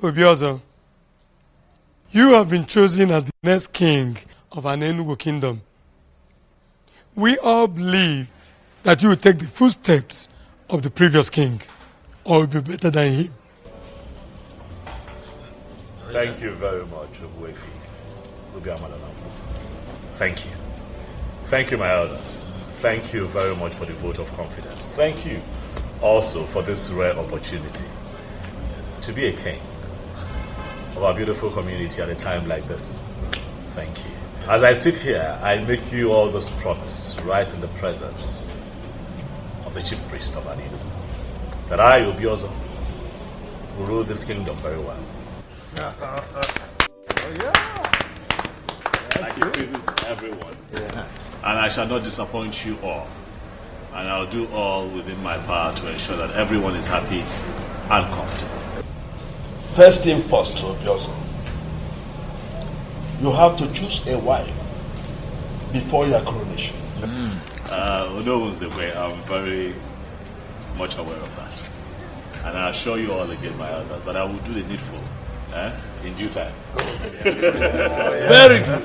Obiozo, you have been chosen as the next king of an Enugu kingdom. We all believe that you will take the footsteps of the previous king, or will be better than him. Thank you very much, Ogwefi. Thank you. Thank you, my elders. Thank you very much for the vote of confidence. Thank you also for this rare opportunity to be a king of our beautiful community at a time like this. Thank you. As I sit here, I make you all this promise right in the presence of the chief priest of Anino, that I, Obiozo, will rule this kingdom very well. I give praises to everyone, and I shall not disappoint you all. And I'll do all within my power to ensure that everyone is happy and comfortable. First thing first, Obiozo. You have to choose a wife before your coronation. No one's aware. I'm very much aware of that. And I assure you all again, my elders, that I will do the needful in due time. Very good.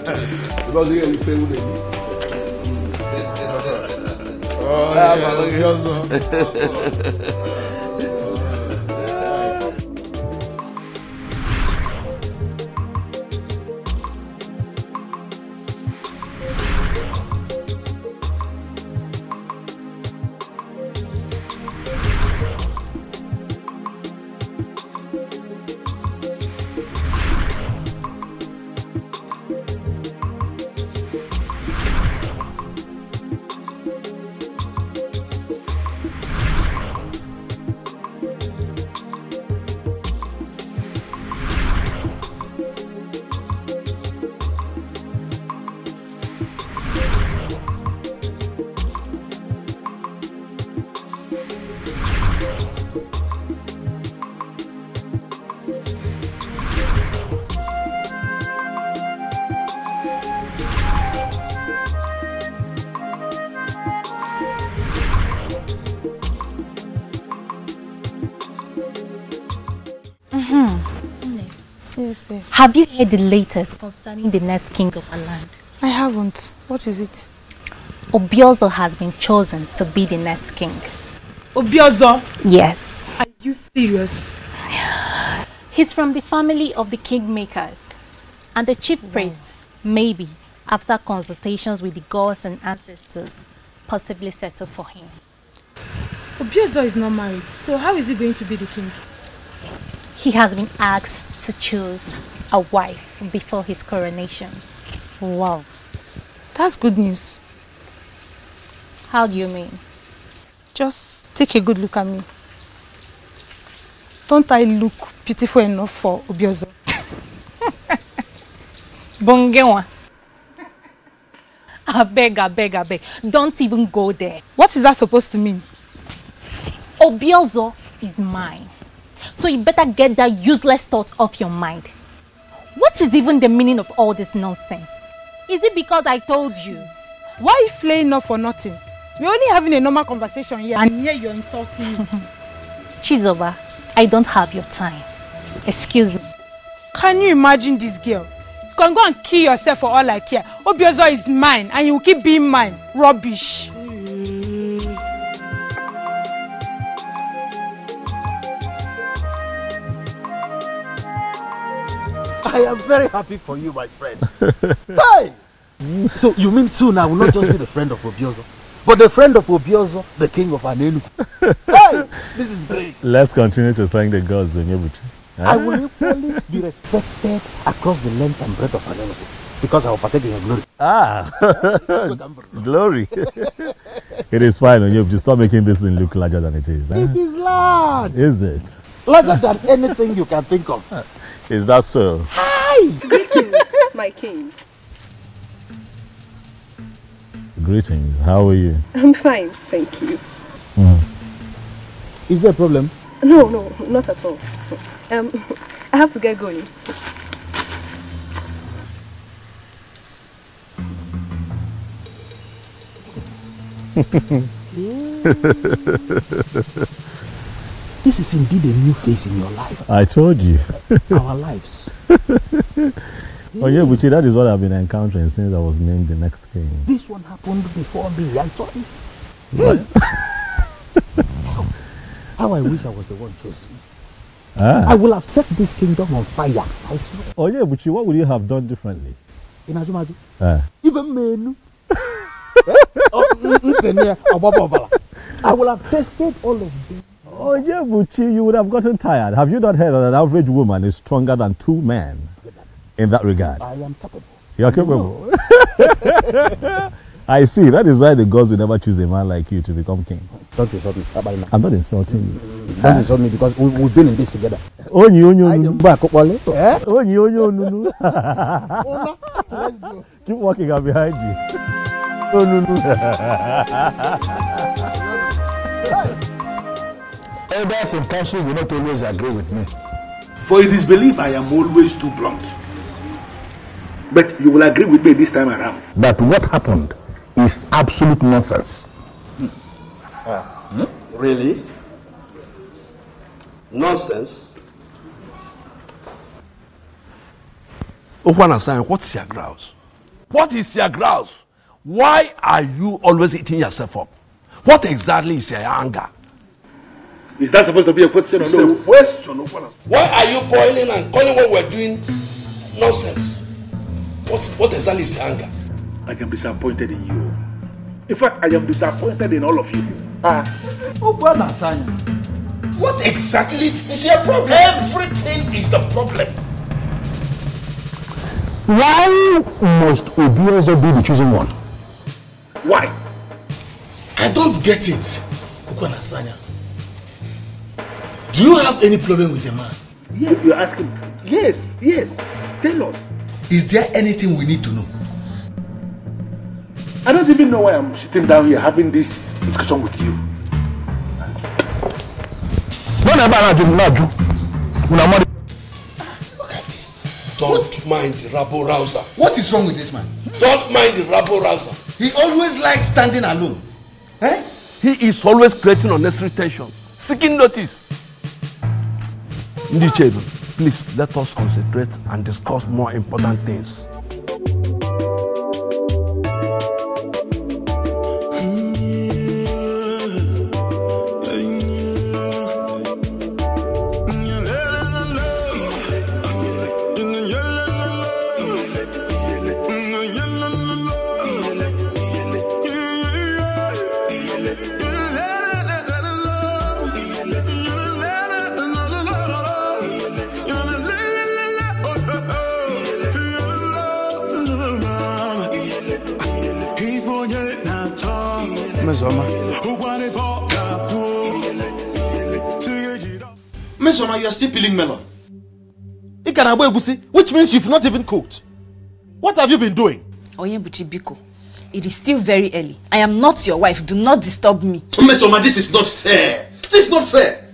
Yes, dear. Have you heard the latest concerning the next king of our land? I haven't. What is it? Obiozo has been chosen to be the next king. Obiozo? Yes. Are you serious? He's from the family of the kingmakers, and the chief priest, maybe, after consultations with the gods and ancestors, possibly settle for him. Obiozo is not married, so how is he going to be the king? He has been asked to choose a wife before his coronation. Wow. That's good news. How do you mean? Just take a good look at me. Don't I look beautiful enough for Obiozo? Bongewa. I beg. Don't even go there. What is that supposed to mean? Obiozo is mine. So you better get that useless thought off your mind. What is even the meaning of all this nonsense? Is it because I told you? Why are you flaying up for nothing? We're only having a normal conversation here, and here you're insulting me. Chizoba, I don't have your time. Excuse me. Can you imagine this girl? You can go and kill yourself for all I care. Obiozo is mine, and you will keep being mine. Rubbish. I am very happy for you, my friend. Hey! So you mean soon I will not just be the friend of Obiozo, but the friend of Obiozo, the king of Anenu. Hey! This is great. Let's continue to thank the gods, Onyebuchi. I will equally be respected across the length and breadth of Anenu, because I will partake in your glory. Glory. It is fine, Onyebuchi. Stop making this thing look larger than it is. It is large. Is it? Larger than anything you can think of. Is that so? Hi! Greetings, my king. Greetings. How are you? I'm fine, thank you. Is there a problem? No, not at all. I have to get going. This is indeed a new phase in your life. I told you. Our lives. Oh yeah, Buchi, that is what I've been encountering since I was named the next king. This one happened before me. I saw it. Hey. How I wish I was the one chosen. I will have set this kingdom on fire. I swear. Oh yeah, Buchi, what would you have done differently? In Ajumaju. Even men. I will have tested all of them. Oh yeah, Buchi, you would have gotten tired. Have you not heard that an average woman is stronger than 2 men in that regard? I am capable. You are capable? I see. That is why the gods will never choose a man like you to become king. Don't insult me. I'm not insulting you. Don't insult me because we've been in this together. Oh, keep walking, I'm behind you. Elders in council will not always agree with me. For it is believed I am always too blunt. But you will agree with me this time around. That what happened is absolute nonsense. Really? Nonsense? Okwana-san, what's your grouse? What is your grouse? Why are you always eating yourself up? What exactly is your anger? Is that supposed to be a question? It's a question. Why are you boiling and calling what we're doing nonsense? What exactly is your anger? I am disappointed in you. In fact, I am disappointed in all of you. What exactly is your problem? Everything is the problem. Why must Obiozo be the chosen one? Why? I don't get it, Okwana-Sanya. Do you have any problem with the man? Yes, you're asking. Yes. Tell us. Is there anything we need to know? I don't even know why I'm sitting down here having this discussion with you. Look at this. Don't mind the rabble-rouser. What is wrong with this man? Don't mind the rabble-rouser. He always likes standing alone. Eh? He is always creating unnecessary tension, seeking notice. Ndichebe, please let us concentrate and discuss more important things. Mesoma, you are still peeling melon. Which means you've not even cooked. What have you been doing? Onyebuchi Biko, it is still very early. I am not your wife. Do not disturb me. Mesoma, this is not fair. This is not fair.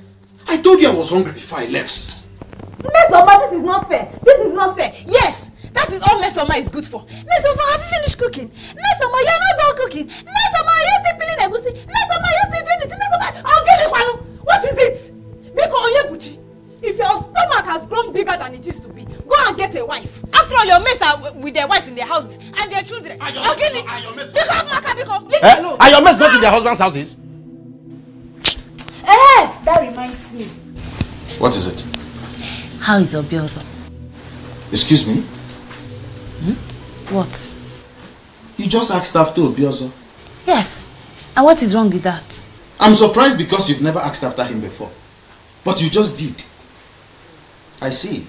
I told you I was hungry before I left. Mesoma, this is not fair. This is not fair. Yes, that is all Mesoma is good for. Mesoma, have you finished cooking? Mesoma, you are not done cooking. Mesoma, are you still peeling egusi? Mesoma, are you still doing this? Mesoma, what is it? Biko Onyebuchi, if your stomach has grown bigger than it used to be, go and get a wife. After all, your mates are with their wives in their houses and their children. Are your mates not in their husbands' houses? That reminds me. What is it? How is Obiozo? Excuse me? What? You just asked after Obiozo. Yes. And what is wrong with that? I'm surprised because you've never asked after him before. But you just did. I see.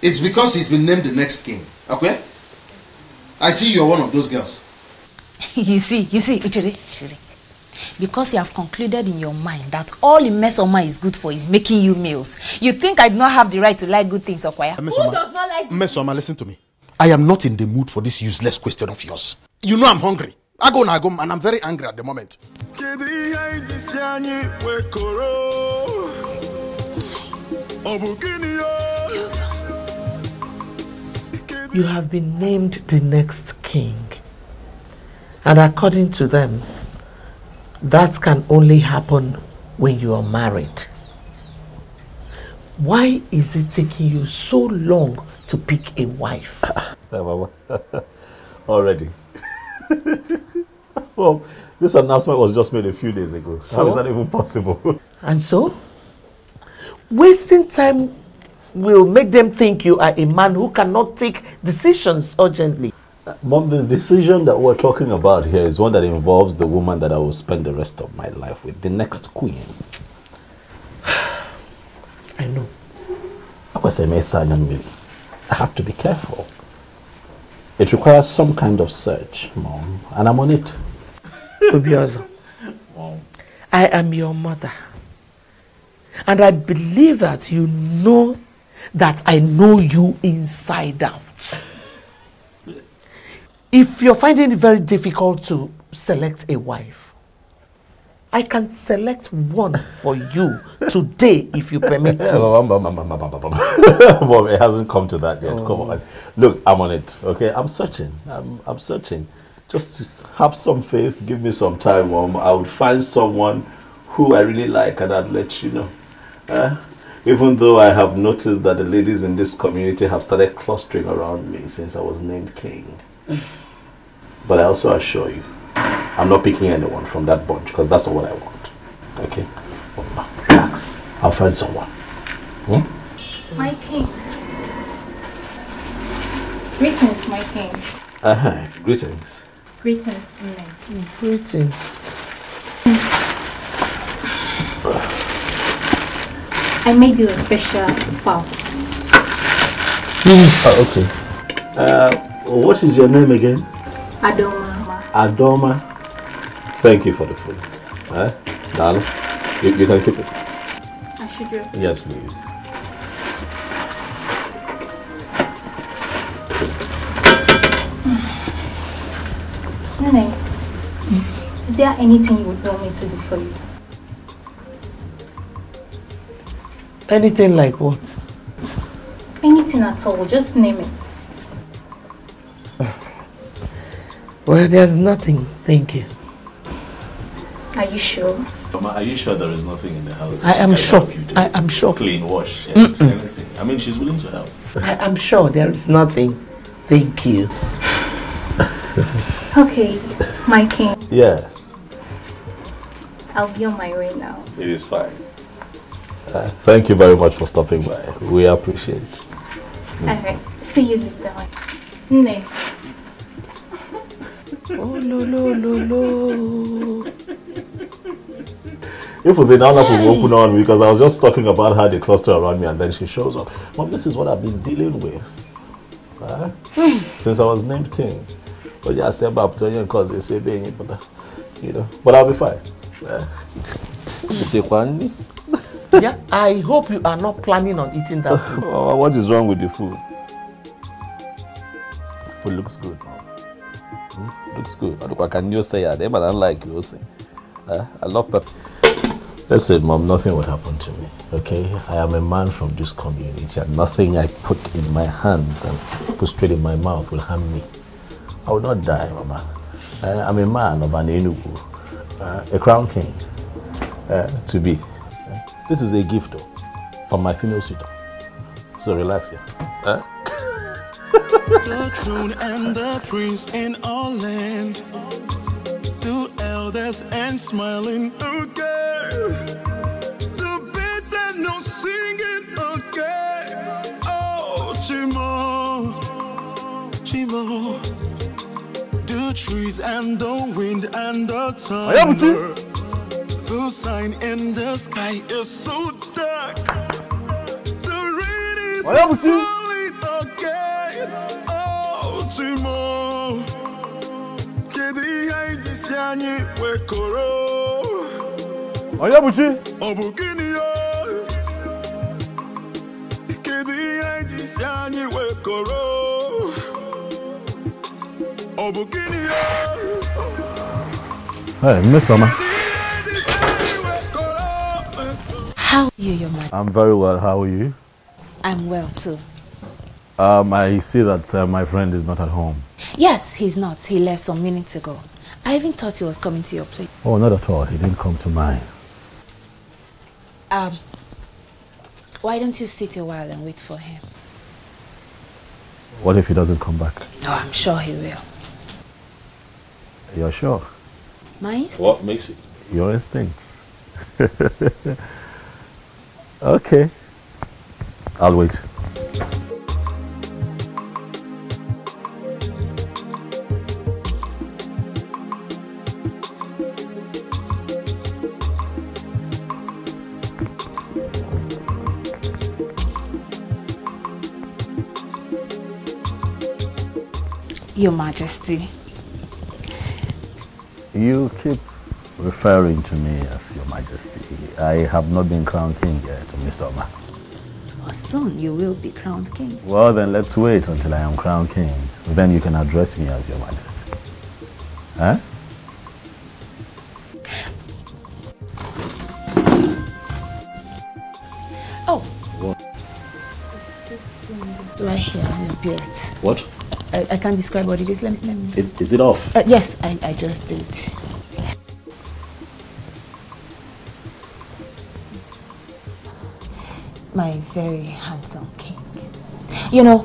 It's because he's been named the next king. Okay? I see you're one of those girls. You see, Uchiri. Because you have concluded in your mind that all Mesoma is good for is making you males. You think I do not have the right to like good things, Okwaya? Who does not like Mesoma, listen to me. I am not in the mood for this useless question of yours. You know I'm hungry. I go, and I'm very angry at the moment. You have been named the next king. And according to them, that can only happen when you are married. Why is it taking you so long to pick a wife? Already. Well, this announcement was just made a few days ago. So? How is that even possible? And so? Wasting time will make them think you are a man who cannot take decisions urgently. Mom, the decision that we're talking about here is one that involves the woman that I will spend the rest of my life with, the next queen. I know. I have to be careful. It requires some kind of search, Mom, and I'm on it. Obiozo, I am your mother. And I believe that you know that I know you inside out. If you're finding it very difficult to select a wife, I can select one for you today if you permit me. Mom, it hasn't come to that yet. Come on. Look, I'm on it, okay? I'm searching. I'm searching. Just have some faith, give me some time, Mom. I would find someone who I really like and I'd let you know. Even though I have noticed that the ladies in this community have started clustering around me since I was named king. But I also assure you, I'm not picking anyone from that bunch because that's not what I want. Okay? Relax. I'll find someone. My king. Greetings, my king. Greetings. Greetings, Nne. Greetings. I made you a special fowl. Oh, okay. What is your name again? Adoma. Adoma. Thank you for the food. Darling, you can keep it. I should do. Yes, please. Nene, is there anything you would want me to do for you? Anything like what? Anything at all, just name it. Well, there's nothing, thank you. Are you sure? Mama, are you sure there is nothing in the house? I am sure. I am sure. Clean, wash, anything. I mean, she's willing to help. I am sure there is nothing. Thank you. Okay, my king. Yes. I'll be on my way now. It is fine. Thank you very much for stopping by. We appreciate it. Alright, see you later. Nne. Oh, no. If we say now that we open on because I was just talking about how they cluster around me and then she shows up. Mom, this is what I've been dealing with since I was named king. But yeah, I said about because they say being but you know. But I'll be fine. Yeah, I hope you are not planning on eating that food. What is wrong with the food? Food looks good. Looks good. What can you say? I don't like you. I love pepper. Listen, Mom, nothing would happen to me, okay? I am a man from this community and nothing I put in my hands and put straight in my mouth will harm me. I will not die, Mama. I'm a man of an Enugu, a crown king, to be. This is a gift from my female suitor. So relax here. The throne and the prince in all land, two elders and smiling again. The birds and no singing again. Oh, Chimo, Chimo. The trees and the wind and the thunder. The sign in the sky is so dark. The rain is falling again. Oh, Chimo. Kedi haiji sianye wekoro. Ayabuchi. Obukini yo. Kedi haiji sianye wekoro. Obukini yo. Hey, Miss Oma. How are you, your mother? I'm very well. How are you? I'm well too. I see that my friend is not at home. Yes, he's not. He left some minutes ago. I even thought he was coming to your place. Oh, not at all. He didn't come to mine. Why don't you sit a while and wait for him? What if he doesn't come back? Oh, I'm sure he will. You're sure? My instincts. What makes it? Your instincts. Okay. I'll wait. Your Majesty. You keep referring to me as Your Majesty. I have not been crowned king yet, Miss Oma. Well, soon you will be crowned king. Well, then let's wait until I am crowned king. Then you can address me as Your Majesty. Huh? Oh. What? Right here on your beard. What? I can't describe what it is. Let me. Is it off? Yes, I just did. My very handsome king. You know,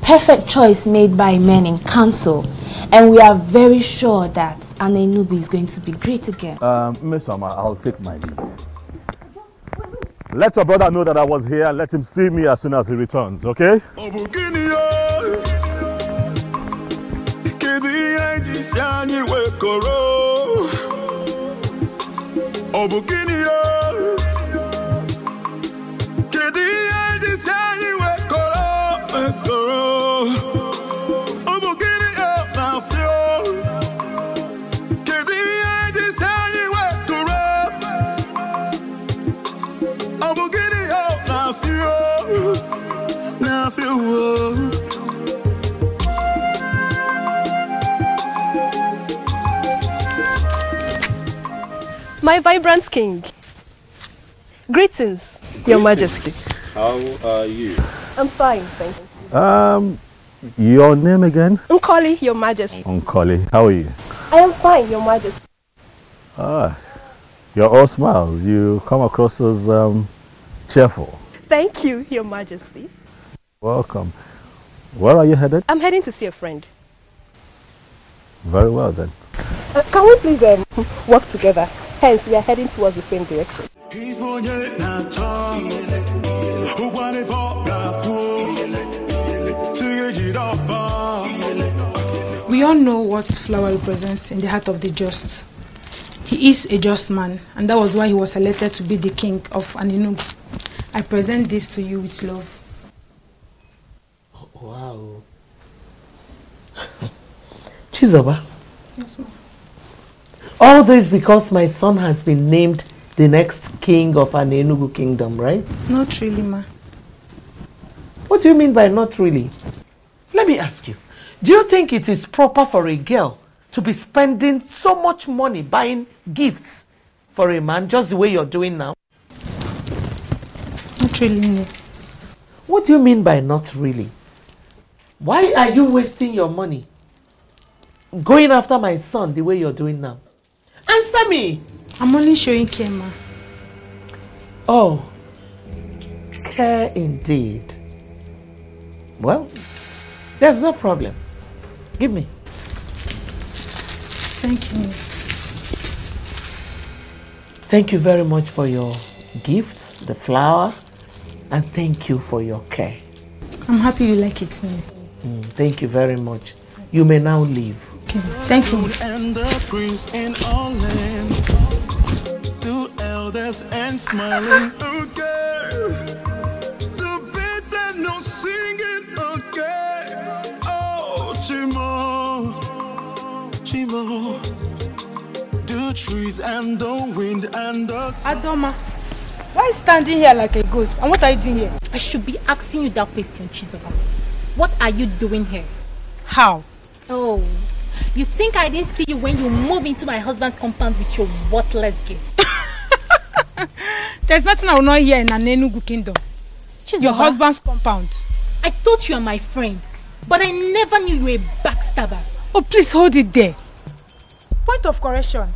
perfect choice made by men in council. And we are very sure that Anenubi is going to be great again. Miss Oma, I'll take my leave. Let your brother know that I was here and let him see me as soon as he returns, okay? My vibrant king. Greetings, Your Majesty. How are you? I'm fine, thank you. Your name again? Nkoli, Your Majesty. Nkoli, how are you? I am fine, Your Majesty. You're all smiles. You come across as cheerful. Thank you, Your Majesty. Welcome. Where are you headed? I'm heading to see a friend. Very well then. Can we please work together? Hence, we are heading towards the same direction. We all know what flower represents in the heart of the just. He is a just man, and that was why he was selected to be the king of Anenugu. I present this to you with love. Wow. Chizoba. Yes, ma'am. All this because my son has been named the next king of Anenugu kingdom, right? Not really, ma. What do you mean by not really? Let me ask you. Do you think it is proper for a girl to be spending so much money buying gifts for a man just the way you're doing now? Not really, no. What do you mean by not really? Why are you wasting your money going after my son the way you're doing now? Answer me! I'm only showing care, ma. Oh, care indeed. Well, there's no problem. Give me. Thank you. Thank you very much for your gift, the flower, and thank you for your care. I'm happy you like it. Thank you very much. You may now leave. Okay, thank you. And the prince in all land, two elders and smiling. Okay, the birds are no singing. Okay, oh Chimo, Chimo, the trees and the wind and the Adoma, why are you standing here like a ghost? And what are you doing here? I should be asking you that question, Chizoba. What are you doing here? How? Oh, you think I didn't see you when you moved into my husband's compound with your worthless gift? There's nothing I will not hear in Anenugu kingdom. Chizoba, your husband's compound. I thought you were my friend, but I never knew you were a backstabber. Oh, please hold it there. Point of correction.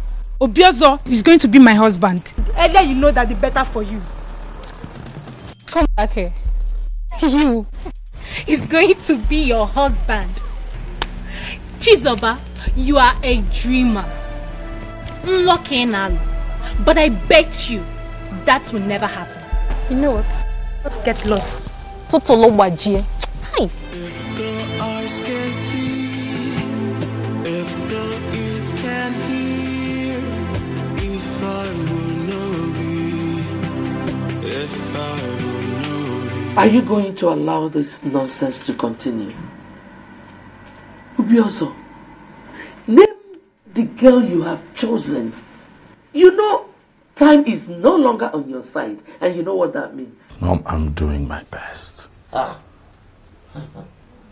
Obiozo is going to be my husband. The earlier you know that, the better for you. Come back here. You. Is going to be your husband. Chizoba, you are a dreamer. Unlucky now. But I bet you that will never happen. You know what? Let's get lost. Totolo Wajie. Hi. If the eyes can see, if the ears can hear, if I will know be, if I will know be. Are you going to allow this nonsense to continue? Ubiozo, name the girl you have chosen. You know, time is no longer on your side, and you know what that means. Mom, I'm doing my best.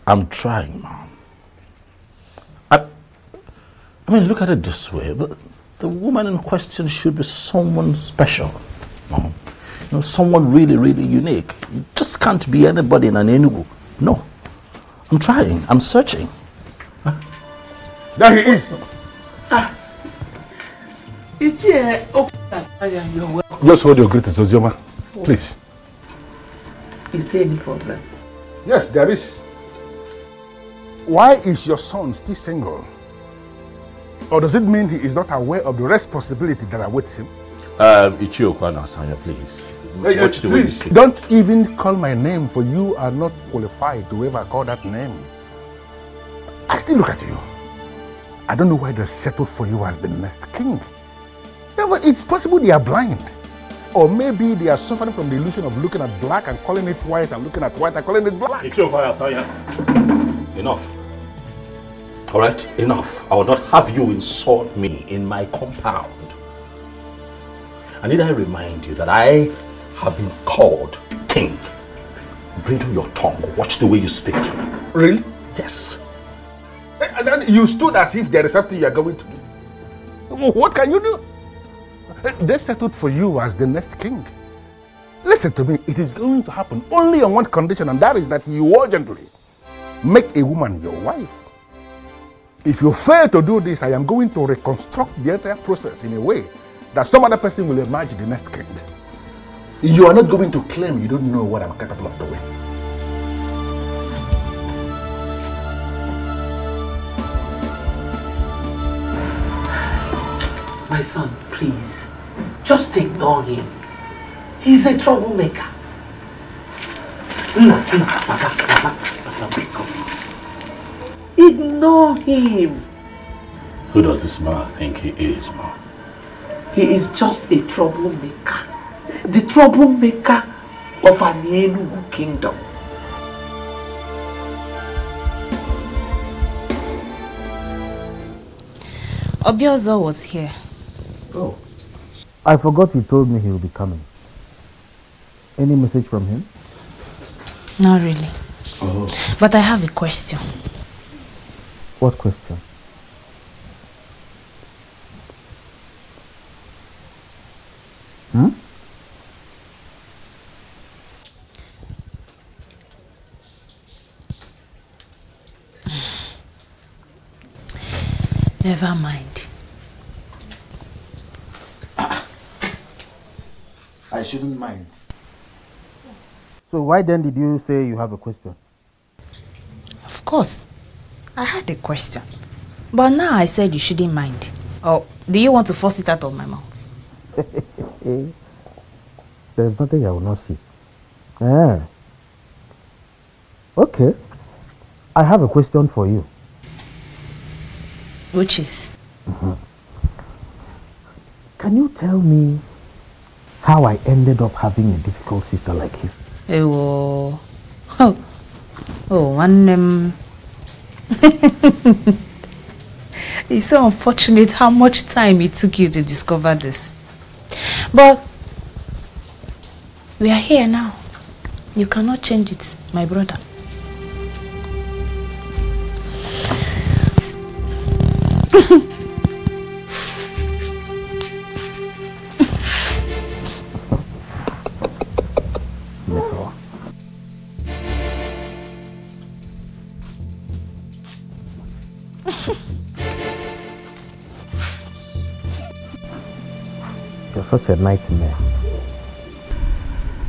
I'm trying, Mom. I mean, look at it this way. The woman in question should be someone special, Mom. You know, someone really, really unique. You just can't be anybody in an Enugu. No. I'm trying. I'm searching. Huh? There he is. It's here. Just hold your greetings, Ozioma. Please. Is there any problem? Yes, there is. Why is your son still single? Or does it mean he is not aware of the responsibility that awaits him? Ichiokwana Sanya, please. Watch the way you Please, speak. don't even call my name, for you are not qualified to ever call that name. I still look at you. I don't know why they settled for you as the next king. Yeah, but it's possible they are blind. Or maybe they are suffering from the illusion of looking at black and calling it white, and looking at white and calling it black. Enough. All right, enough. I will not have you insult me in my compound. And need I remind you that I have been called king. Bridle your tongue. Watch the way you speak to me. Really? Yes. And then you stood as if there is something you are going to do. What can you do? They settled for you as the next king. Listen to me, it is going to happen only on one condition, and that is that you urgently make a woman your wife. If you fail to do this, I am going to reconstruct the entire process in a way that some other person will emerge the next king. You are not going to claim you don't know what I'm capable of doing. My son, please, just ignore him. He's a troublemaker. Ignore him. Who does this man think he is, Mom? He is just a troublemaker. The troublemaker of an Enugu kingdom. Obiozo was here. Oh. I forgot he told me he will be coming. Any message from him? Not really. Oh. But I have a question. What question? Hmm? Never mind. I shouldn't mind. So why then did you say you have a question? Of course. I had a question. But now I said you shouldn't mind. Oh, do you want to force it out of my mouth? There's nothing I will not see. Ah. Okay. I have a question for you. Which is? Can you tell me how I ended up having a difficult sister like you? Oh, one it's so unfortunate how much time it took you to discover this. But we are here now. You cannot change it, my brother. You're such a nightmare.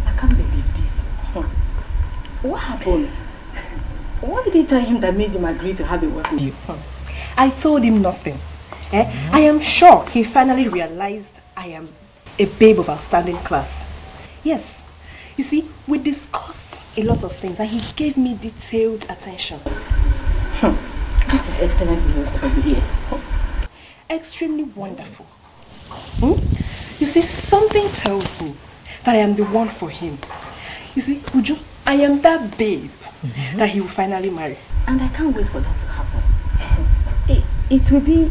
I can't believe this. happened? What did you tell him that made him agree to have a word with you? I told him nothing. I am sure he finally realized I am a babe of outstanding class. Yes. You see, we discussed a lot of things and he gave me detailed attention. This is excellent news for the ear. Extremely wonderful. You see, something tells me that I am the one for him. You see, Uju, I am that babe that he will finally marry. And I can't wait for that to happen. It will be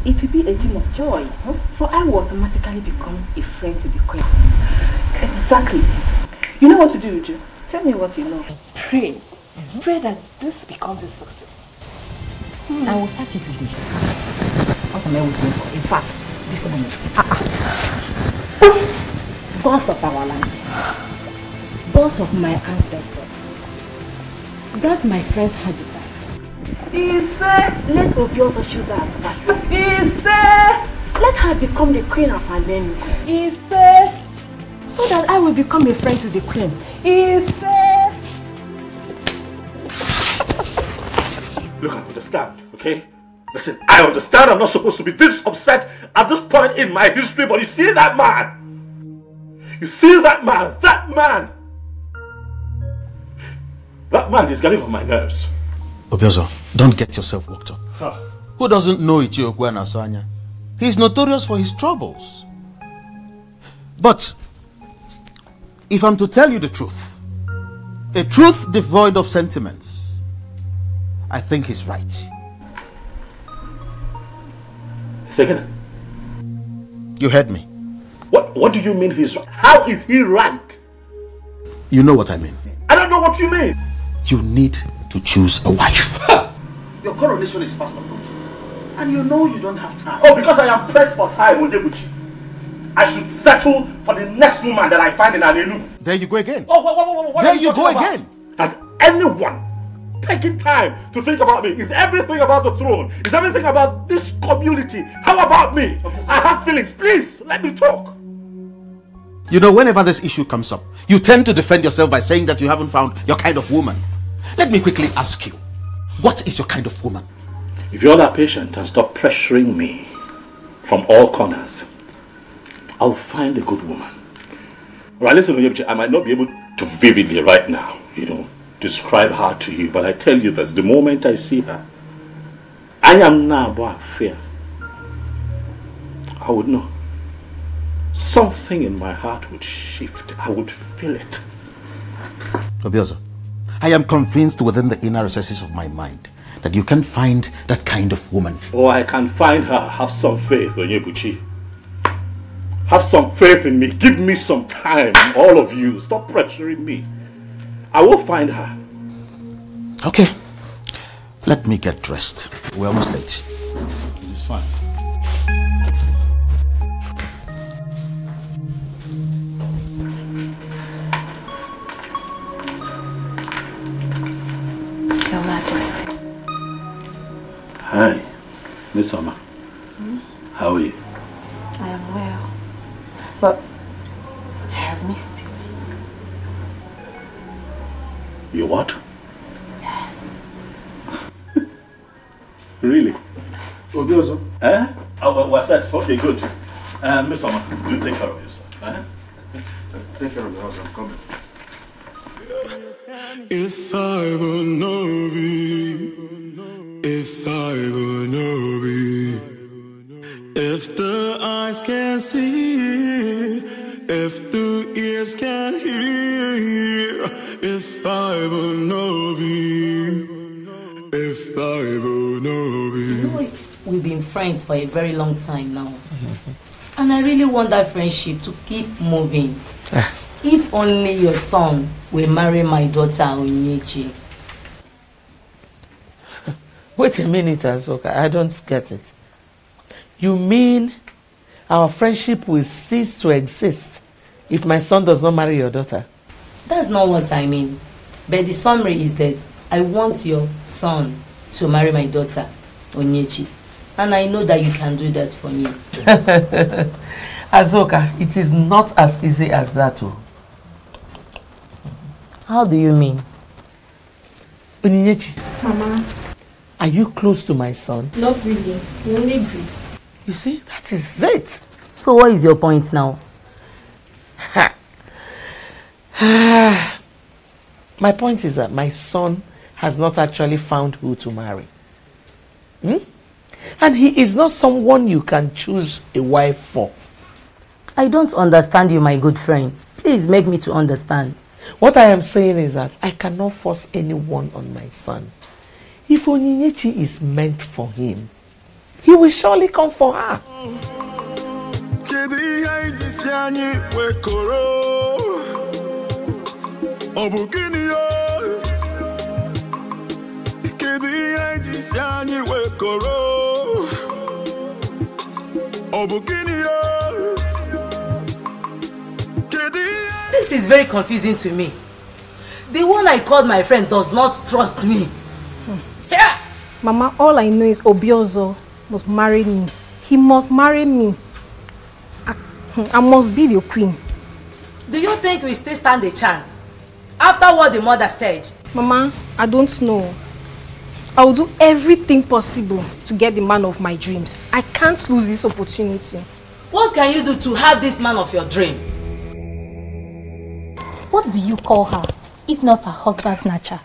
a thing of joy, for I will automatically become a friend to the queen. Exactly. You know what to do, Uju. Tell me what you know. Pray. Pray that this becomes a success. I will start it today. What am I waiting for? In fact, this moment. Boss of our land. Boss of my ancestors. That my friends had decided. He said, let Obi also choose her as wife. He said, let her become the queen of her name. He said, so that I will become a friend to the queen. He said. Look, I understand, okay? Listen, I understand I'm not supposed to be this upset at this point in my history, but you see that man? You see that man? That man! That man is getting on my nerves. Obiozo, don't get yourself worked up. Who doesn't know Ichiokwu and Asanya? He's notorious for his troubles. But if I'm to tell you the truth, a truth devoid of sentiments, I think he's right. Second. You heard me. What do you mean he's right? How is he right? You know what I mean. I don't know what you mean. You need to choose a wife. Your coronation is fast approaching. And you know you don't have time. Oh, because I am pressed for time, Onyebuchi. I should settle for the next woman that I find in Anenu. There you go again. Oh, what there you go again. Has anyone taken time to think about me? Is everything about the throne? Is everything about this community? How about me? I have feelings. Please, let me talk. You know, whenever this issue comes up, you tend to defend yourself by saying that you haven't found your kind of woman. Let me quickly ask you, what is your kind of woman? If you all are patient and stop pressuring me from all corners, I'll find a good woman. Alright, listen, I might not be able to vividly right now, describe her to you, but I tell you this, the moment I see her, I am now about fear. I would know. Something in my heart would shift. I would feel it. Obiozo, I am convinced within the inner recesses of my mind that you can find that kind of woman. Oh, I can find her. Have some faith, Onyebuchi. Have some faith in me. Give me some time, all of you. Stop pressuring me. I will find her. Okay. Let me get dressed. We're almost late. It is fine. Your Majesty. Hi, Miss Oma. How are you? I am well. But I have missed you. You what? Yes. Really? Obiozo? Eh? Oh, well, what's that? Okay, good. Miss Oma, do take care of yourself. Eh? Take care of the house. I'm coming. If I will know be, if I will know be, if the eyes can see, if the ears can hear, if I will know be, if I will know be. We've been friends for a very long time now. And I really want that friendship to keep moving. If only your son will marry my daughter Onyechi. Wait a minute, Azoka. I don't get it. You mean our friendship will cease to exist if my son does not marry your daughter? That's not what I mean. But the summary is that I want your son to marry my daughter Onyechi. And I know that you can do that for me. Azoka, it is not as easy as that. How do you mean? Onyinyechi. Mama. Are you close to my son? Not really. We only breathe. You see, that is it. So what is your point now? My point is that my son has not actually found who to marry. And he is not someone you can choose a wife for. I don't understand you, my good friend. Please make me to understand. What I am saying is that I cannot force anyone on my son. If Onyinyechi is meant for him, he will surely come for her. This is very confusing to me. The one I called my friend does not trust me. Yeah. Mama, all I know is Obiozo must marry me. He must marry me. I must be the queen. Do you think we still stand a chance? After what the mother said? Mama, I don't know. I will do everything possible to get the man of my dreams. I can't lose this opportunity. What can you do to have this man of your dream? What do you call her, if not a husband snatcher?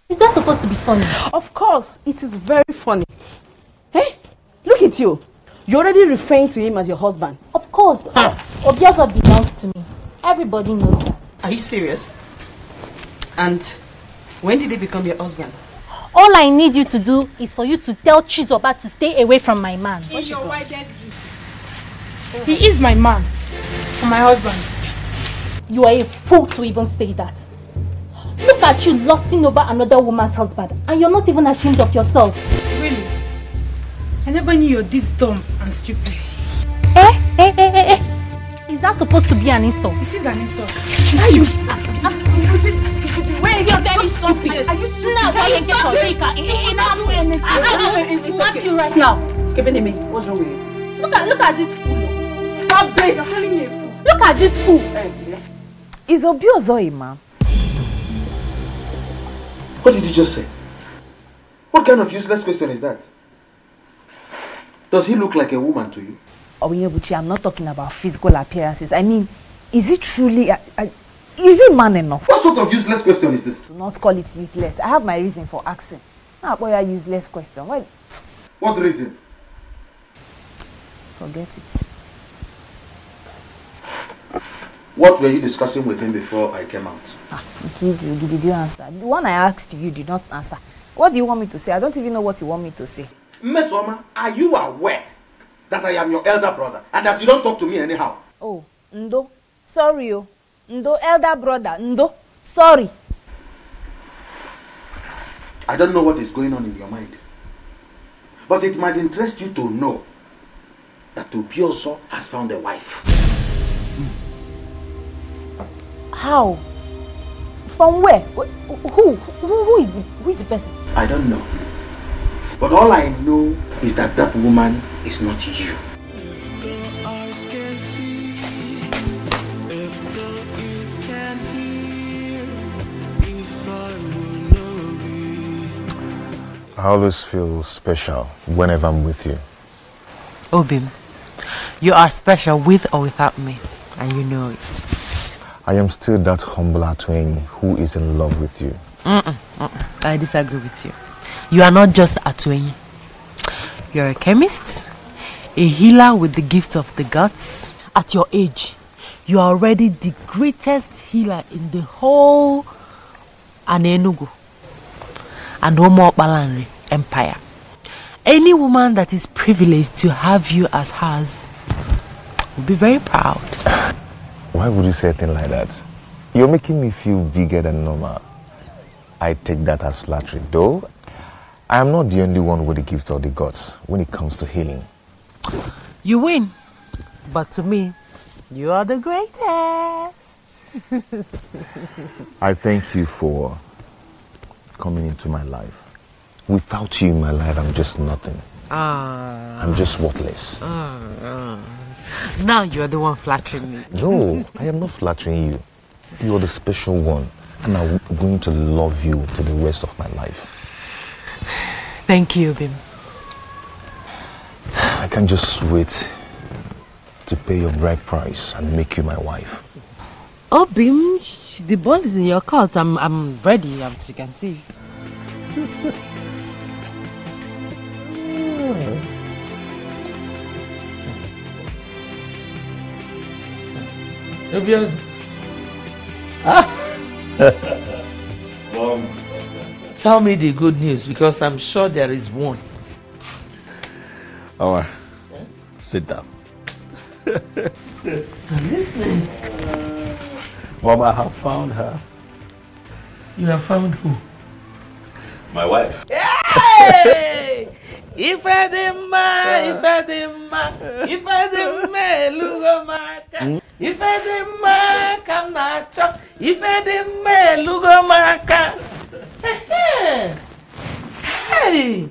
Is that supposed to be funny? Of course, it is very funny. Hey, look at you. You're already referring to him as your husband. Of course. Obiozo belongs to me. Everybody knows that. Are you serious? And when did he become your husband? All I need you to do is for you to tell Chizoba to stay away from my man. He is my man. And my husband. You are a fool to even say that. Look at you lusting over another woman's husband, and you're not even ashamed of yourself. Really? I never knew you're this dumb and stupid. Is that supposed to be an insult? This is an insult. Are you? Wait, you're very stupid. Are you slap you right now. What's wrong with you? Look at this fool. Stop this. You're calling me a fool. Look at this fool. Is Obiozo a man? What did you just say? What kind of useless question is that? Does he look like a woman to you? Onyebuchi, I'm not talking about physical appearances. I mean, is he truly is he man enough? What sort of useless question is this? Do not call it useless. I have my reason for asking. Not about your useless question. Why? What reason? Forget it. What were you discussing with him before I came out? Did you answer? The one I asked you did not answer. What do you want me to say? I don't even know what you want me to say. Mesoma, are you aware that I am your elder brother and that you don't talk to me anyhow? Oh, Ndo. Sorry, oh. Ndo, elder brother. Ndo. Sorry. I don't know what is going on in your mind. But it might interest you to know that Obiozo has found a wife. How? From where? Who is the person? I don't know. But all I know is that that woman is not you. I always feel special whenever I'm with you. Obim, you are special with or without me, and you know it. I am still that humble Atwenyi who is in love with you. I disagree with you. You are not just Atwenyi. You're a chemist, a healer with the gift of the gods. At your age, you are already the greatest healer in the whole Anenugu and Omo Balanri Empire. Any woman that is privileged to have you as hers will be very proud. Why would you say a thing like that? You're making me feel bigger than normal. I take that as flattery, though I am not the only one with the gift of the gods when it comes to healing. You win, but to me, you are the greatest. I thank you for coming into my life. Without you in my life, I'm just nothing. I'm just worthless. Now you're the one flattering me. No, I am not flattering you. You are the special one. And I'm going to love you for the rest of my life. Thank you, Bim. I can't just wait to pay your bride price and make you my wife. Oh, Bim, the ball is in your court. I'm ready, as you can see. Tell me the good news, because I'm sure there is one. All right. Sit down. I'm listening. Mom, I have found her. You have found who? My wife. Hey! If I didn't Lugomaka. If I didn't I'm not chop. If I didn't Lugomaka. Hey!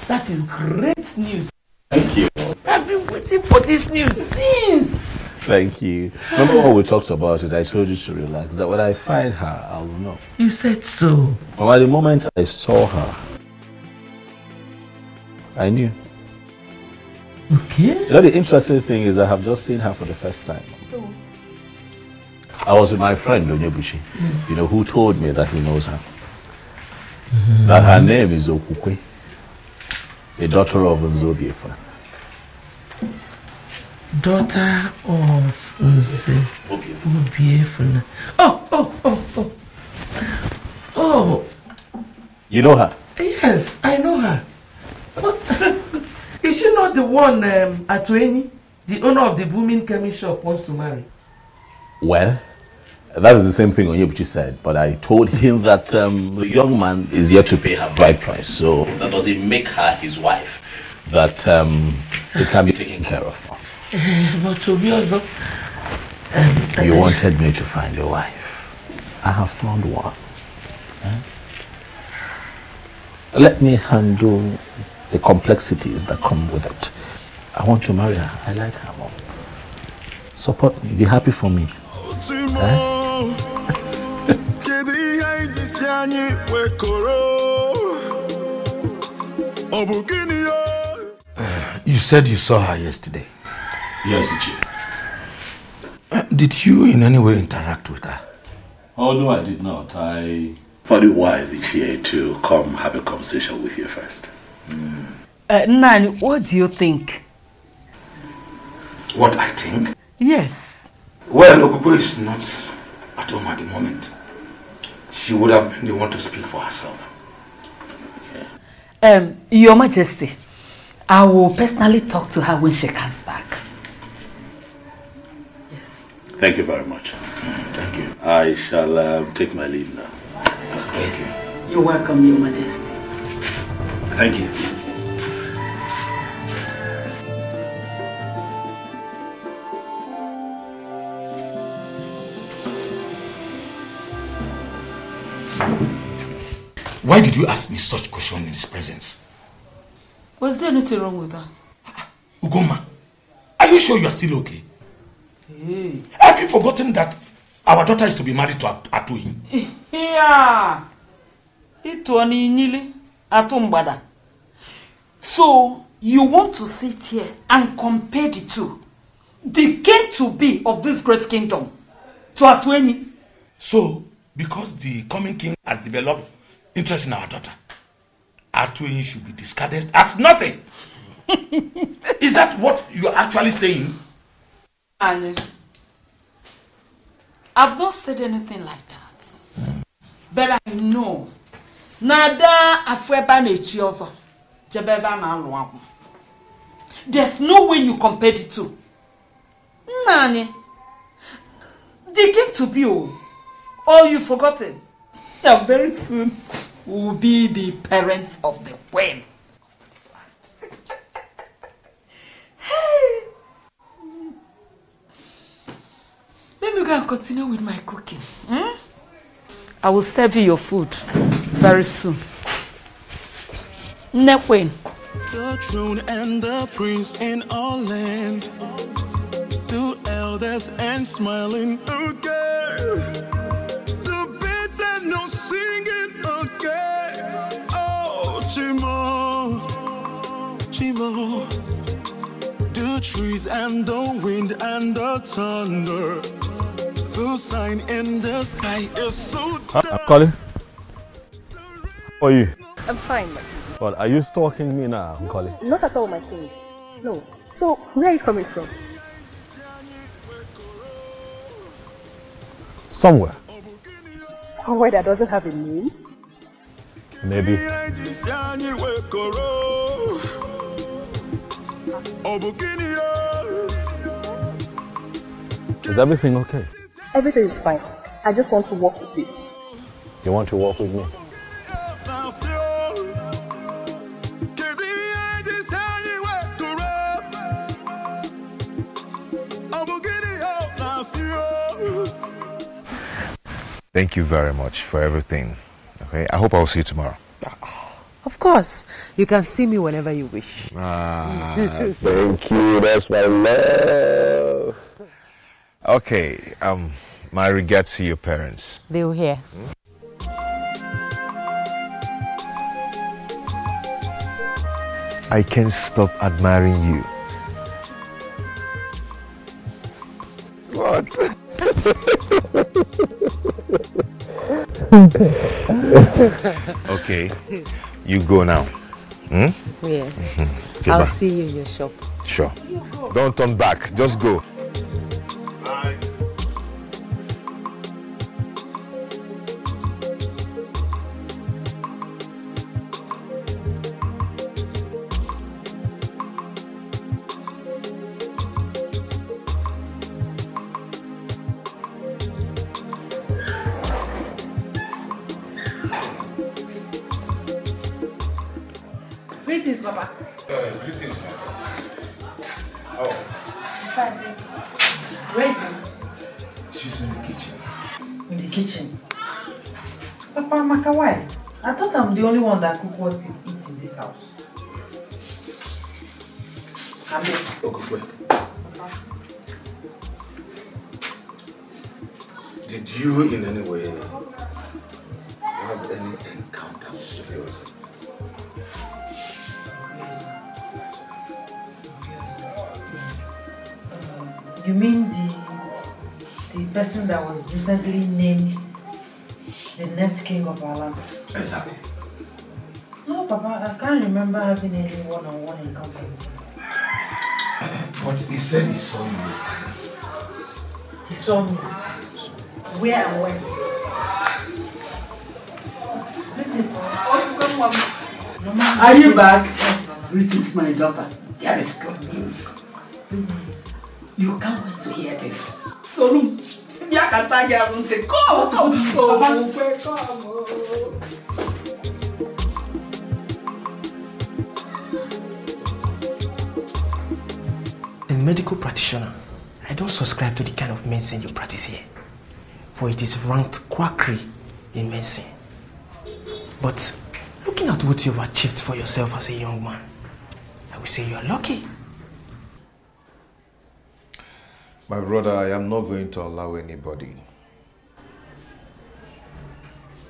That is great news. Thank you. I've been waiting for this news since. Thank you. Remember when we talked about it, I told you to relax, that when I find her, I'll know. You said so. But at the moment I saw her, I knew. Okay. You know, the interesting thing is I have just seen her for the first time. Oh. I was with my friend, Onyebuchi, you know, who told me that he knows her. That her name is Okukwe, a daughter of Nzobiefa. Daughter of Nzobiefa. Oh. You know her? Yes, I know her. Is she not the one Atueni, the owner of the booming chemist shop, wants to marry? Well, that is the same thing Onyebuchi said, but I told him that the young man is yet to pay her bride price, so that doesn't make her his wife, that it can be taken care of. But Obiozo, you wanted me to find a wife. I have found one. Let me handle the complexities that come with it. I want to marry her. I like her, Mom. Support me. Be happy for me. You said you saw her yesterday. Yes, Chief. Did you in any way interact with her? Oh, no, I did not. I thought it wise, Ichie, to come have a conversation with you first. Nani, what do you think? What I think? Yes. Well, Okuko is not at home at the moment. She would have been the one to speak for herself. Your Majesty, I will personally talk to her when she comes back. Thank you very much. Thank you. I shall take my leave now. Thank you. You're welcome, Your Majesty. Thank you. Why did you ask me such question in his presence? Was there anything wrong with that? Ugoma, are you sure you are still okay? Hey. Have you forgotten that our daughter is to be married to Atuin? Yeah. Ituani Nili Atumbada. So, you want to sit here and compare the two? The king to be of this great kingdom to Atueni? So, because the coming king has developed interest in our daughter, Atueni should be discarded as nothing. Is that what you are actually saying? Annie, I've not said anything like that. But I know. Nada afweba nechiozo. Jebeba na luamu. There's no way you compare the two. Nani, they came to be all you've forgotten. And very soon will be the parents of the queen. Hey. Let me go and continue with my cooking. I will serve you your food very soon. Nekwen. The throne and the prince in all land, the elders and smiling again. The beats Chimo, Chimo, the trees and the wind and the thunder, the sign in the sky is so dark. I'm calling. How are you? I'm fine. What, are you stalking me now, I'm calling? Not at all, my king. No. So, where are you coming from? Somewhere. Somewhere that doesn't have a name? Maybe. Is everything okay? Everything is fine. I just want to walk with you. You want to walk with me? Thank you very much for everything. Okay, I hope I'll see you tomorrow. Of course. You can see me whenever you wish. Thank you. That's my love. Okay, my regards to your parents. They will hear. I can't stop admiring you. What? Okay, you go now. Yes. Okay, I'll bye. see you in your shop. Sure. Don't turn back. Just go. Greetings, Papa. Greetings, Mama. Fine, thank you. Where is Mama? She's in the kitchen. In the kitchen? Papa, Maka, why? I thought I'm the only one that cook what you eat in this house. Amen. Okay, wait. Did you in any way have any encounter with the person? You mean the person that was recently named the next king of our land? Exactly. No, Papa, I can't remember having any one-on-one encounter with him. But he said he saw you yesterday. He saw me. Where and when? Greetings, Mama. Mama, Are you greetings. back? Yes, Mama. Greetings, my daughter. There is good news. You can't wait to hear this. So, come. A medical practitioner, I don't subscribe to the kind of medicine you practice here, for it is ranked quackery in medicine. But looking at what you've achieved for yourself as a young man, I would say you are lucky. My brother, I am not going to allow anybody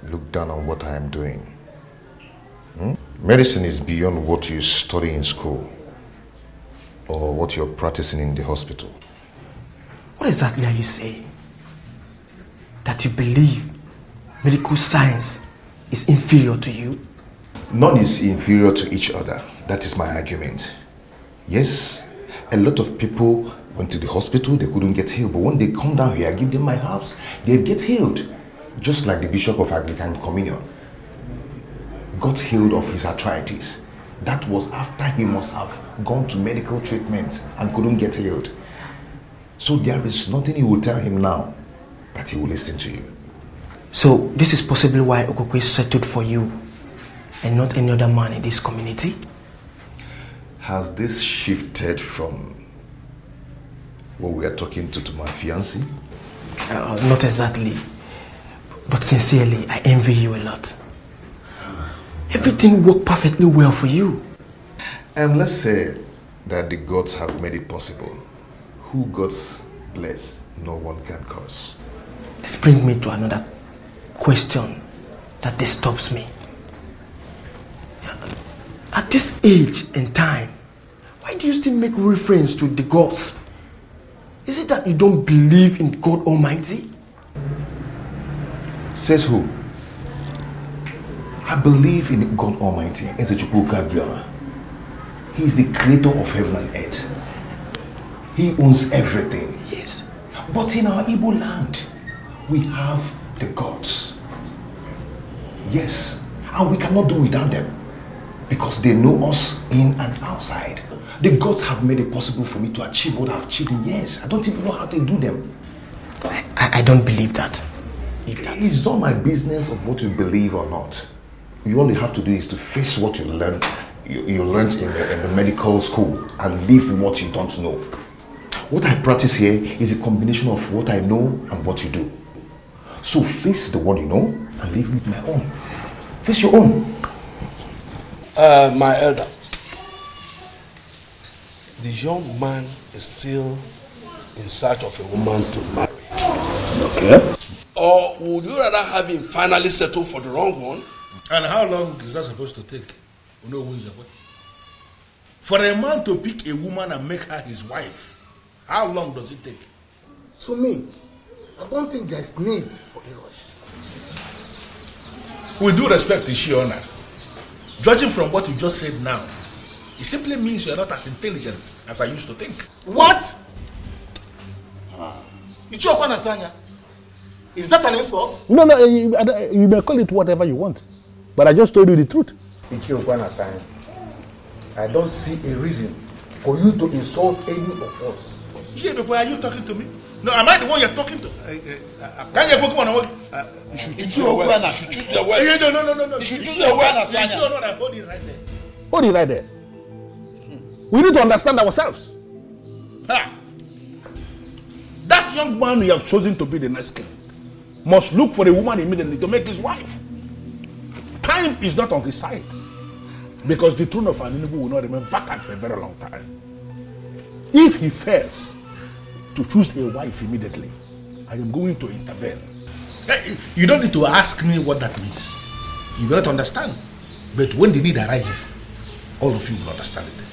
look down on what I am doing. Medicine is beyond what you study in school or what you're practicing in the hospital. What exactly are you saying? That you believe medical science is inferior to you? None is inferior to each other. That is my argument. Yes, a lot of people went to the hospital, they couldn't get healed. But when they come down here, I give them my herbs, they get healed. Just like the Bishop of Anglican Communion got healed of his arthritis. That was after he must have gone to medical treatments and couldn't get healed. So there is nothing you will tell him now that he will listen to you. So this is possibly why Okokwe settled for you and not any other man in this community? Has this shifted from what we are talking to my fiancé? Not exactly. But sincerely, I envy you a lot. Everything worked perfectly well for you. And let's say that the gods have made it possible. Who gods bless, no one can curse. This brings me to another question that disturbs me. At this age and time, why do you still make reference to the gods? Is it that you don't believe in God Almighty? Says who? I believe in God Almighty. He is the creator of heaven and earth. He owns everything. Yes. But in our Igbo land, we have the gods. Yes. And we cannot do without them. Because they know us in and outside. The gods have made it possible for me to achieve what I've achieved in years. I don't even know how to do them. I don't believe that. It's not my business of what you believe or not. You all you have to do is to face what you learned. You learned in the medical school and live what you don't know. What I practice here is a combination of what I know and what you do. So face the one you know and live with my own. Face your own. My elder, the young man is still in search of a woman to marry. Okay. Or would you rather have him finally settle for the wrong one? And how long is that supposed to take? You know who is the boy? For a man to pick a woman and make her his wife, how long does it take? To me, I don't think there's need for a rush. With due respect to Shiona, judging from what you just said now, it simply means you are not as intelligent as I used to think. What? Is that an insult? No, you may call it whatever you want. But I just told you the truth. I don't see a reason for you to insult any of us. Before are you talking to me? No, am I the one you're talking to? Can you go on? You should choose your words. You should choose your words. No. You should choose your words. Hold it right there. Hold it right there. We need to understand ourselves. That young man you have chosen to be the next king must look for a woman immediately to make his wife. Time is not on his side. Because the throne of Aninubu will not remain vacant for a very long time. If he fails to choose a wife immediately, I am going to intervene. You don't need to ask me what that means. You will not understand. But when the need arises, all of you will understand it.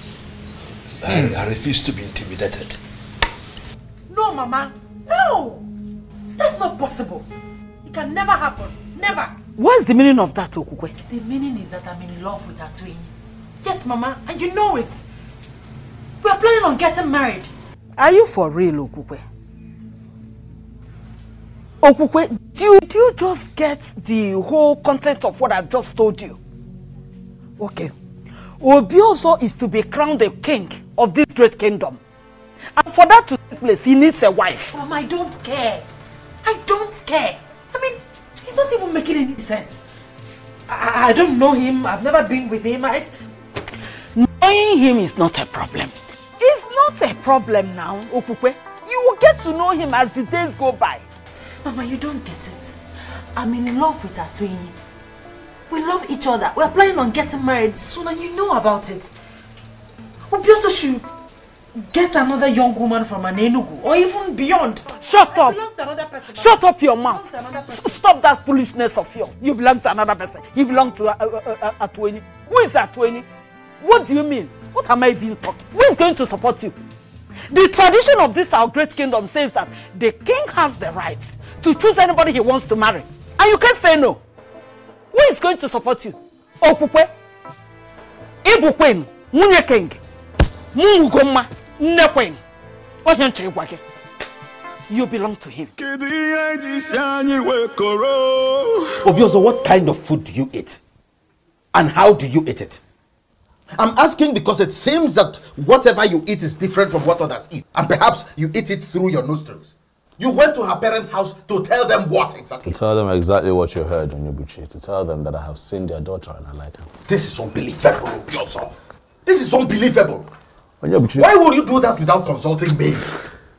I refuse to be intimidated. No, Mama. No! That's not possible. It can never happen. Never. What's the meaning of that, Okukwe? The meaning is that I'm in love with Atuini. Yes, Mama, and you know it. We're planning on getting married. Are you for real, Okukwe? Okukwe, did you just get the whole content of what I've just told you? Okay. Obioso is to be crowned the king of this great kingdom. And for that to take place, he needs a wife. Mama, I don't care. I don't care. I mean, it's not even making any sense. I don't know him. I've never been with him. Knowing him is not a problem. It's not a problem now, Okukwe. You will get to know him as the days go by. Mama, you don't get it. I'm in love with Atuini. We love each other. We're planning on getting married soon and you know about it. Obioso should get another young woman from an Enugu or even beyond. Shut up! Belong to another person. Shut up your mouth. Stop that foolishness of yours. You belong to another person. You belong to Atuini. Who is Atuini? What do you mean? What am I even talking? Who is going to support you? The tradition of this our great kingdom says that the king has the right to choose anybody he wants to marry. And you can't say no. Who is going to support you? Okukwe? Ibukwen? Munye king? Mungoma? Nekwen? You belong to him. Obioso, what kind of food do you eat? And how do you eat it? I'm asking because it seems that whatever you eat is different from what others eat. And perhaps you eat it through your nostrils. You went to her parents' house to tell them what exactly? To tell them exactly what you heard, Onyebuchi. To tell them that I have seen their daughter and I like her. This is unbelievable, Obioso. This is unbelievable. Onyebuchi, why would you do that without consulting me?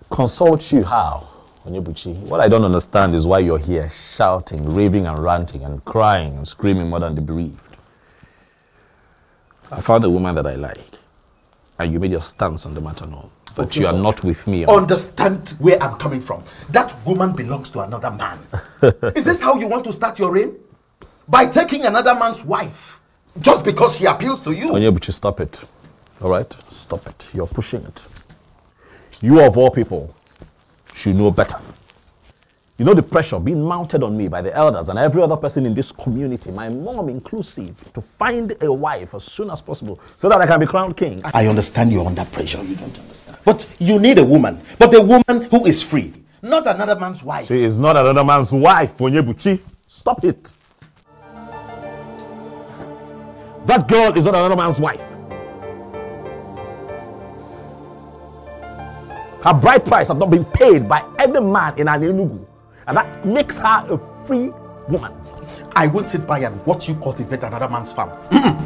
Consult you how? Onyebuchi, what I don't understand is why you're here shouting, raving and ranting and crying and screaming more than the bereaved. I found a woman that I like, and you made your stance on the matter known. But okay, you are not with me. Understand where I'm coming from. That woman belongs to another man. Is this how you want to start your reign? By taking another man's wife? Just because she appeals to you. Onyebuchi, stop it. All right? Stop it. You're pushing it. You of all people should know better. You know the pressure being mounted on me by the elders and every other person in this community, my mom inclusive, to find a wife as soon as possible so that I can be crowned king. I understand you're under pressure. You don't understand. But you need a woman. But a woman who is free. Not another man's wife. She is not another man's wife, Onyebuchi. Stop it. That girl is not another man's wife. Her bride price has not been paid by any man in an Enugu. And that makes her a free woman. I won't sit by and watch you cultivate another man's farm.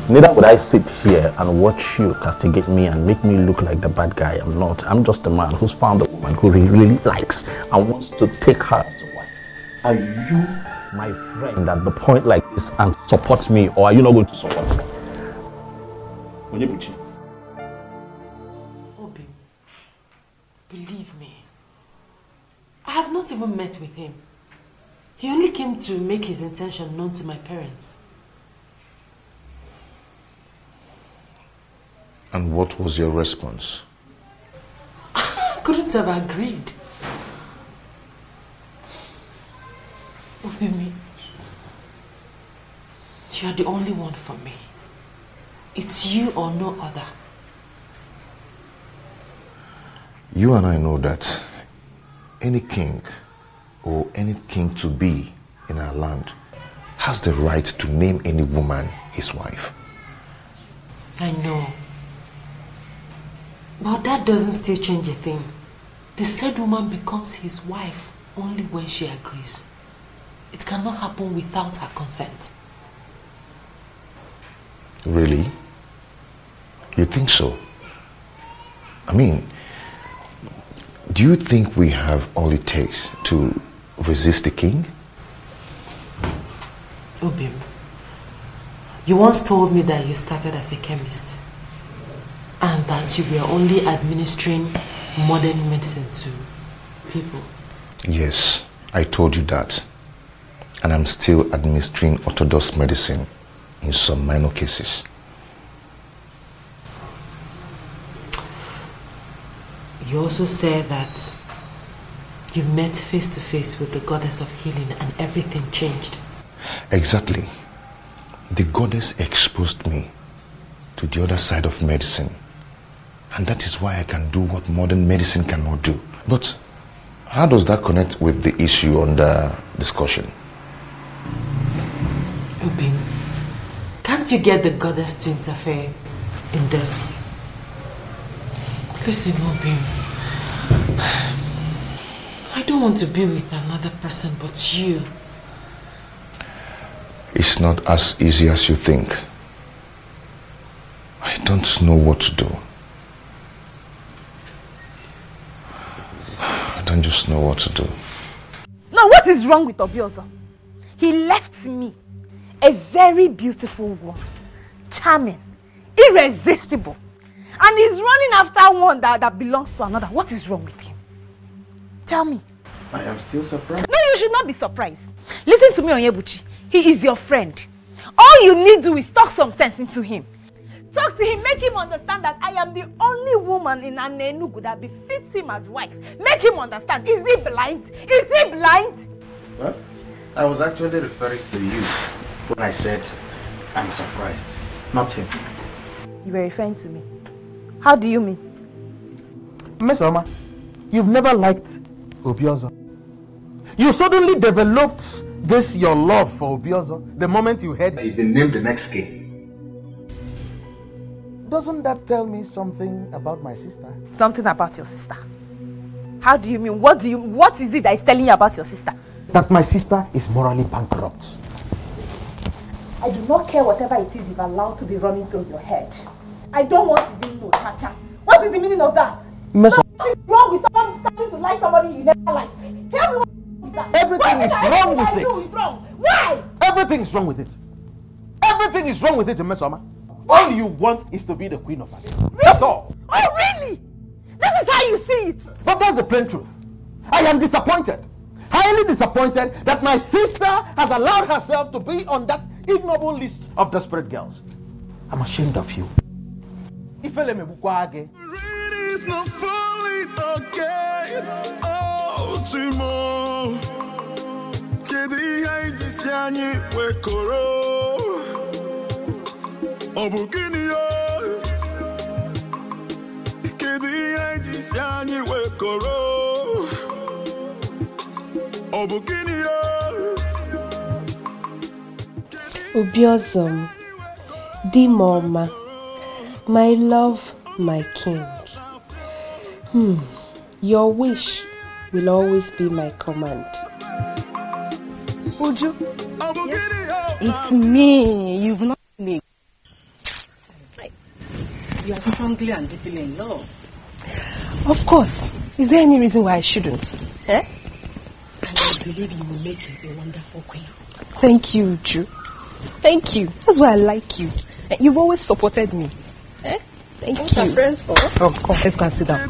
Neither would I sit here and watch you castigate me and make me look like the bad guy. I'm not. I'm just a man who's found a woman who he really likes and wants to take her as a wife. Are you my friend at the point like this and support me, or are you not going to support me? Onyebuchi. Obi, believe me. I have not even met with him. He only came to make his intention known to my parents. And what was your response? I couldn't have agreed. Obimi, you are the only one for me. It's you or no other. You and I know that any king or any king to be in our land has the right to name any woman his wife. I know. But that doesn't still change a thing. The said woman becomes his wife only when she agrees. It cannot happen without her consent. Really? You think so? I mean, do you think we have all it takes to resist the king? Obim, you once told me that you started as a chemist and that you were only administering modern medicine to people. Yes, I told you that. And I'm still administering orthodox medicine in some minor cases. You also said that you met face to face with the goddess of healing and everything changed. Exactly. The goddess exposed me to the other side of medicine. And that is why I can do what modern medicine cannot do. But how does that connect with the issue under discussion? Obin, can't you get the goddess to interfere in this? Listen, Obin, I don't want to be with another person but you. It's not as easy as you think. I don't know what to do. I don't just know what to do. Now, what is wrong with Obiozo? He left me, a very beautiful woman, charming, irresistible, and he's running after one that belongs to another. What is wrong with him? Tell me. I am still surprised. No, you should not be surprised. Listen to me, Onyebuchi. He is your friend. All you need to do is talk some sense into him. Talk to him, make him understand that I am the only woman in Enugu that befits him as wife. Make him understand. Is he blind? Is he blind? Well, I was actually referring to you when I said I'm surprised, not him. You were referring to me. How do you mean? Miss Oma, you've never liked Obiozo. You suddenly developed this your love for Obiozo the moment you heard he's been named the next king. Doesn't that tell me something about my sister? Something about your sister? How do you mean? What is it that is telling you about your sister? That my sister is morally bankrupt. I do not care whatever it is you've allowed to be running through your head. I don't want to be no Chacha. What is the meaning of that? What is wrong with someone starting to like somebody you never liked? Tell me what is that? Everything is wrong with it. Is wrong. Why? Everything is wrong with it. Everything is wrong with it, Mesoma. All you want is to be the queen of us. Really? That's all. Oh, really? That is how you see it. But that's the plain truth. I am disappointed. Highly disappointed that my sister has allowed herself to be on that ignoble list of desperate girls. I'm ashamed of you. Ifele mebukwage. It's not falling again. Oh, Timo. Kedi haiji siani wekoro. Obukini yo. Kedi haiji siani wekoro. Obukini yo. Obiozom, Dimoma, my love, my king. Your wish will always be my command. Uju, it's me. You've not me. You are strongly and deeply in love. Of course. Is there any reason why I shouldn't? Eh? And I believe you will make me a wonderful queen. Thank you, Uju. Thank you. That's why I like you. You've always supported me. Eh? Thank you. Our friends for? Oh, come, let's go and sit down.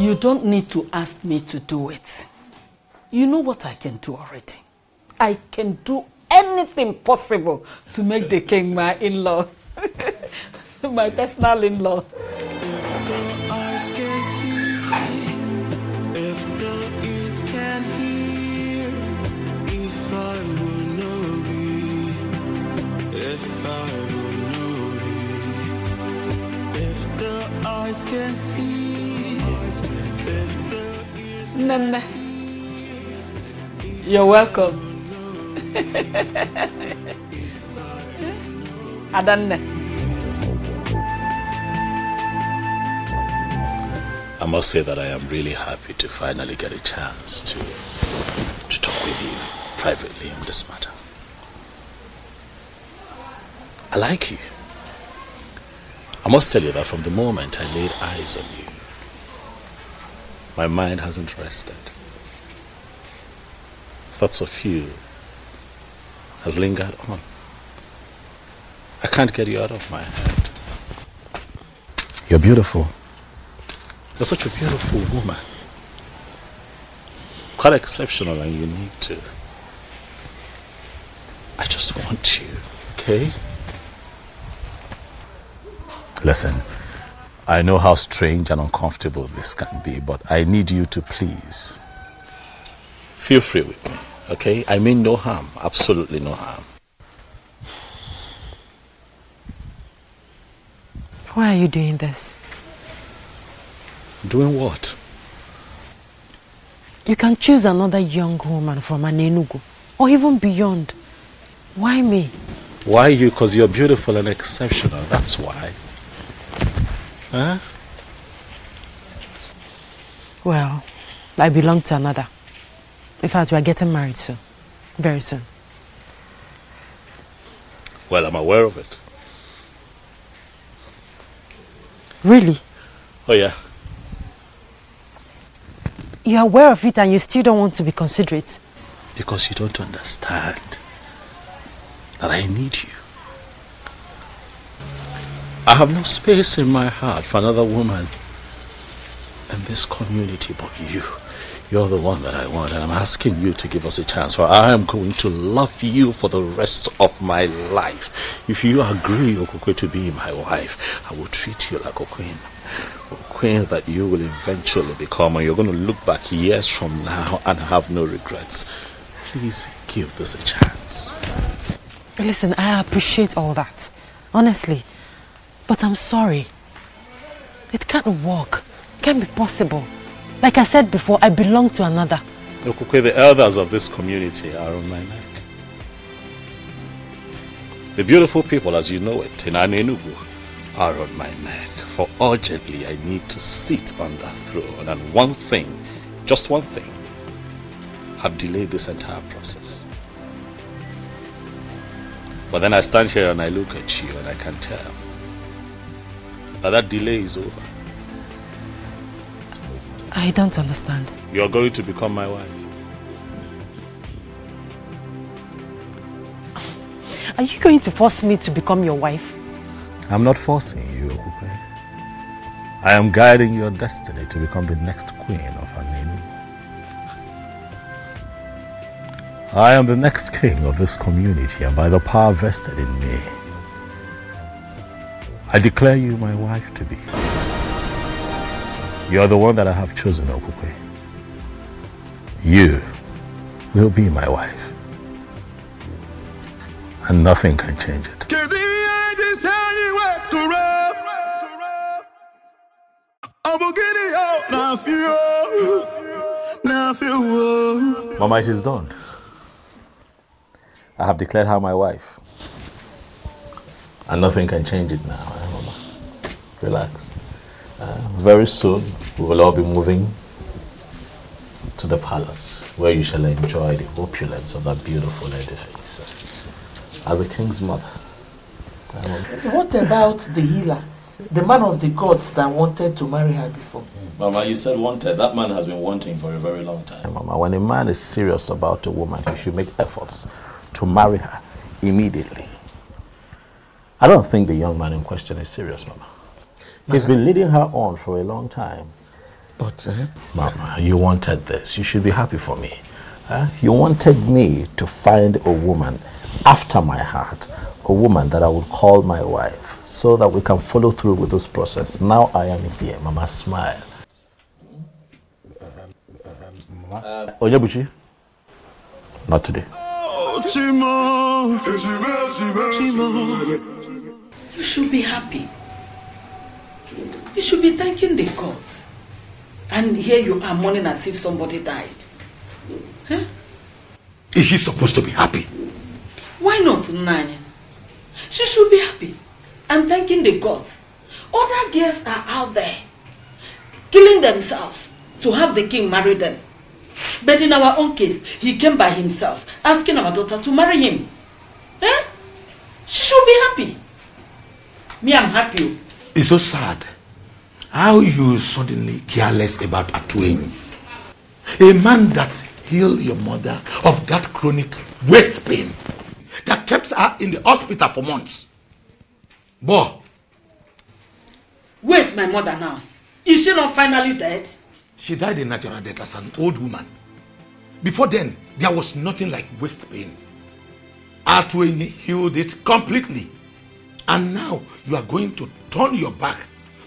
You don't need to ask me to do it. You know what I can do already. I can do anything possible to make the king my in-law. My personal in-law. Can see Nana. You're welcome. Adanne. I must say that I am really happy to finally get a chance to talk with you privately on this matter. I like you. I must tell you that from the moment I laid eyes on you, my mind hasn't rested. Thoughts of you has lingered on. I can't get you out of my head. You're beautiful. You're such a beautiful woman. Quite exceptional and unique too. I just want you, okay? Listen, I know how strange and uncomfortable this can be, but I need you to please feel free with me, okay? I mean no harm, absolutely no harm. Why are you doing this? Doing what? You can choose another young woman from an Enugu, or even beyond. Why me? Why you? Because you're beautiful and exceptional, that's why. Huh? Well, I belong to another. In fact, we are getting married soon. Very soon. Well, I'm aware of it. Really? Oh, yeah. You're aware of it and you still don't want to be considerate? Because you don't understand that I need you. I have no space in my heart for another woman in this community but you. You're the one that I want, and I'm asking you to give us a chance, for I am going to love you for the rest of my life. If you agree, Okokwe, to be my wife, I will treat you like a queen that you will eventually become, and you're going to look back years from now and have no regrets. Please give this a chance. Listen, I appreciate all that, honestly, but I'm sorry. It can't work. It can't be possible. Like I said before, I belong to another. Okokwe, the elders of this community are on my neck. The beautiful people, as you know it, in Enugu, are on my neck. For urgently, I need to sit on that throne. And one thing, just one thing, have delayed this entire process. But then I stand here and I look at you and I can tell that delay is over. I don't understand. You're going to become my wife. Are you going to force me to become your wife? I'm not forcing you, Okukwe. I am guiding your destiny to become the next queen of Anenu. I am the next king of this community, and by the power vested in me, I declare you my wife to be. You are the one that I have chosen, Okukwe. You will be my wife, and nothing can change it. Mama, it is done. I have declared her my wife, and nothing can change it now. Mama, relax. Very soon we will all be moving to the palace, where you shall enjoy the opulence of that beautiful edifice as a king's mother. What about the healer, the man of the gods that wanted to marry her before? Mama, you said wanted. That man has been wanting for a very long time. Mama, when a man is serious about a woman, he should make efforts to marry her immediately. I don't think the young man in question is serious, Mama. He's been leading her on for a long time. But, Mama, you wanted this. You should be happy for me. You wanted me to find a woman after my heart, a woman that I would call my wife, so that we can follow through with this process. Now I am here. Mama, smile. Onyebuchi, not today. You should be happy. You should be thanking the gods. And here you are mourning as if somebody died. Huh? Is she supposed to be happy? Why not, Nani? She should be happy and thanking the gods. Other girls are out there killing themselves to have the king marry them. But in our own case, he came by himself, asking our daughter to marry him. Eh? She should be happy. Me, I'm happy. It's so sad how you suddenly care less about Atueni. A man that healed your mother of that chronic waist pain that kept her in the hospital for months. Boy. Where's my mother now? Is she not finally dead? She died a natural death as an old woman. Before then, there was nothing like waist pain. Atueni healed it completely. And now you are going to turn your back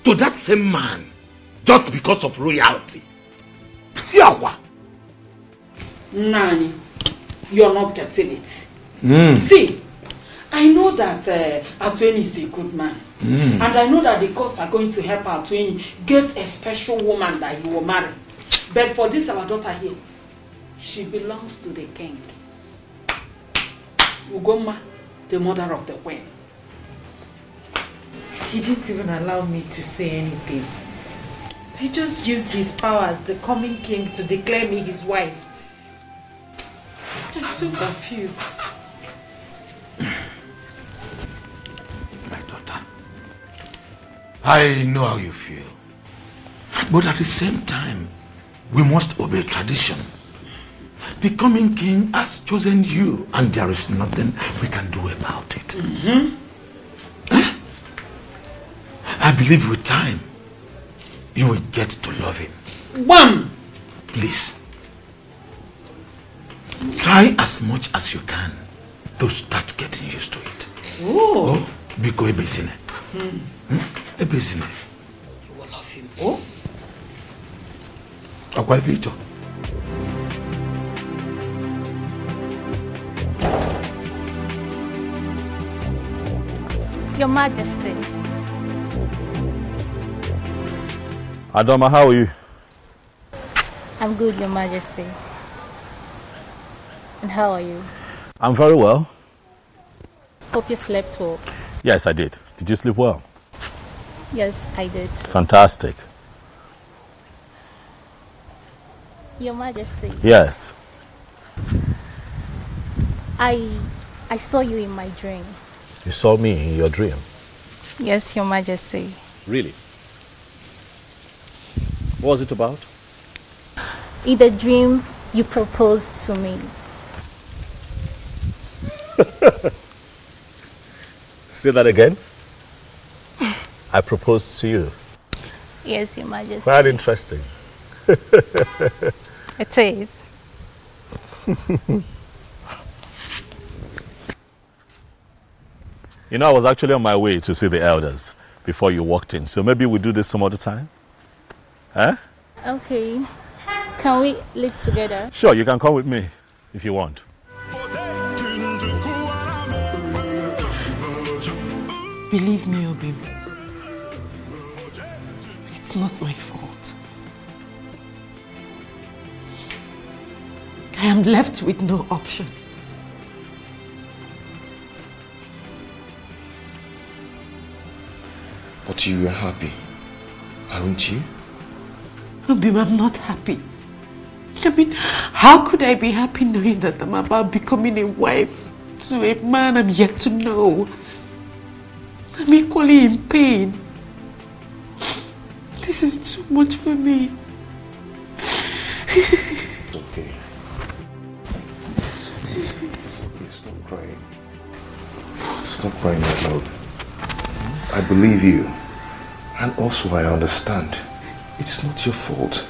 to that same man just because of royalty. Fiawa! Nani, you're not getting it. See, I know that Atueni is a good man. And I know that the gods are going to help Atueni get a special woman that he will marry. But for this, our daughter here, she belongs to the king. Ugoma, the mother of the queen. He didn't even allow me to say anything. He just used his power as the coming king to declare me his wife. I'm so confused. My daughter, I know how you feel. But at the same time, we must obey tradition. The coming king has chosen you, and there is nothing we can do about it. I believe with time, you will get to love him. Bam! Please, try as much as you can to start getting used to it. Oh, Biko ebesine. Ebesine. You will love him. Oh? Akwa Vito. Your Majesty. Adoma, how are you? I'm good, Your Majesty. And how are you? I'm very well. Hope you slept well. Yes, I did. Did you sleep well? Yes, I did. Fantastic. Your Majesty. Yes. I saw you in my dream. You saw me in your dream? Yes, Your Majesty. Really? What was it about? In the dream, you proposed to me. Say that again. I proposed to you. Yes, Your Majesty. Quite interesting. It is. You know, I was actually on my way to see the elders before you walked in, so maybe we'll do this some other time? Huh? Okay. Can we live together? Sure, you can come with me if you want. Believe me, Obim. It's not my fault. I am left with no option. But you are happy, aren't you? Obim, I'm not happy. I mean, how could I be happy knowing that I'm about becoming a wife to a man I'm yet to know? I'm equally in pain. This is too much for me. It's okay. It's okay, stop crying. Stop crying out loud. I believe you. And also I understand. It's not your fault.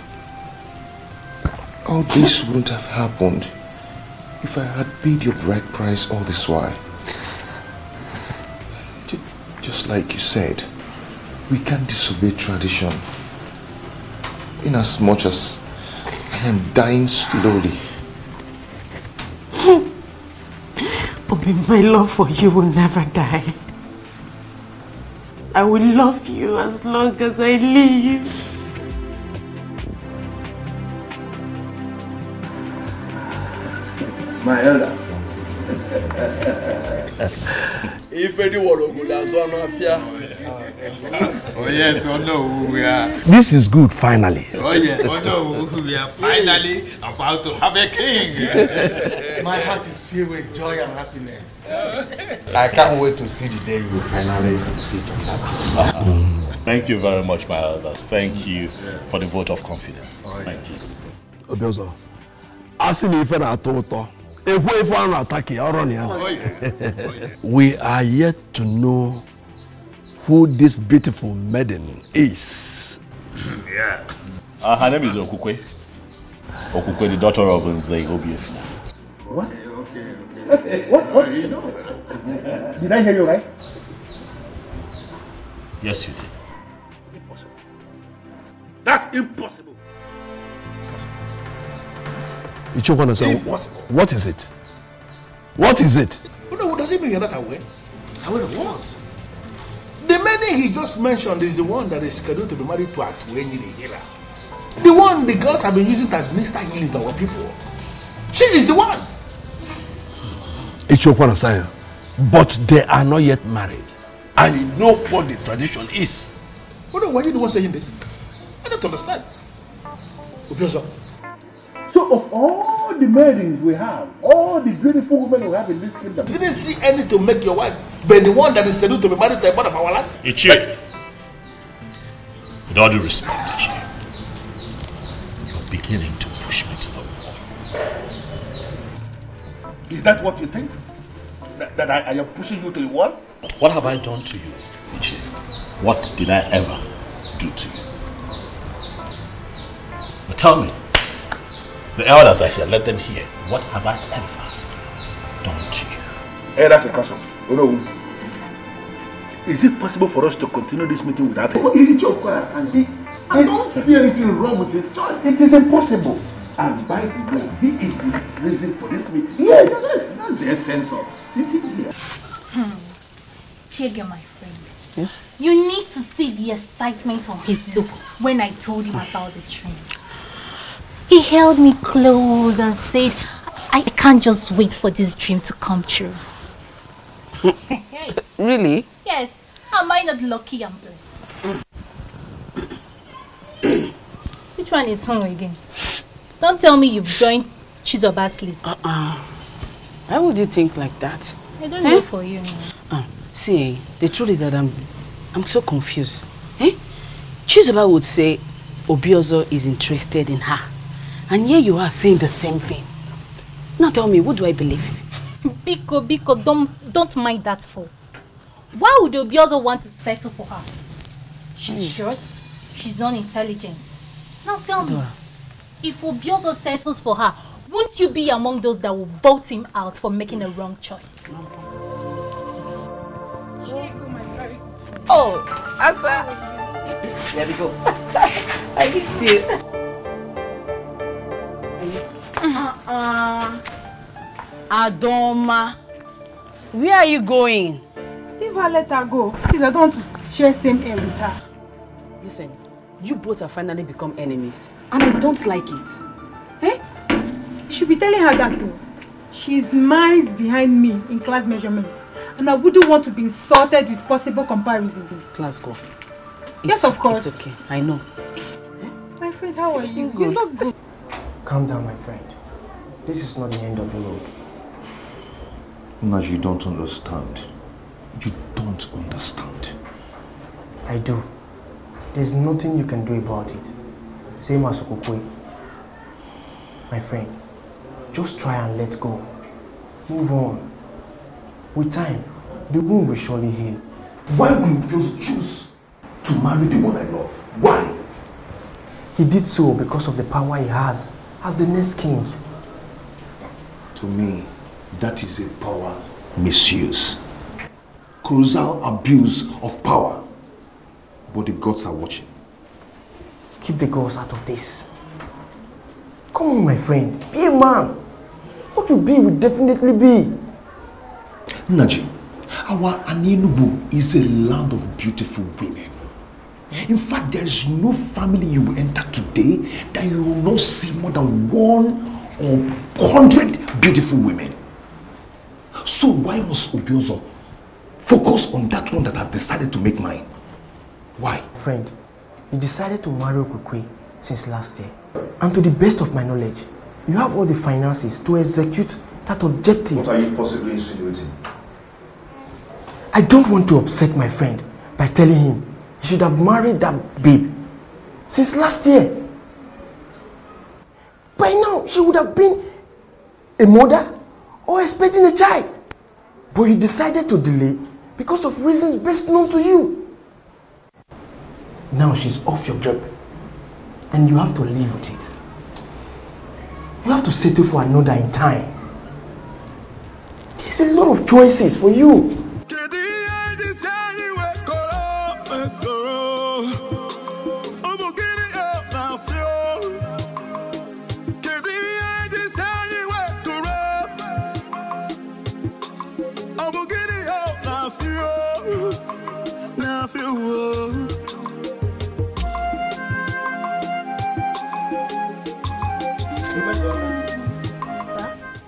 All this wouldn't have happened if I had paid your bride price all this while. Just like you said, we can't disobey tradition. In as much as I am dying slowly. Bobby, my love for you will never die. I will love you as long as I live. My elder. If anyone would have oh yes, oh no, we are. This is good, finally. Oh yeah, oh no, we are finally about to have a king. My heart is filled with joy and happiness. I can't wait to see the day you will finally sit on that throne. Thank you very much, my elders. Thank you for the vote of confidence. Thank you. Obiozo, asking if I told we are yet to know who this beautiful maiden is. Yeah. Her name is Okukwe. Okukwe, the daughter of Nzei Obiefina. What? What? Did I hear you right? Yes, you did. Impossible. That's impossible. Impossible. What is it? What is it? No, does it mean you're not aware? Aware of what? The maiden he just mentioned is the one that is scheduled to be married to Atuenyi the healer. The one the girls have been using to administer healing to our people. She is the one. But they are not yet married. And you know what the tradition is. Oh no, why are you the one saying this? I don't understand. So of all the maidens we have, all the beautiful women we have in this kingdom, you didn't see any to make your wife, but the one that is scheduled to be married to a part of our land? Ichie, with all due respect, Ichie, you're beginning to push me to the wall. Is that what you think? That I am pushing you to the wall? What have I done to you, Ichie? What did I ever do to you? But tell me, the elders, I shall let them hear. What have I ever done to you? Hey, that's a question. Oh no. Is it possible for us to continue this meeting without him? I don't see anything wrong with his choice. It is impossible. And by the way, he is the reason for this meeting. Yes, that's the essence of sitting here. Chege, my friend. Yes? You need to see the excitement on his look when I told him about the train. He held me close and said, I can't just wait for this dream to come true. Really? Yes. Am I not lucky and blessed? Which one is home again? Don't tell me you've joined Chizoba's sleep. Why would you think like that? I don't know for you. See, the truth is that I'm so confused. Chizoba would say Obiozo is interested in her. And here you are saying the same thing. Now tell me, what do I believe? Biko, don't mind that for. Why would Obiozo want to settle for her? She's short, She's unintelligent. Now tell me, if Obiozo settles for her, won't you be among those that will vote him out for making a wrong choice? Oh, Asa. There we go. I missed you. Adoma, where are you going? Leave her, let her go. Please, I don't want to share same air with her. Listen, you both have finally become enemies, and I don't like it. Eh? You should be telling her that too. She's miles behind me in class measurements, and I wouldn't want to be insulted with possible comparison. Class go. Yes, of course. It's okay, I know. My friend, how are you? Good. You look good. Calm down, my friend. This is not the end of the road. Naj, you don't understand. You don't understand. I do. There's nothing you can do about it. Same as Okokwe. My friend, just try and let go. Move on. With time, the wound will surely heal. Why will you just choose to marry the one I love? Why? He did so because of the power he has as the next king. To me, that is a power misuse. Colossal abuse of power. But the gods are watching. Keep the gods out of this. Come on, my friend. Be a man. What you be will definitely be. Naji, our Anenubu is a land of beautiful women. In fact, there is no family you will enter today that you will not see more than 100 beautiful women. So why must Obiozo focus on that one that I've decided to make mine? Why? Friend, you decided to marry Okokwe since last year. And to the best of my knowledge, you have all the finances to execute that objective. What are you possibly insinuating? I don't want to upset my friend by telling him he should have married that babe since last year. By now, she would have been a mother or expecting a child. But you decided to delay because of reasons best known to you. Now she's off your grip and you have to live with it. You have to settle for another in time. There's a lot of choices for you.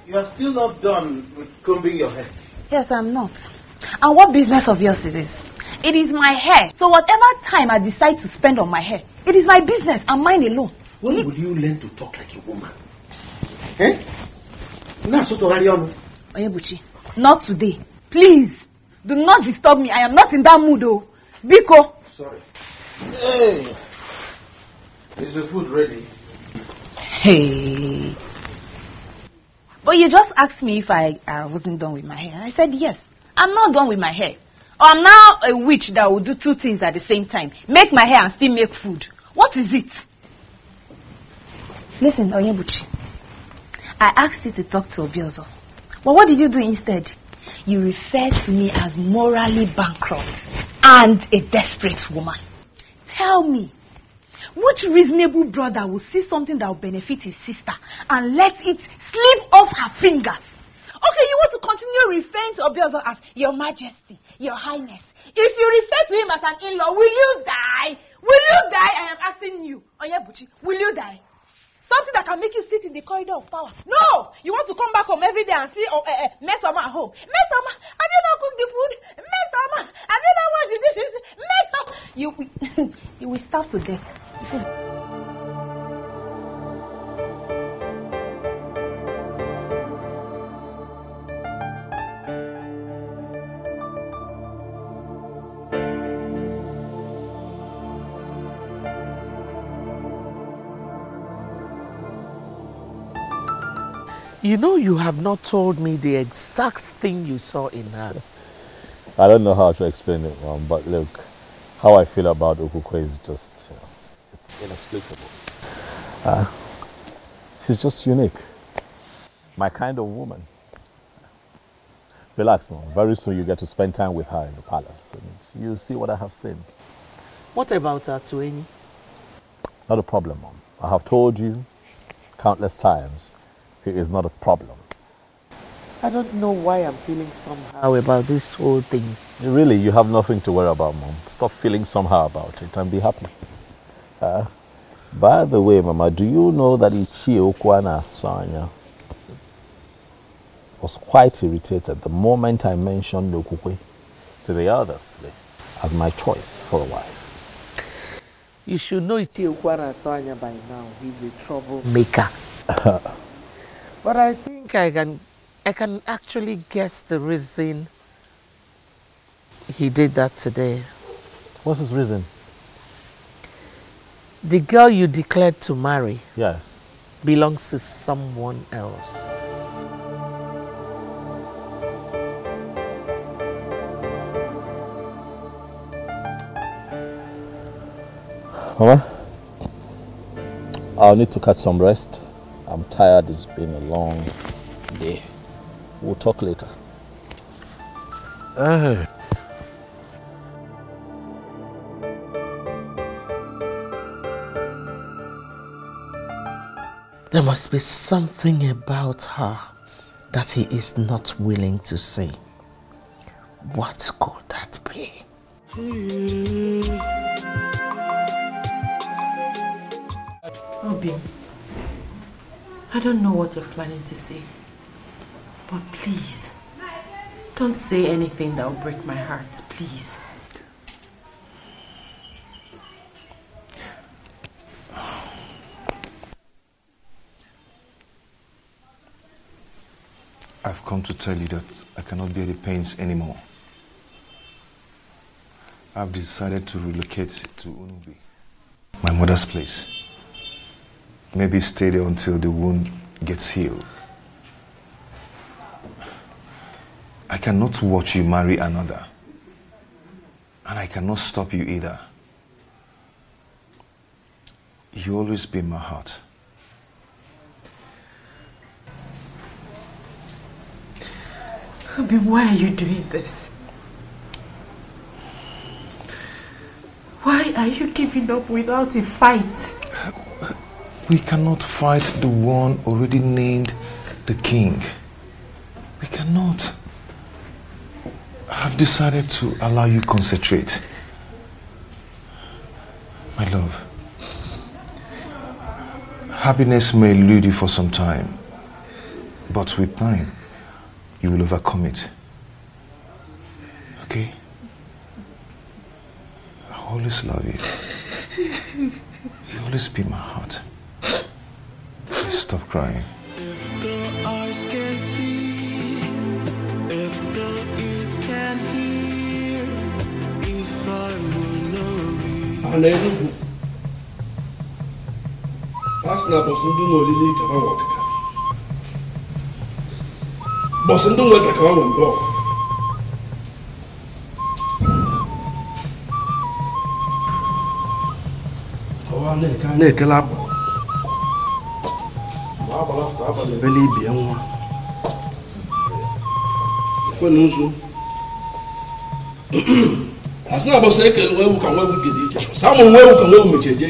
You are still not done with combing your hair. Yes, I'm not. And what business of yours it is? It is my hair. So whatever time I decide to spend on my hair, it is my business and mine alone. When will you learn to talk like a woman? Eh? Onyebuchi, not today. Please, do not disturb me. I am not in that mood though. Biko. Sorry. Hey! Is the food ready? Hey. But you just asked me if I wasn't done with my hair. I said yes. I'm not done with my hair. Or I'm now a witch that will do two things at the same time. Make my hair and still make food. What is it? Listen, Onyebuchi. I asked you to talk to Obiozo. But what did you do instead? You referred to me as morally bankrupt and a desperate woman. Tell me, which reasonable brother will see something that will benefit his sister and let it slip off her fingers? Okay, you want to continue referring to Obiozo as Your Majesty, Your Highness. If you refer to him as an in-law, will you die? Will you die? I am asking you. Onyebuchi, will you die? Something that can make you sit in the corridor of power. No! You want to come back home every day and see Mesoma at home. Mesoma, have you not cooked the food? Mesoma, have you not washed the dishes? Mesoma! You will starve to death. You know you have not told me the exact thing you saw in her. I don't know how to explain it, Mom, but look, how I feel about Okukwe is just It's inexplicable. She's just unique. My kind of woman. Relax, Mom. Very soon you get to spend time with her in the palace. And you'll see what I have seen. What about Ini? Not a problem, Mom. I have told you countless times, he is not a problem. I don't know why I'm feeling somehow about this whole thing. Really, you have nothing to worry about, Mom. Stop feeling somehow about it and be happy. By the way, Mama, do you know that Ichie Okwana Asanya was quite irritated the moment I mentioned Okukwe to the others today as my choice for a wife? You should know Ichie Okwana Asanya by now. He's a troublemaker. But I think I can actually guess the reason he did that today. What's his reason? The girl you declared to marry, yes, belongs to someone else. Mama, I'll need to catch some rest. I'm tired. It's been a long day. We'll talk later. There must be something about her that he is not willing to say. What could that be? Obi, I don't know what you're planning to say, but please, don't say anything that will break my heart, please. I've come to tell you that I cannot bear the pains anymore. I've decided to relocate to Unubi, my mother's place. Maybe stay there until the wound gets healed. I cannot watch you marry another. And I cannot stop you either. You always be in my heart. Obi, why are you doing this? Why are you giving up without a fight? We cannot fight the one already named the king. We cannot. I have decided to allow you concentrate. My love, happiness may elude you for some time, but with time, you will overcome it. Okay? I always love you. You always be in my heart. Please stop crying. If the eyes can see, if the ears can hear, if I will know be. That's not possible. Only come work. Boss, don't let the come and go. I can't lab. Belly be a one. That's not about second where we can work with each other. Someone where we can work with each other.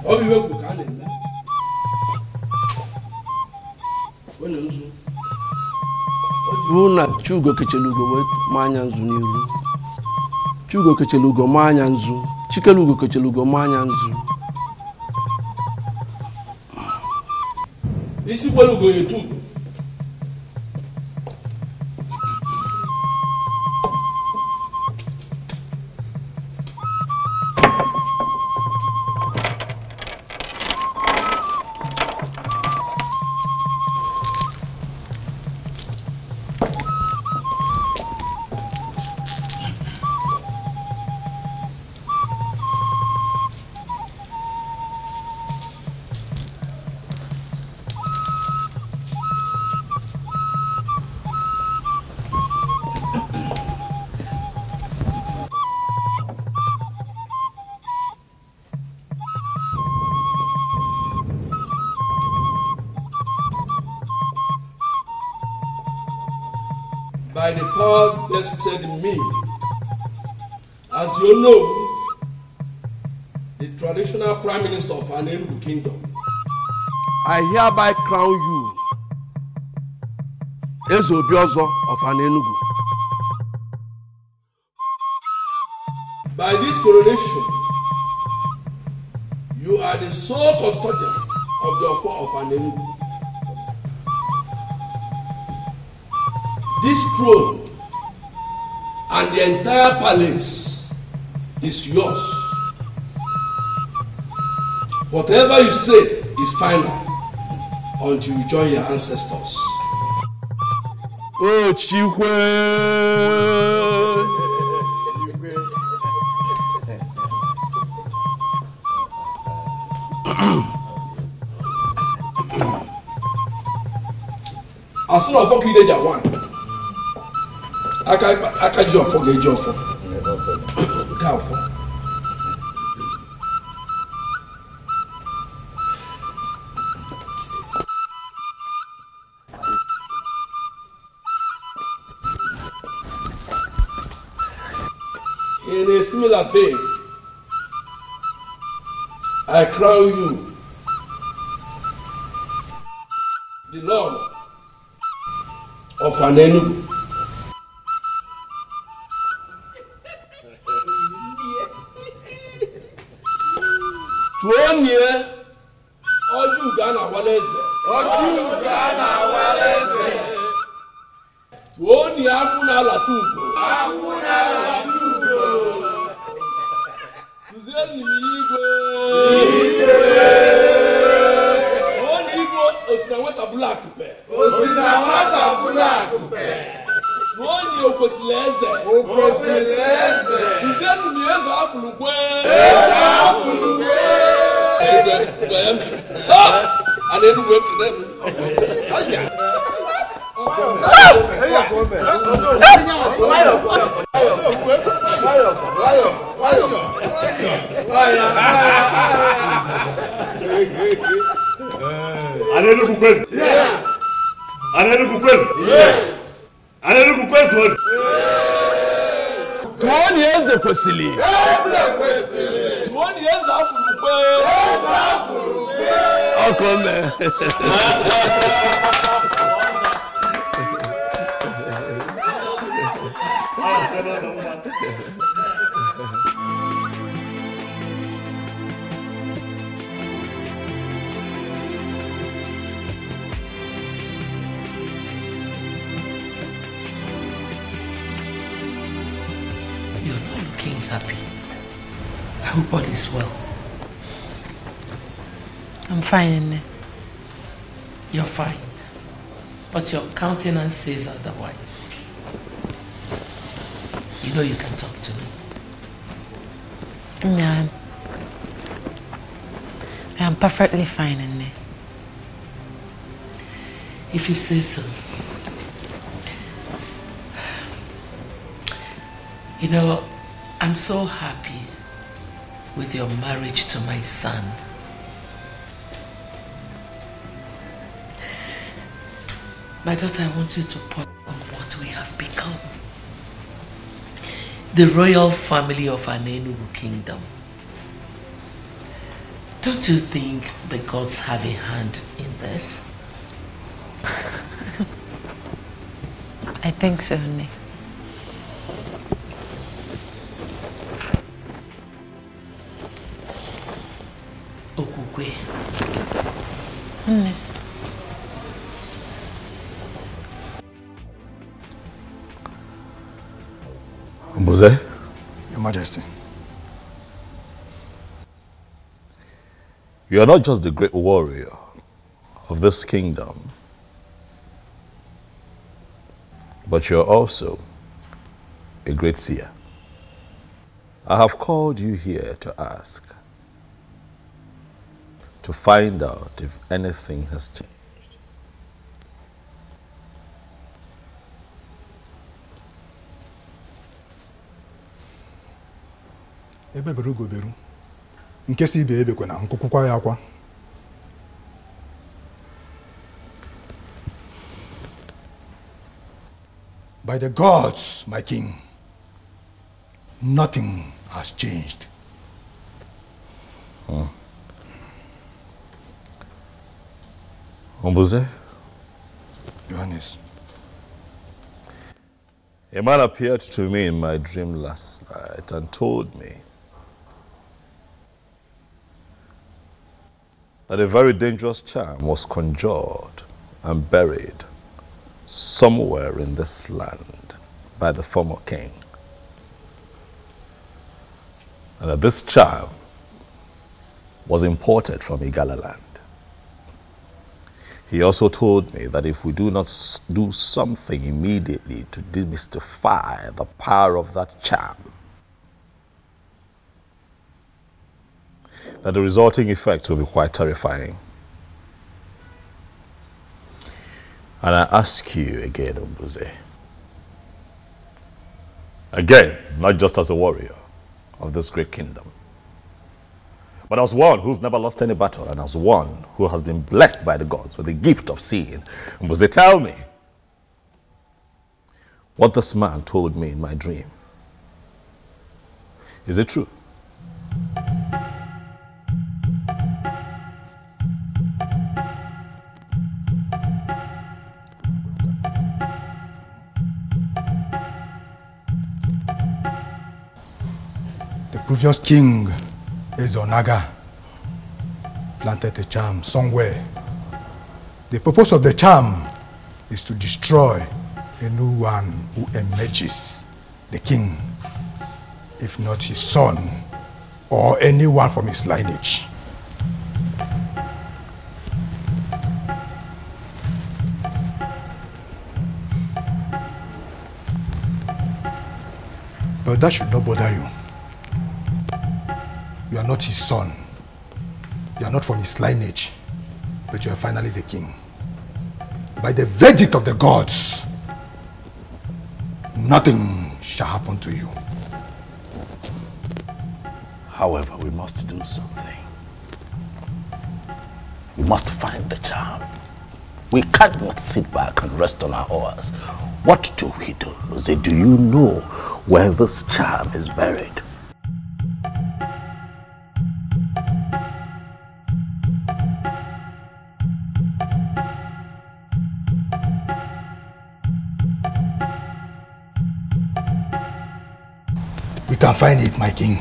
Oh, you work with Canada. Runa Chugo Kechelugo with Manyanzu. Chugo Kechelugo Manyanzu. Chikelugo Kechelugo Manyanzu. This is what we're going to do. by the power vested in me. As you know, the traditional Prime Minister of an Enugu Kingdom, I hereby crown you as Obiozo of an Enugu. By this coronation, you are the sole custodian of the affair of an Enugu. This throne and the entire palace is yours. Whatever you say is final until you join your ancestors. Oh, Chikwe! As soon as you get one, I can't just forget your phone. In a similar vein, I crown you the Lord of an Enugu. Tuonye Oju Ghana Walese. Oju Ghana Walese. Tuonye Akuna Latugo. Akuna Latugo. Tuzeni Igwe. Oni Igwe Osinawata Black Pe. Osinawata Black Pe. Tuonye Okosileze. Okosileze. Tuzeni Mieza Afulukwe. Eza Afulukwe. I didn't work for them. You're not looking happy. I hope all is well. I'm fine, Nne. You're fine. But your countenance says otherwise. You know you can talk to me. Yeah. I'm perfectly fine, Nne. If you say so. You know, I'm so happy with your marriage to my son. My daughter, I want you to ponder on what we have become. The royal family of an Enugu kingdom. Don't you think the gods have a hand in this? I think so, Nne. Okukwe. Nne. Mose? Your Majesty. You are not just the great warrior of this kingdom, but you are also a great seer. I have called you here to ask, to find out if anything has changed. Ebe beru go beru. Nke si ibe ebe kwena nkukukwa ya akwa. By the gods, my king, nothing has changed. Ombuze? Johannes. A man appeared to me in my dream last night and told me that a very dangerous charm was conjured and buried somewhere in this land by the former king. And that this charm was imported from Igala land. He also told me that if we do not do something immediately to demystify the power of that charm, that the resulting effects will be quite terrifying. And I ask you again, Ombuze, again, not just as a warrior of this great kingdom, but as one who's never lost any battle and as one who has been blessed by the gods with the gift of seeing, Ombuze, tell me what this man told me in my dream. Is it true? The previous king, Ezonaga, planted a charm somewhere. The purpose of the charm is to destroy a new one who emerges, the king, if not his son or anyone from his lineage. But that should not bother you. You are not his son. You are not from his lineage, but you are finally the king. By the verdict of the gods, nothing shall happen to you. However, we must do something. We must find the charm. We cannot sit back and rest on our oars. What do we do? Do you know where this charm is buried? We can find it, my king.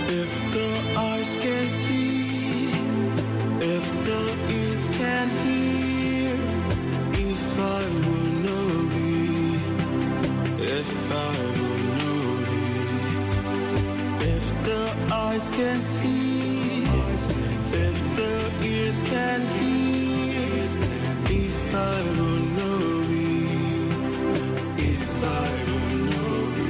If the eyes can see, if the ears can hear, if I will know be, if I will know be, if the eyes can see, if the ears can hear, if I will know be, if I will know be.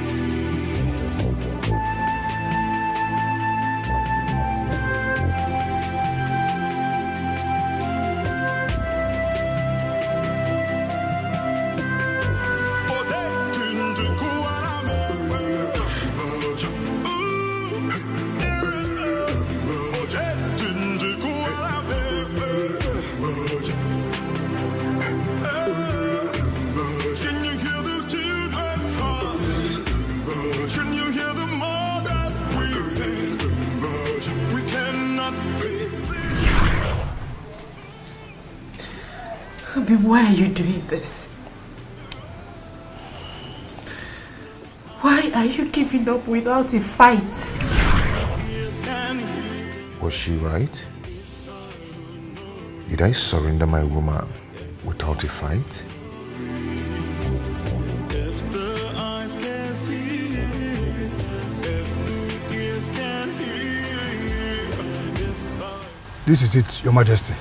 Why are you doing this? Why are you giving up without a fight? Was she right? Did I surrender my woman without a fight? This is it, Your Majesty.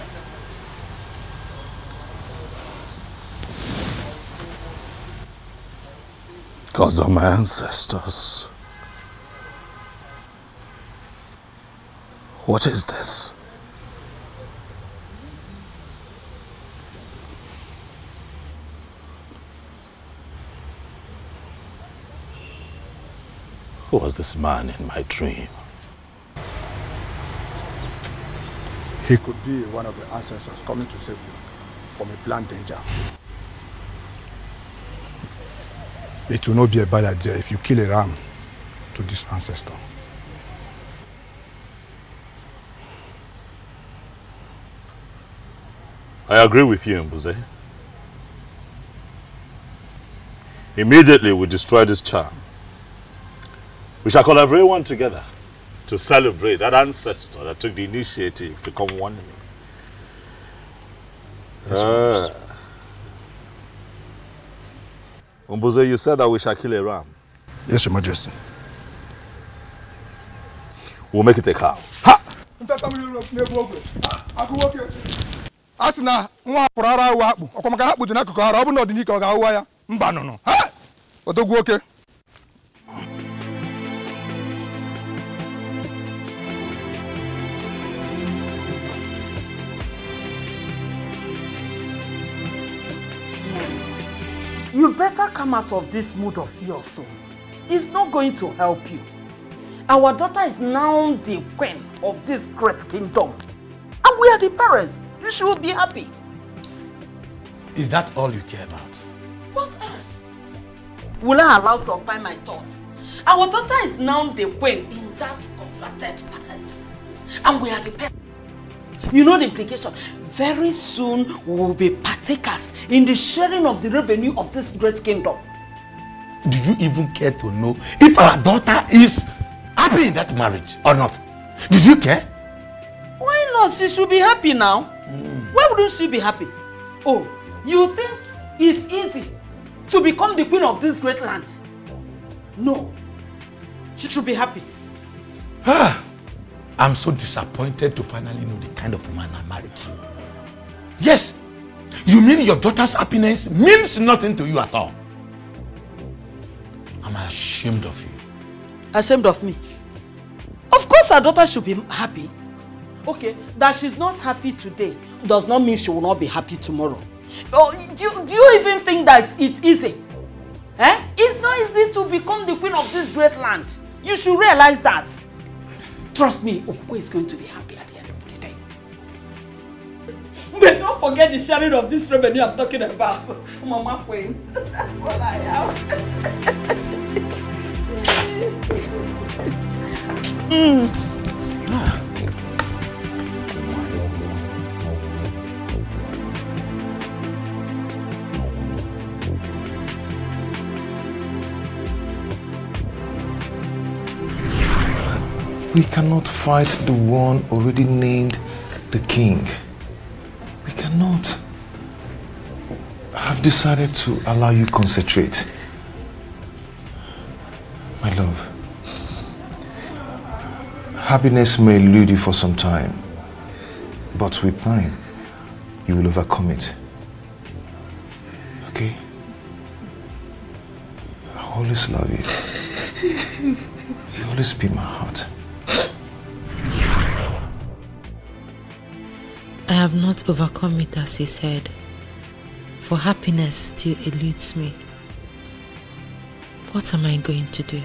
Gods of my ancestors. What is this? Who was this man in my dream? He could be one of the ancestors coming to save you from a planned danger. It will not be a bad idea if you kill a ram to this ancestor. I agree with you, Mbuze. Immediately we destroy this charm. We shall call everyone together to celebrate that ancestor that took the initiative to come warn me. Mbuze, you said that we shall kill a ram. Yes, Your Majesty. We'll make it a cow. Asina nwa purara wa akpu okomaka akpu dị n'akụkụ ara ọ bụ na ọdịnika ọ ga-awụwa ya mba nụnụ ha odogwu oke. You better come out of this mood of yours soon. It's not going to help you. Our daughter is now the queen of this great kingdom. And we are the parents. You should be happy. Is that all you care about? What else? Will I allow to occupy my thoughts? Our daughter is now the queen in that converted palace. And we are the parents. You know the implication. Very soon we will be partakers in the sharing of the revenue of this great kingdom. Do you even care to know if our daughter is happy in that marriage or not? Did you care? Why not? She should be happy now. Why wouldn't she be happy? Oh, you think it's easy to become the queen of this great land? No. She should be happy. I'm so disappointed to finally know the kind of woman I married to. Yes, you mean your daughter's happiness means nothing to you at all? I'm ashamed of you. Ashamed of me? Of course our daughter should be happy. Okay, that she's not happy today does not mean she will not be happy tomorrow. Do you even think that it's easy? It's not easy to become the queen of this great land. You should realize that. Trust me, Okwe is going to be happy at the end of the day. But don't forget the sharing of this revenue I'm talking about. Mama Queen. That's what I am. We cannot fight the one already named the king. We cannot. I've decided to allow you concentrate. My love, happiness may elude you for some time, but with time, you will overcome it. Okay? I always love you. You always be my heart. I have not overcome it as he said, for happiness still eludes me. What am I going to do?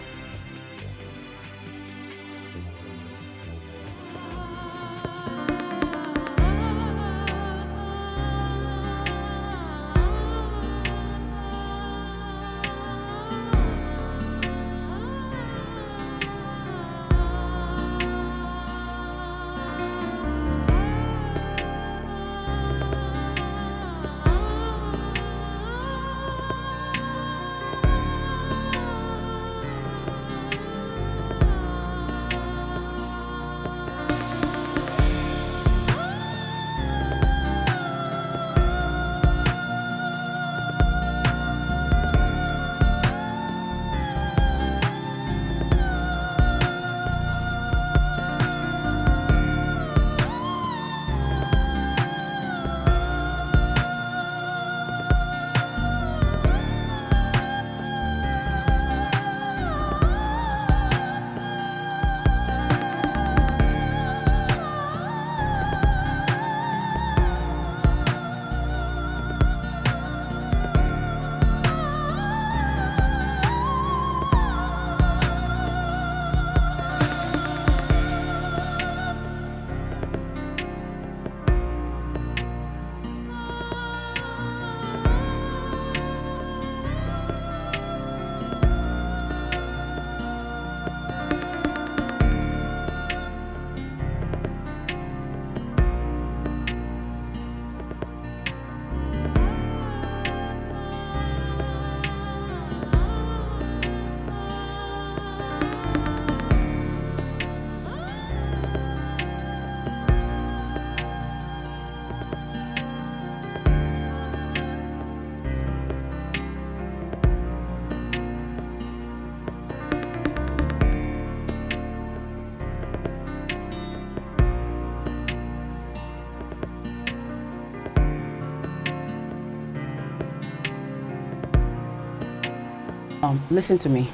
Listen to me.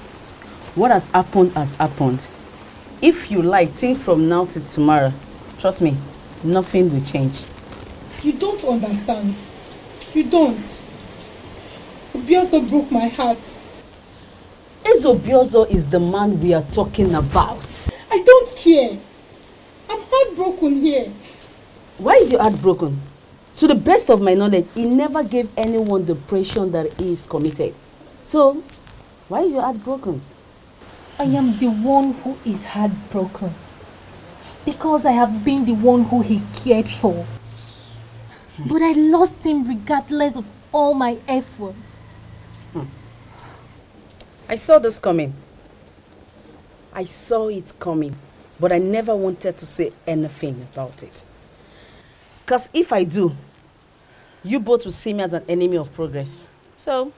What has happened has happened. If you like, think from now to tomorrow. Trust me, nothing will change. You don't understand. You don't. Obiozo broke my heart. Obiozo is the man we are talking about. I don't care. I'm heartbroken here. Why is your heart broken? To the best of my knowledge, he never gave anyone the impression that he is committed. So, why is your heart broken? I am the one who is heartbroken. Because I have been the one who he cared for. But I lost him regardless of all my efforts. I saw this coming. I saw it coming. But I never wanted to say anything about it. Because if I do, you both will see me as an enemy of progress. So,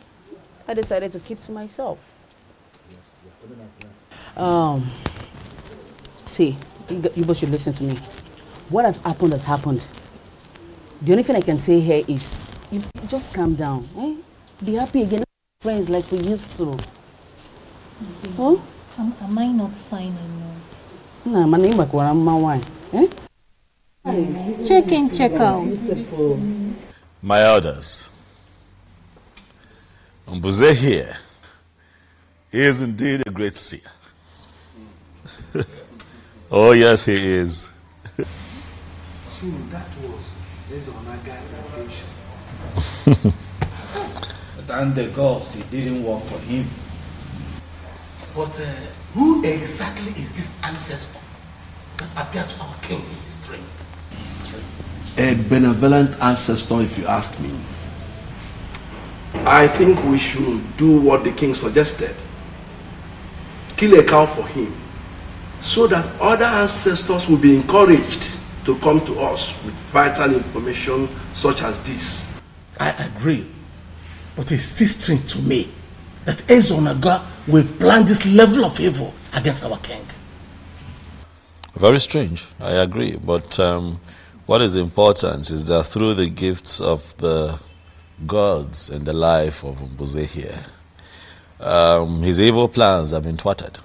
I decided to keep to myself. See, you both should listen to me. What has happened has happened. The only thing I can say here is, you just calm down. Eh? Be happy again, friends like we used to. Huh? Am I not fine enough? Nah, my name is wine. Eh? Check in, check out. My elders, Mbuze here is indeed a great seer. Oh yes, he is. So that was Ezonaga's intention. Thank the gods it didn't work for him. But who exactly is this ancestor that appeared to our king in his dream? A benevolent ancestor, if you ask me. I think we should do what the king suggested. Kill a cow for him, so that other ancestors will be encouraged to come to us with vital information such as this. I agree, but it's still strange to me that Ezonaga will plan this level of evil against our king. Very strange, I agree, but what is important is that through the gifts of the gods and the life of Mbuze here, his evil plans have been thwarted.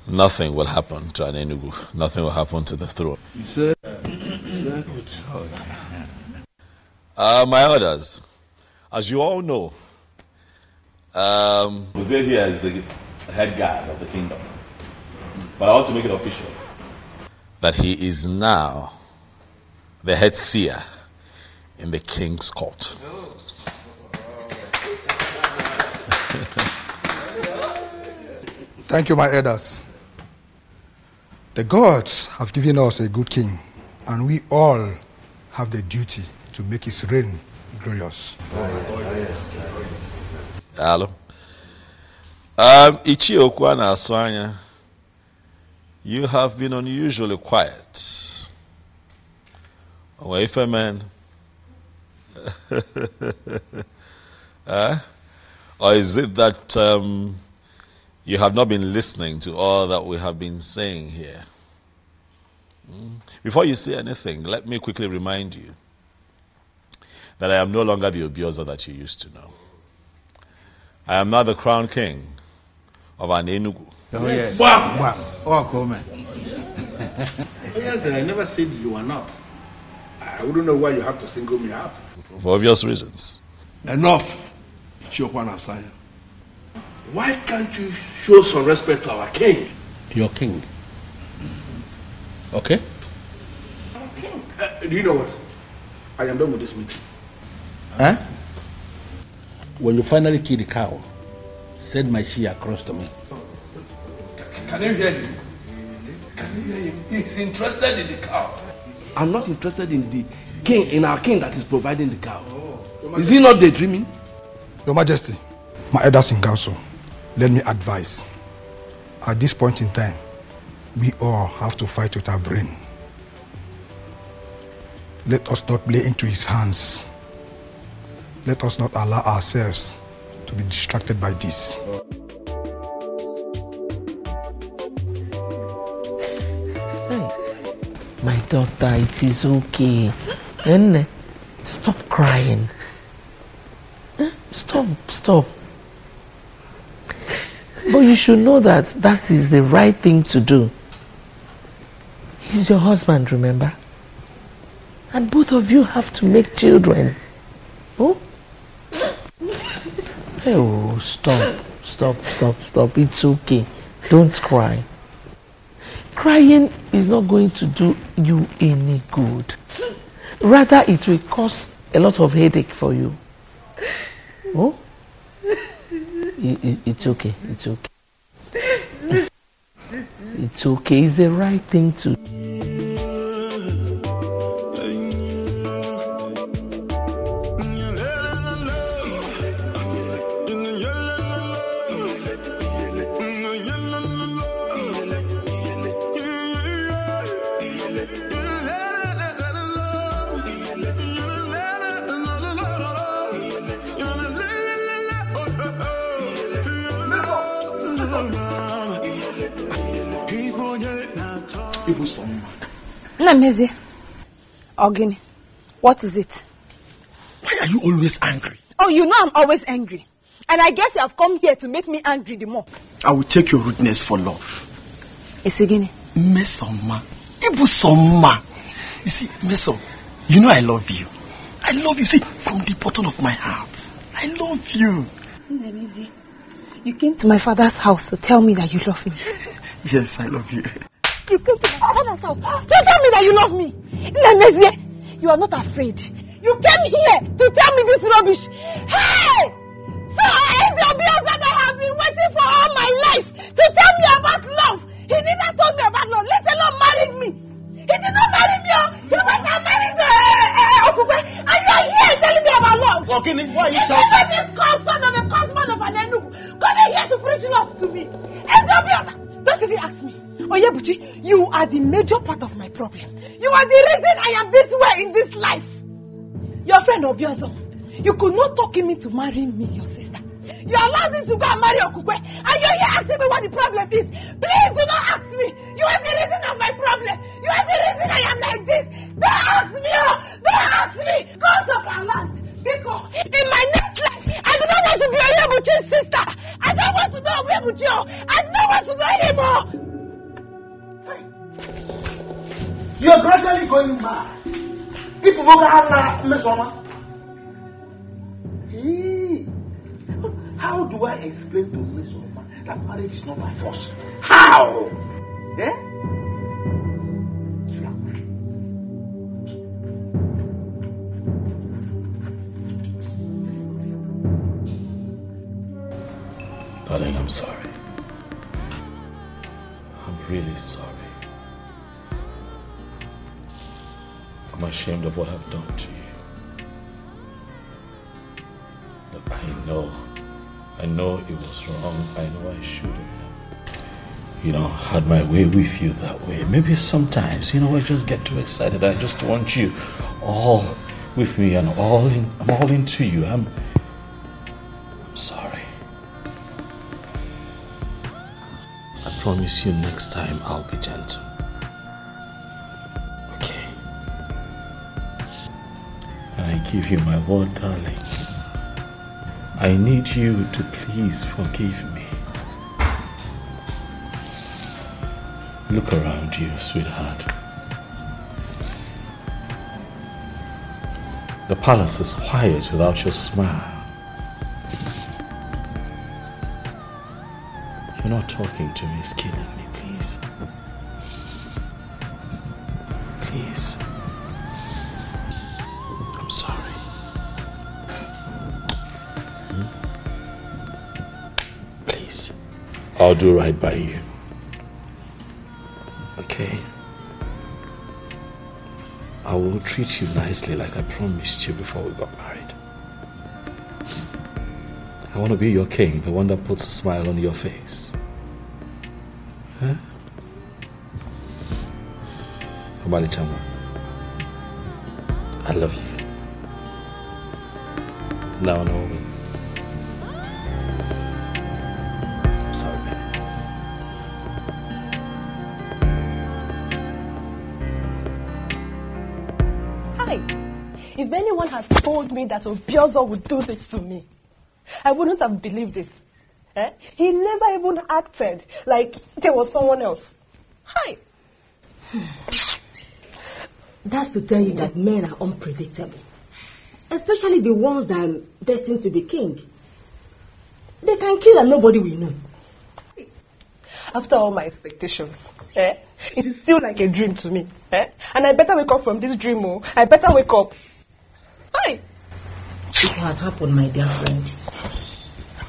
Nothing will happen to an Enugu. Nothing will happen to the throne. You said my elders, as you all know, Mbuze here is the head guard of the kingdom. But I want to make it official that he is now the head seer in the king's court. Thank you, my elders. The gods have given us a good king, and we all have the duty to make his reign glorious. Hello. Ichi Okwana Aswanya, you have been unusually quiet. Or if a man, or is it that you have not been listening to all that we have been saying here? Before you say anything, let me quickly remind you that I am no longer the Obiozo that you used to know. I am now the crown king of an Enugu. Oh, yes. Wow. Oh, comment. Yes, I never said you are not. I wouldn't know why you have to single me out. For obvious reasons. Enough, Chiokwana Asanya. Why can't you show some respect to our king? Your king. Okay? Our king. Do you know what? I am done with this meeting. Huh? When you finally kill the cow, send my she across to me. Can you hear him? Can you hear him? He's interested in the cow. I'm not interested in the king, in our king that is providing the cow. Is he not daydreaming? Your Majesty, my elders in council, let me advise. At this point in time, we all have to fight with our brain. Let us not play into his hands. Let us not allow ourselves to be distracted by this. My daughter, it is okay. Nene, stop crying. Stop. But you should know that that is the right thing to do. He's your husband, remember? And both of you have to make children. Oh? Oh, stop. It's okay. Don't cry. Crying is not going to do you any good. Rather, it will cause a lot of headache for you. Oh? It's okay. It's okay. It's okay. It's the right thing to do. Nameze, Ogini, what is it? Why are you always angry? Oh, you know I'm always angry. And I guess you have come here to make me angry the more. I will take your rudeness for love. Esigini. Mesoma. Ibusoma. You see, Meso, you know I love you. I love you, see, from the bottom of my heart. I love you. Nameze, you came to my father's house to tell me that you love him. Yes, I love you. You came to my father's house to tell me that you love me. Nameze, you are not afraid. You came here to tell me this rubbish. Hey! So that I have been waiting for all my life to tell me about love. He never told me about love, let alone married me. He did not marry me. He was not married Okukwe. And you are here telling me about love. Okay, why are you shouting? This son of a husband of an Enugu coming here to preach love to me. Don't even ask me. Oyebuchi, you are the major part of my problem. You are the reason I am this way in this life. Your friend Obiozo, you could not talk him into marrying me, your sister. You allowed him to go and marry Okukwe, and you're here asking me what the problem is. Please do not ask me. You are the reason of my problem. You are the reason I am like this. Don't ask me. Don't ask me. Cause of our land. Because in my next life, I do not want to be Oyebuchi's sister. I don't want to know Oyebuchi. I do not want to know anymore. You are gradually going mad. People will have Mesoma. How do I explain to Mesoma that marriage is not by force? How? Eh? Darling, I'm sorry. I'm really sorry. I'm ashamed of what I've done to you. But I know it was wrong. I know I shouldn't have, had my way with you that way. Maybe sometimes, I just get too excited. I just want you all with me and I'm all into you. I'm sorry. I promise you next time I'll be gentle. I give you my word, darling. I need you to please forgive me. Look around you, sweetheart. The palace is quiet without your smile. You're not talking to me, it's killing me, please. Please. I'm sorry. Please. I'll do right by you. Okay? I will treat you nicely like I promised you before we got married. I want to be your king, the one that puts a smile on your face. Huh? Obali Chama, I love you. Now and always. I'm sorry, baby. Hi. If anyone had told me that Obiozo would do this to me, I wouldn't have believed it. Eh? He never even acted like there was someone else. Hi. That's to tell you that men are unpredictable. Especially the ones that are destined to be king. They can kill and nobody will know. After all my expectations, it is still like a dream to me. And I better wake up from this dream. Oh. I better wake up. Hi. It has happened, my dear friend.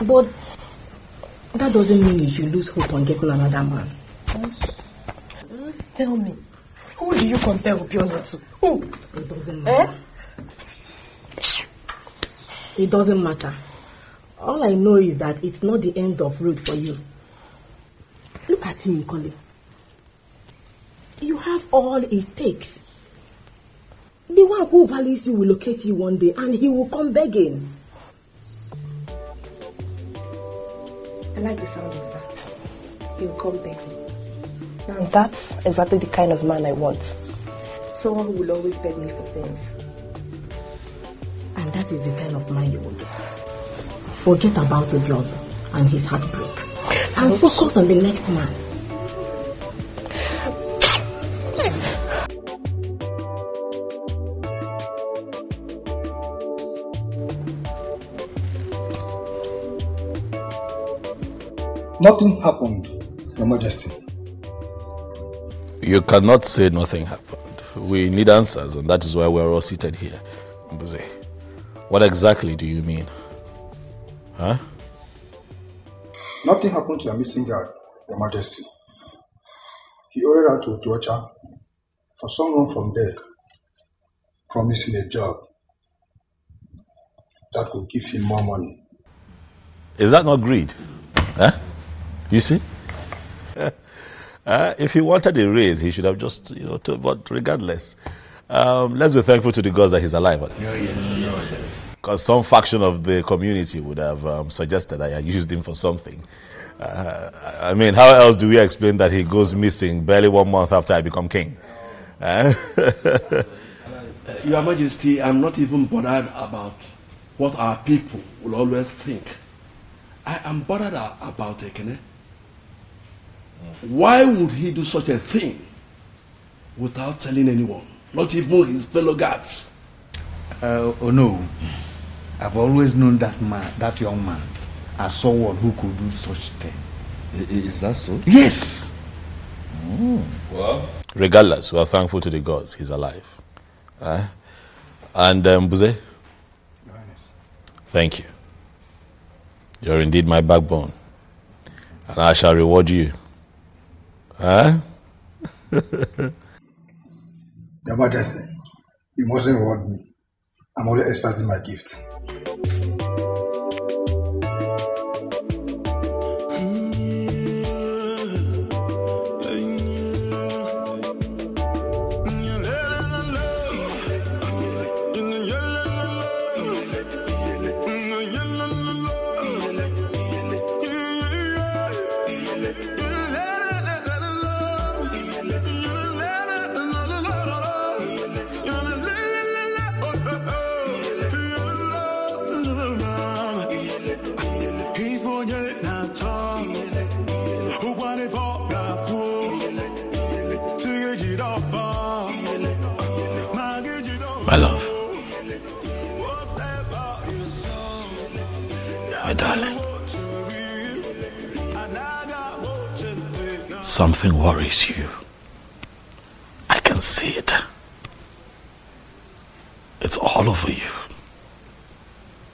But that doesn't mean you should lose hope on getting another man. Tell me, who do you compare Obiozo to? Who? It doesn't matter. It doesn't matter. All I know is that it's not the end of road for you. Look at him, Nkoli. You have all it takes. The one who values you will locate you one day and he will come begging. I like the sound of that. He will come begging. And that's exactly the kind of man I want. Someone who will always beg me for things. And that is the kind of man you will get. Forget about Obiozo and his heartbreak. And focus on the next man. Nothing happened, Your Majesty. You cannot say nothing happened. We need answers, and that is why we are all seated here. Mbuze, what exactly do you mean? Huh? Nothing happened to your missing guard, Your Majesty. He ordered out to Otuocha for someone from there promising a job that could give him more money. Is that not greed? Huh? You see? If he wanted a raise, he should have just, but regardless, let's be thankful to the gods that he's alive. Yes. Because some faction of the community would have suggested that I used him for something. I mean, how else do we explain that he goes missing barely 1 month after I become king? Your Majesty, I'm not even bothered about what our people will always think. I am bothered about Ekene. Why would he do such a thing without telling anyone, not even his fellow guards? Oh no, I've always known that young man as someone who could do such thing. Is that so? Yes. Well, regardless, we are thankful to the gods he's alive. And Mbuze, thank you. You're indeed my backbone, and I shall reward you. Your Majesty, you mustn't reward me. I'm only exercising my gift. My love, my darling, something worries you. I can see it. It's all over you.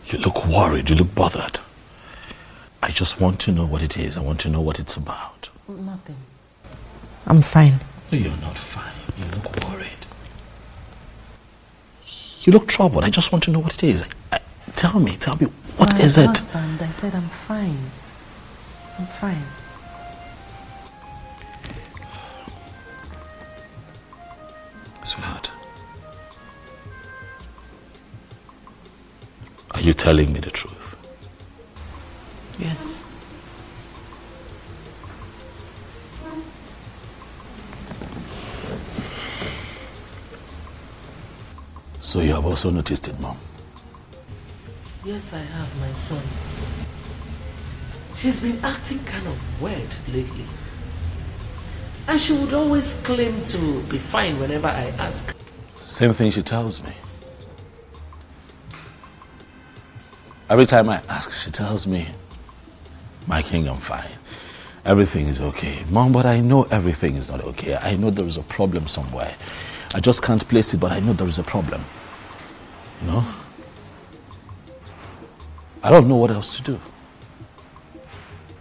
You look worried, you look bothered. I just want to know what it is. I want to know what it's about. Nothing. I'm fine. You're not fine. You look worried. You look troubled. I just want to know what it is. Tell me, what is it? Husband, I said I'm fine. I'm fine. Sweetheart, are you telling me the truth? Yes. So you have also noticed it, Mom? Yes, I have, my son. She's been acting kind of weird lately. And she would always claim to be fine whenever I ask. Same thing she tells me. Every time I ask, she tells me, my king, I'm fine. Everything is okay. Mom, but I know everything is not okay. I know there is a problem somewhere. I just can't place it, but I know there is a problem. You know? I don't know what else to do.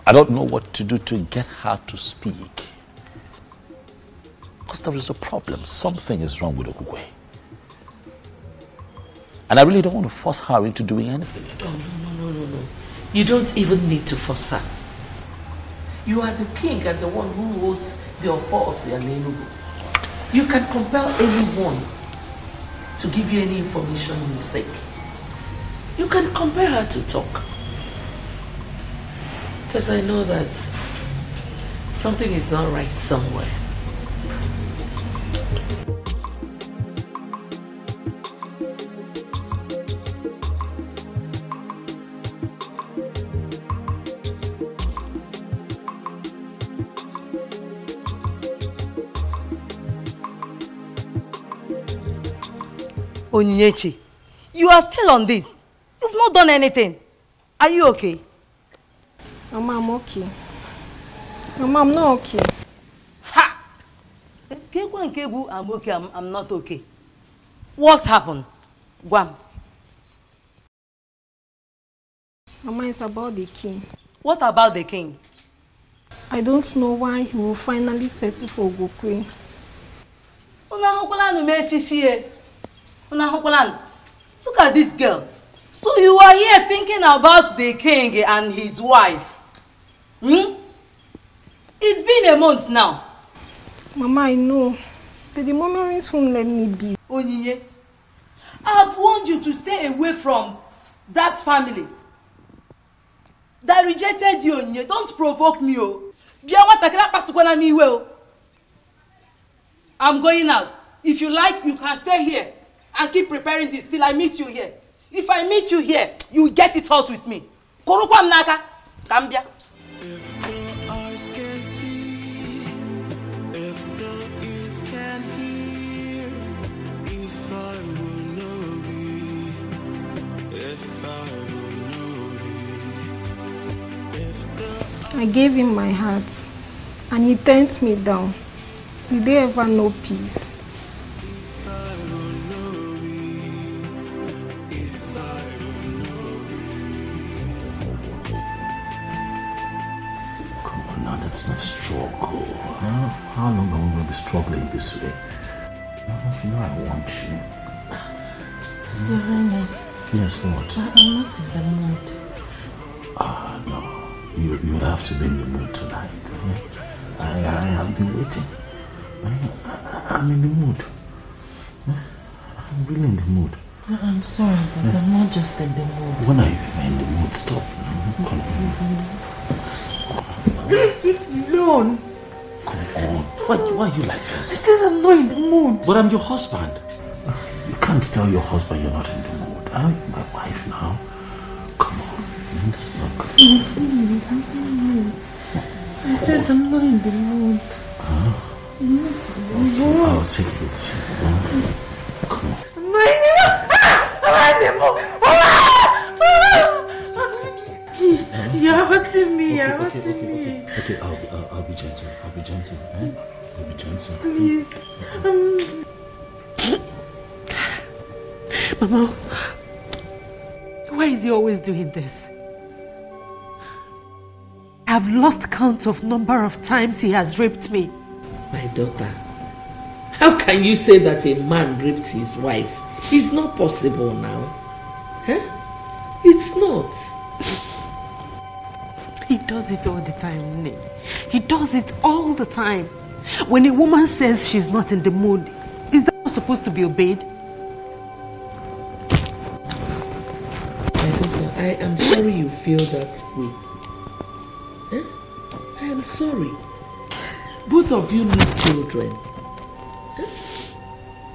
I don't know what to do to get her to speak. Because there is a problem. Something is wrong with Okukwe. And I really don't want to force her into doing anything. Oh, no. You don't even need to force her. You are the king and the one who holds the offer of your name. You can compel anyone to give you any information you seek. You can compel her to talk. Because I know that something is not right somewhere. Onyinyechi, you are still on this. You've not done anything. Are you okay? Mama, I'm okay. Mama, I'm not okay. Ha! I'm okay, I'm not okay. What happened? Guam. Mama, it's about the king. What about the king? I don't know why he will finally settle for Ogokwe. Look at this girl. So you are here thinking about the king and his wife. It's been a month now. Mama, I know. But the memories won't let me be. Onyinye, I have warned you to stay away from that family that rejected you, Onyinye. Don't provoke me, oh. I'm going out. If you like, you can stay here and keep preparing this till I meet you here. If I meet you here, you get it out with me. Korukwa mnaka, Gambia. If the eyes can see, if the ears can hear, if I will know thee, if I will know thee, if the... I gave him my heart and he turned me down. Did they ever know peace? Let's not struggle. How long are we going to be struggling this way? You know I want you. Your Highness. Yes, what? I'm not in the mood. No. You would have to be in the mood tonight. I have been waiting. I'm in the mood. I'm really in the mood. I'm sorry, but I'm not just in the mood. When are you in the mood? Stop. Come on. Let it alone. Come on. Why are you like this? I said I'm not in the mood. But I'm your husband. You can't tell your husband you're not in the mood. I'm my wife now. Come on. Please leave me. I said I'm not in the mood. I'm not in the mood. I'll take it easy. Come on. I'm in the mood. You're hurting me. You're hurting me. Okay, I'll be gentle. I'll be gentle. I'll be gentle. Please. Mama, why is he always doing this? I've lost count of number of times he has raped me. My daughter, how can you say that a man raped his wife? It's not possible now. Huh? It's not. He does it all the time, Nne. He does it all the time. When a woman says she's not in the mood, is that not supposed to be obeyed? My daughter, I am sorry you feel that way. Huh? I am sorry. Both of you need children. Huh?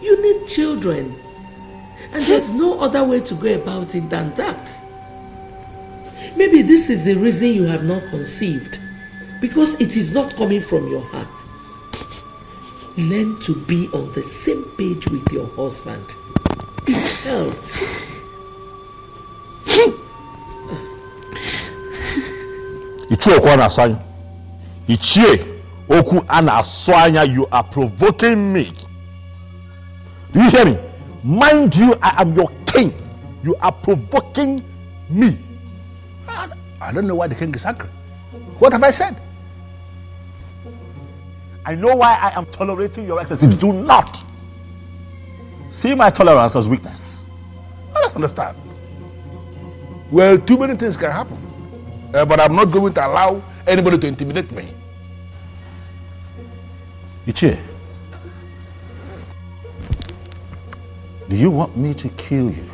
You need children. And there's no other way to go about it than that. Maybe this is the reason you have not conceived. Because it is not coming from your heart. Learn to be on the same page with your husband. It helps. You are provoking me. Do you hear me? Mind you, I am your king. You are provoking me. I don't know why the king is angry. What have I said? I know why I am tolerating your excesses. Do not see my tolerance as weakness. I don't understand. Well, too many things can happen. But I'm not going to allow anybody to intimidate me. Ichie, do you want me to kill you?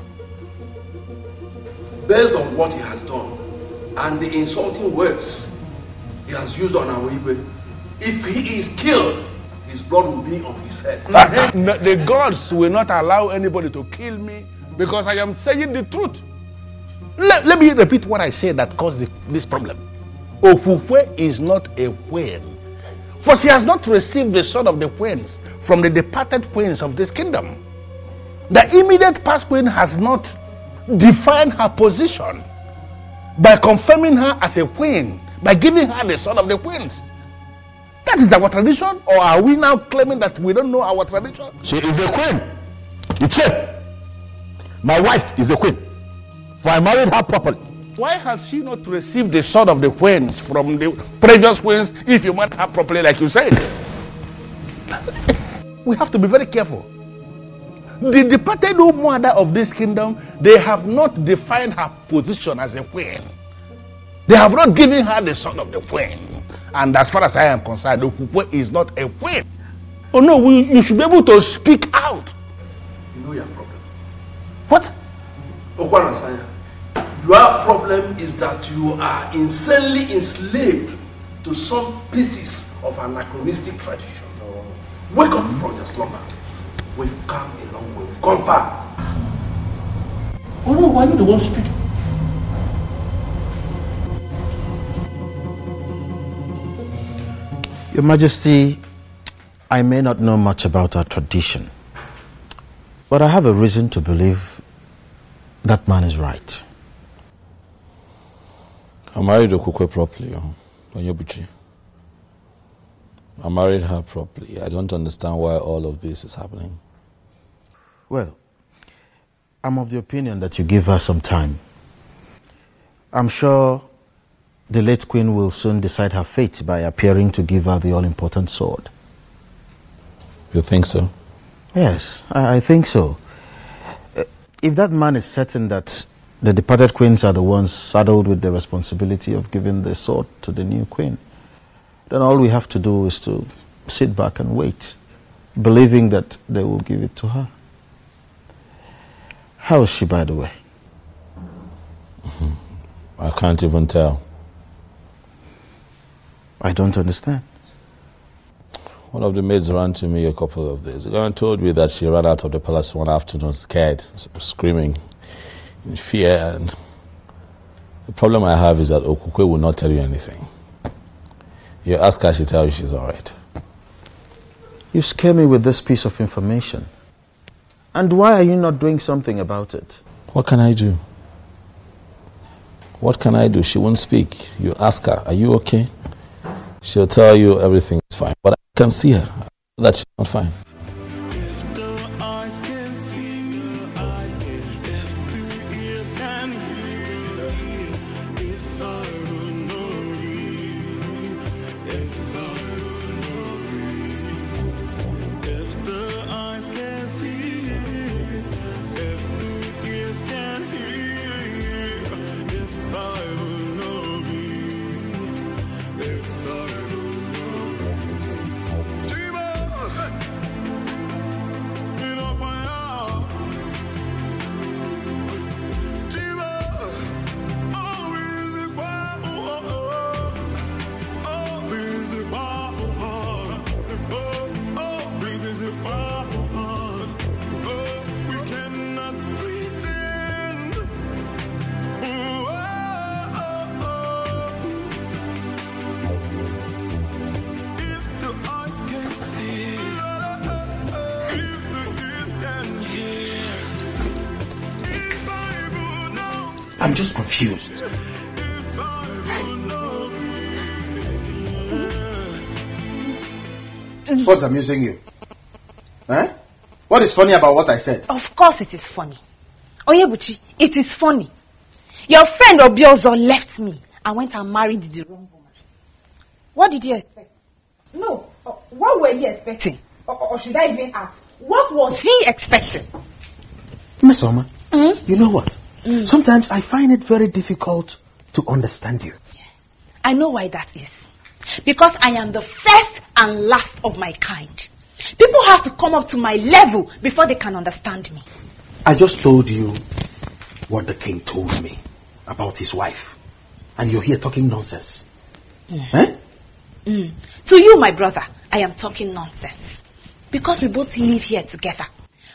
Based on what he has done and the insulting words he has used on our Igwe, if he is killed, his blood will be on his head. The gods will not allow anybody to kill me because I am saying the truth. Let me repeat what I said that caused this problem. Okukwe is not a queen, for she has not received the sword of the queens from the departed queens of this kingdom. The immediate past queen has not defined her position by confirming her as a queen, by giving her the sword of the queens. That is our tradition, or are we now claiming that we don't know our tradition? She is the queen. Ichie, my wife is the queen, for I married her properly. Why has she not received the sword of the queens from the previous queens if you married her properly like you said? We have to be very careful. The departed mother of this kingdom, they have not defined her position as a queen. They have not given her the sword of the queen. And as far as I am concerned, Okukwe is not a queen. Oh no, you should be able to speak out. You know your problem. What? Okwanasanya, your problem is that you are insanely enslaved to some pieces of anachronistic tradition. Wake up from your slumber. We've come a long way. We've gone far. Oh no, why are you the one speaking? Your Majesty, I may not know much about our tradition, but I have a reason to believe that man is right. I married Okukwe properly, Onyebuchi. I married her properly. I don't understand why all of this is happening. Well, I'm of the opinion that you give her some time. I'm sure the late queen will soon decide her fate by appearing to give her the all-important sword. You think so? Yes, I think so. If that man is certain that the departed queens are the ones saddled with the responsibility of giving the sword to the new queen, then all we have to do is to sit back and wait, believing that they will give it to her. How is she, by the way? I can't even tell. I don't understand. One of the maids ran to me a couple of days ago and told me that she ran out of the palace one afternoon scared, screaming in fear. And the problem I have is that Okukwe will not tell you anything. You ask her, she tells you she's all right. You scare me with this piece of information. And why are you not doing something about it? What can I do? What can I do? She won't speak. You ask her, are you okay? She'll tell you everything is fine. But I can see her, that she's not fine. I'm just confused. What's amusing you? Huh? What is funny about what I said? Of course it is funny. Oyebuchi, it is funny. Your friend Obiozo left me and went and married the wrong woman. What did you expect? No, what were you expecting? Or should I even ask? What was he expecting? Miss Oma, you know what? Sometimes I find it very difficult to understand you. I know why that is. Because I am the first and last of my kind. People have to come up to my level before they can understand me. I just told you what the king told me about his wife. And you're here talking nonsense. Eh? To you, my brother, I am talking nonsense. Because we both live here together.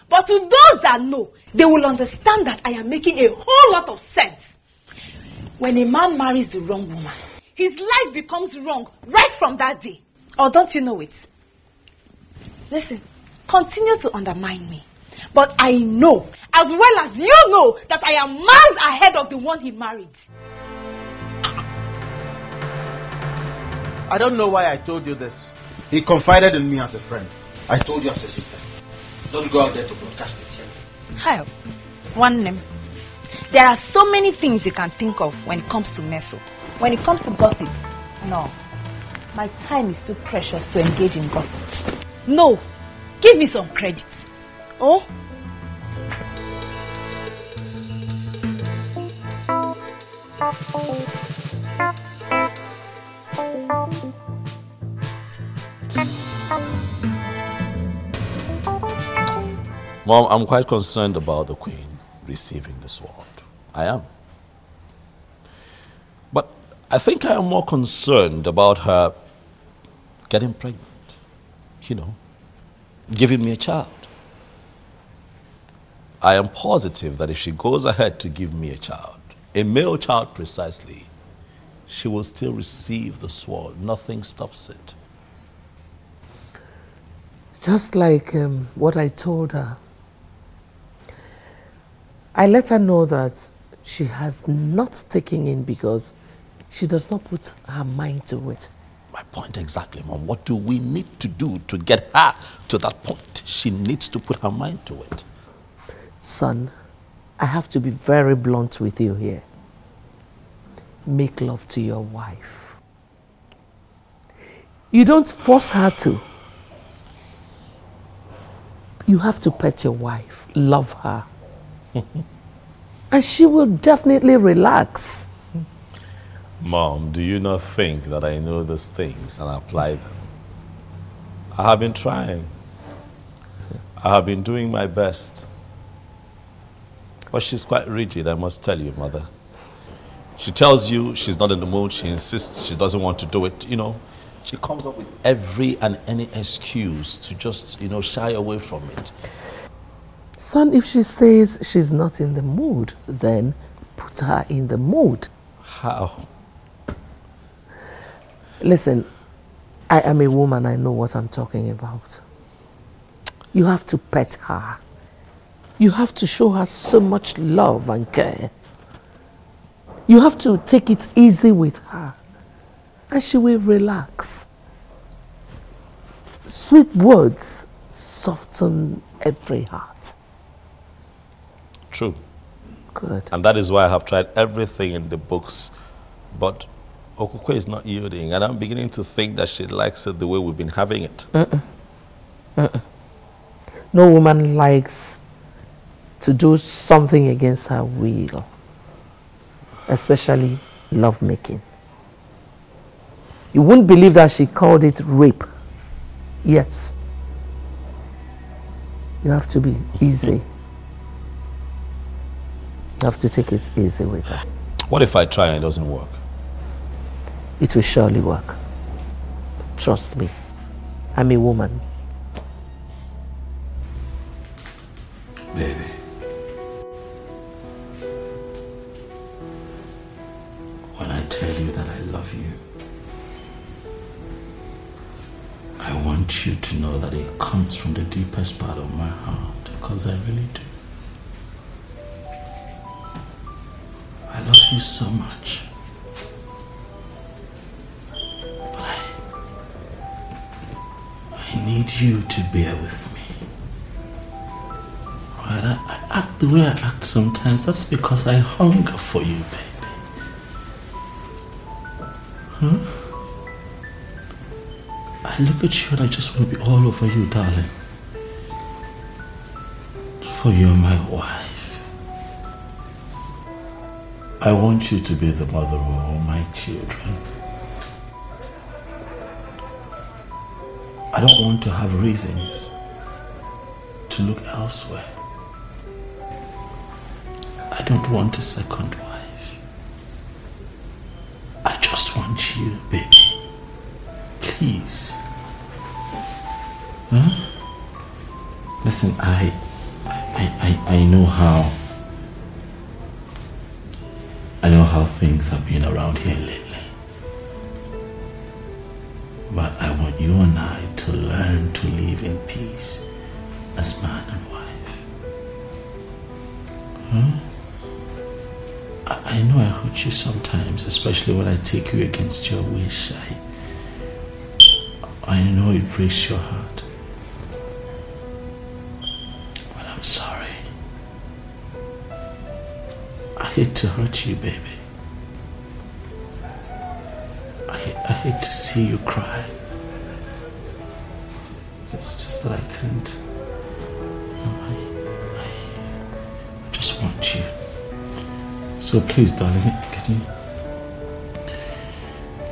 But to those that know, they will understand that I am making a whole lot of sense. When a man marries the wrong woman, his life becomes wrong right from that day. Or don't you know it? Listen, continue to undermine me. But I know, as well as you know, that I am miles ahead of the one he married. I don't know why I told you this. He confided in me as a friend. I told you as a sister. Don't go out there to broadcast it yet. Hi, one name. There are so many things you can think of when it comes to meso. When it comes to gossip, no. My time is too precious to engage in gossip. No, give me some credit. Oh? Mom, I'm quite concerned about the Queen receiving the sword. I am. But I think I am more concerned about her getting pregnant. You know, giving me a child. I am positive that if she goes ahead to give me a child, a male child precisely, she will still receive the sword. Nothing stops it. Just like what I told her. I let her know that she has not taken in because she does not put her mind to it. My point exactly, Mom. What do we need to do to get her to that point? She needs to put her mind to it. Son, I have to be very blunt with you here. Make love to your wife. You don't force her to. You have to pet your wife, love her. And she will definitely relax. Mom, do you not think that I know these things and apply them? I have been trying. I have been doing my best. But she's quite rigid, I must tell you, Mother. She tells you she's not in the mood, she insists she doesn't want to do it, you know. She comes up with every and any excuse to just, you know, shy away from it. Son, if she says she's not in the mood, then put her in the mood. How? Listen, I am a woman, I know what I'm talking about. You have to pet her. You have to show her so much love and care. You have to take it easy with her. And she will relax. Sweet words soften every heart. True. Good. And that is why I have tried everything in the books. But Okukwe is not yielding. And I'm beginning to think that she likes it the way we've been having it. No woman likes to do something against her will. Especially lovemaking. You wouldn't believe that she called it rape. Yes. You have to be easy. You have to take it easy with her. What if I try and it doesn't work? It will surely work. Trust me. I'm a woman. Baby. When I tell you that I love you, I want you to know that it comes from the deepest part of my heart, because I really do. I you so much. But I need you to bear with me. Right? I act the way I act sometimes. That's because I hunger for you, baby. Huh? I look at you and I just want to be all over you, darling. For you're my wife. I want you to be the mother of all my children. I don't want to have reasons to look elsewhere. I don't want a second wife. I just want you, baby. Please. Huh? Listen, I know how things have been around here lately. But I want you and I to learn to live in peace as man and wife. Huh? I know I hurt you sometimes, especially when I take you against your wish. I know it breaks your heart. But I'm sorry. I hate to hurt you, baby. I hate to see you cry. It's just that I can't. I just want you. So please, darling,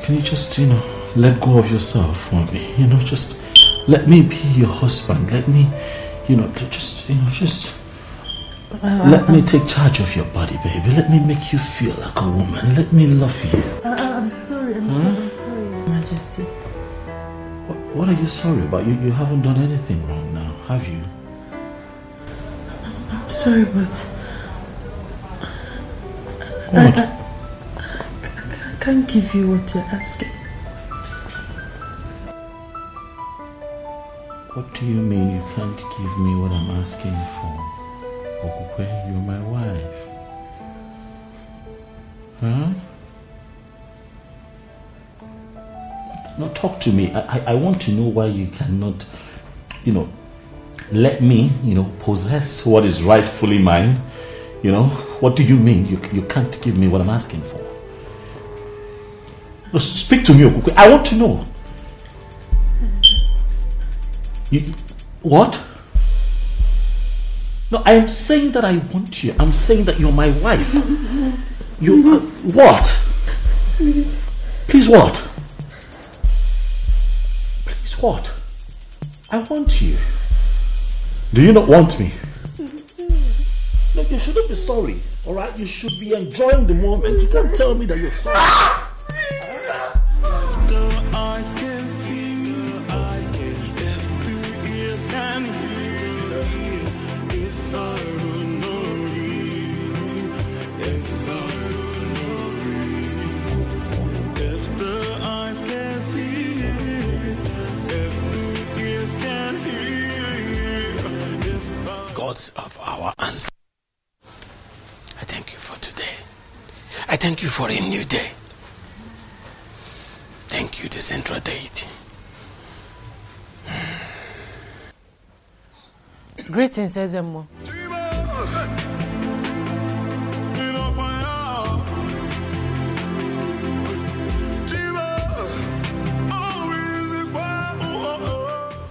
can you just, let go of yourself for me? Just let me be your husband. Let me, let me take charge of your body, baby. Let me make you feel like a woman. Let me love you. I'm sorry. I'm sorry, Your Majesty. What are you sorry about? You haven't done anything wrong now, have you? I'm sorry, but What? I can't give you what you're asking. What do you mean you can't give me what I'm asking for? Okukwe, you're my wife. Huh? No, talk to me. I want to know why you cannot, let me, possess what is rightfully mine. What do you mean you can't give me what I'm asking for? No, speak to me, Okukwe. I want to know. What? No, I am saying that I want you. I'm saying that you're my wife. You what? Please. Please what? Please what? I want you. Do you not want me? No, you shouldn't be sorry. Alright? You should be enjoying the moment. You can't tell me that you're sorry. Gods of our ancestors, I thank you for today. I thank you for a new day. Thank you, the central deity. Greetings, Ezemo.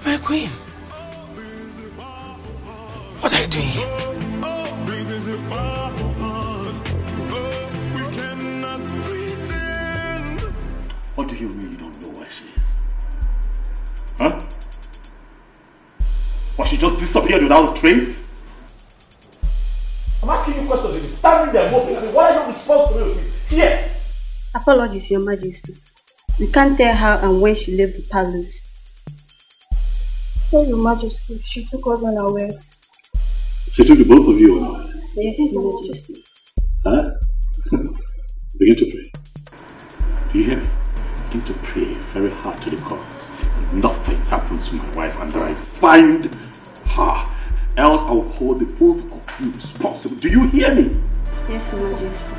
My queen, what are you doing here? What do you mean you don't know where she is? Huh? Or she just disappeared without a trace? I'm asking you questions. You're standing there walking at me. What are your responsibilities here? Apologies, Your Majesty. We can't tell how and when she left the palace. Oh, Your Majesty, she took us unawares. She took the both of you unawares? Yes, Your Majesty. Huh? Begin to pray. Do you hear me? Begin to pray very hard to the gods. Nothing happens to my wife until I find her. Else I will hold the both of you responsible. Do you hear me? Yes, Your Majesty.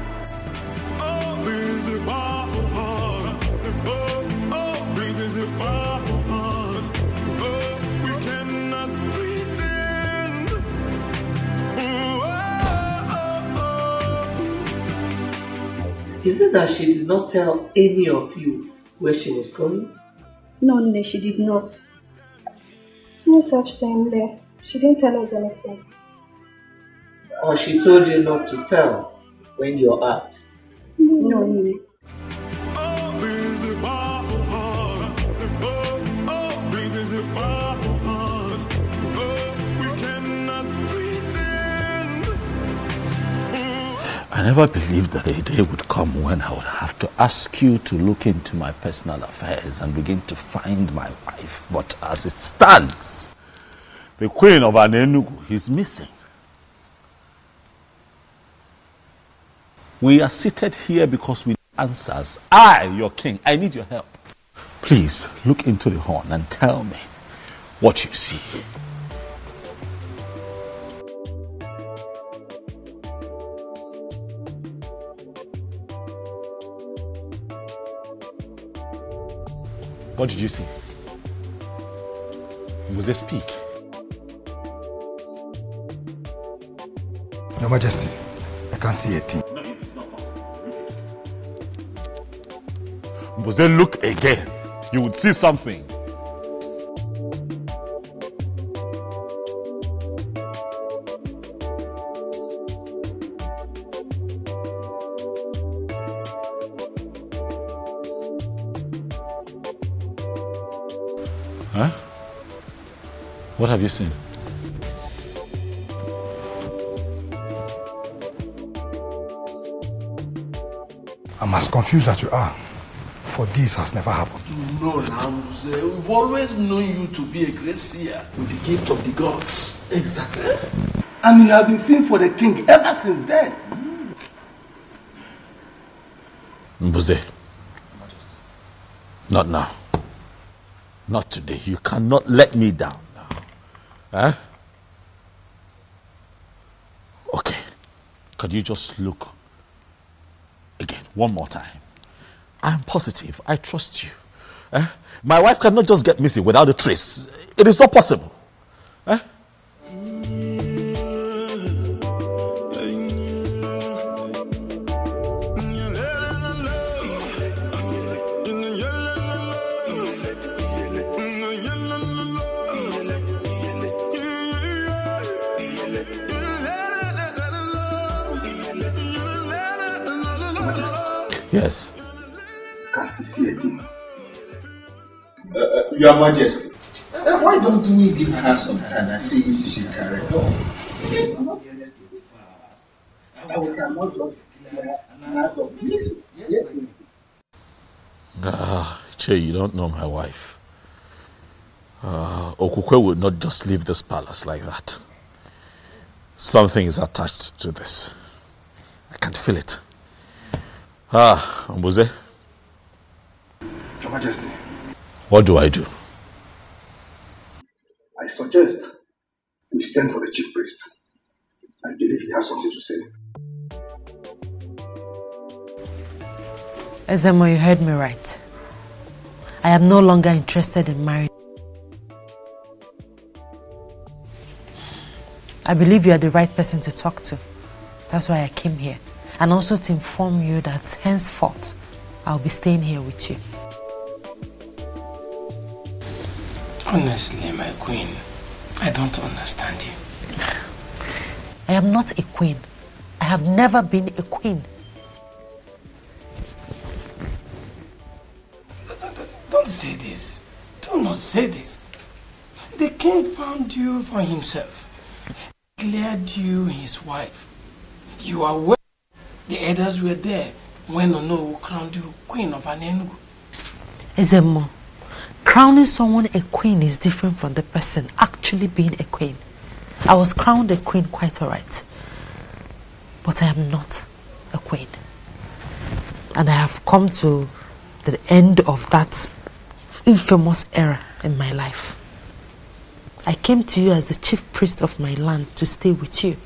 Is it that she did not tell any of you where she was going? No, she did not. No such thing there. She didn't tell us anything. Or she told you not to tell when you're asked? No. I never believed that a day would come when I would have to ask you to look into my personal affairs and begin to find my wife. But as it stands, the Queen of Anenugu is missing. We are seated here because we need answers. I, your king, I need your help. Please look into the horn and tell me what you see. What did you see? Was they speak? Your Majesty, I can't see a thing. Was they look again? You would see something. Huh? What have you seen? I'm as confused as you are, for this has never happened. No, we've always known you to be a great seer with the gift of the gods. Exactly. And you have been seen for the king ever since then. Mbuze, not now. Not today. You cannot let me down now. Huh? Okay. Could you just look again, one more time? I'm positive. I trust you. My wife cannot just get missing without a trace. It is not possible. Yes. Can't see a thing. Your Majesty, why don't we give her some hand and see if she can recover? Yes. We cannot just out of this. Che, you don't know my wife. Okukwe would not just leave this palace like that. Something is attached to this. I can feel it. Mbuze. Your Majesty. What do I do? I suggest we send for the chief priest. I believe he has something to say. Ezemo, you heard me right. I am no longer interested in marriage. I believe you are the right person to talk to. That's why I came here. And also to inform you that henceforth, I'll be staying here with you. Honestly, my queen, I don't understand you. I am not a queen. I have never been a queen. Don't say this. Do not say this. The king found you for himself. Declared you his wife. You are well. The elders were there when Ono crowned you Queen of Anenugu. Ezemo, crowning someone a queen is different from the person actually being a queen. I was crowned a queen quite alright. But I am not a queen. And I have come to the end of that infamous era in my life. I came to you as the chief priest of my land to stay with you.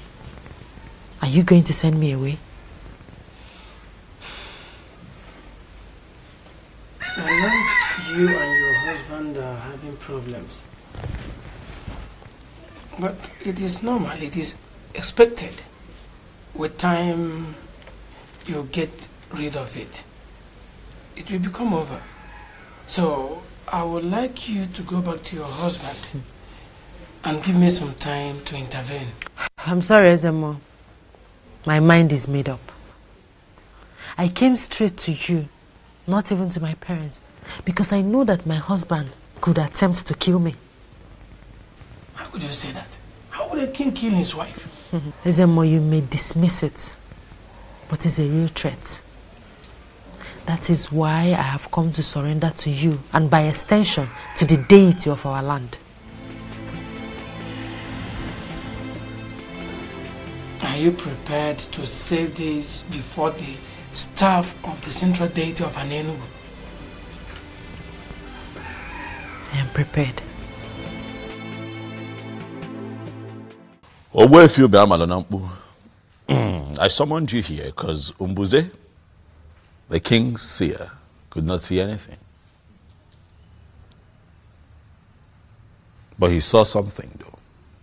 Are you going to send me away? I know you and your husband are having problems. But it is normal, it is expected. With time, you get rid of it, it will become over. So I would like you to go back to your husband and give me some time to intervene. I'm sorry, Ezemo. My mind is made up. I came straight to you, not even to my parents, because I know that my husband could attempt to kill me. How could you say that? How would a king kill his wife? Ezemo, you may dismiss it, but it's a real threat. That is why I have come to surrender to you, and by extension, to the deity of our land. Are you prepared to say this before the staff of the central deity of Enugu? I am prepared. I summoned you here because Umbuze, the king's seer, could not see anything. But he saw something, though,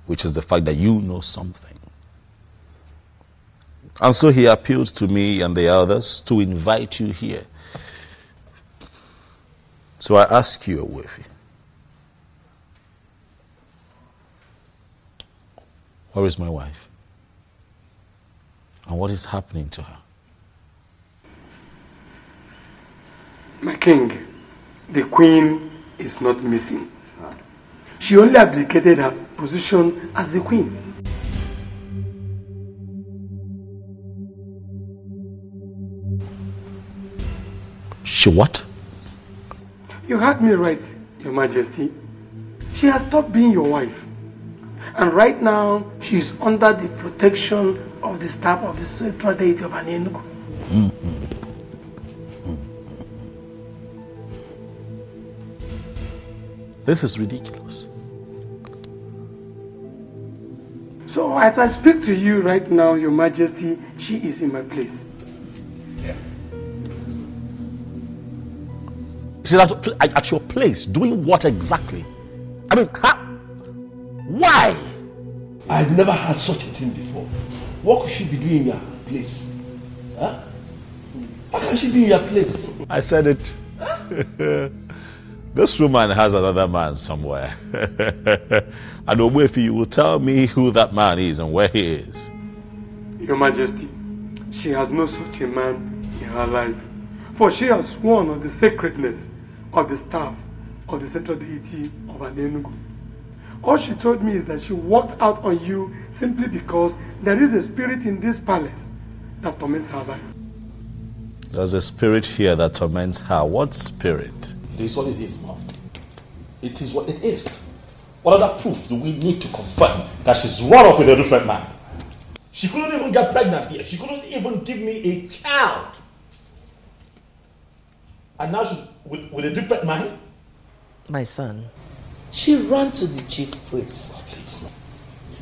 which is the fact that you know something. And so he appealed to me and the others to invite you here. So I ask you, Owefi, where is my wife? And what is happening to her? My king, the queen is not missing. She only abdicated her position as the queen. She what? You heard me right, Your Majesty. She has stopped being your wife. And right now, she is under the protection of the staff of the central deity of Enugu. This is ridiculous. So as I speak to you right now, Your Majesty, she is in my place. She's at your place, doing what exactly? I mean, why? I've never had such a thing before. What could she be doing in your place? Huh? How can she be in your place? I said it. This woman has another man somewhere. And Owefi, you will tell me who that man is and where he is. Your Majesty, she has no such a man in her life. For she has sworn on the sacredness of the staff of the central deity of Enugu. All she told me is that she walked out on you simply because there is a spirit in this palace that torments her life. There's a spirit here that torments her. What spirit? It is what it is, Mom. It is what it is. What other proof do we need to confirm that she's run off with a different man? She couldn't even get pregnant here. She couldn't even give me a child. And now she's with a different man? My son, she ran to the chief priest. Please.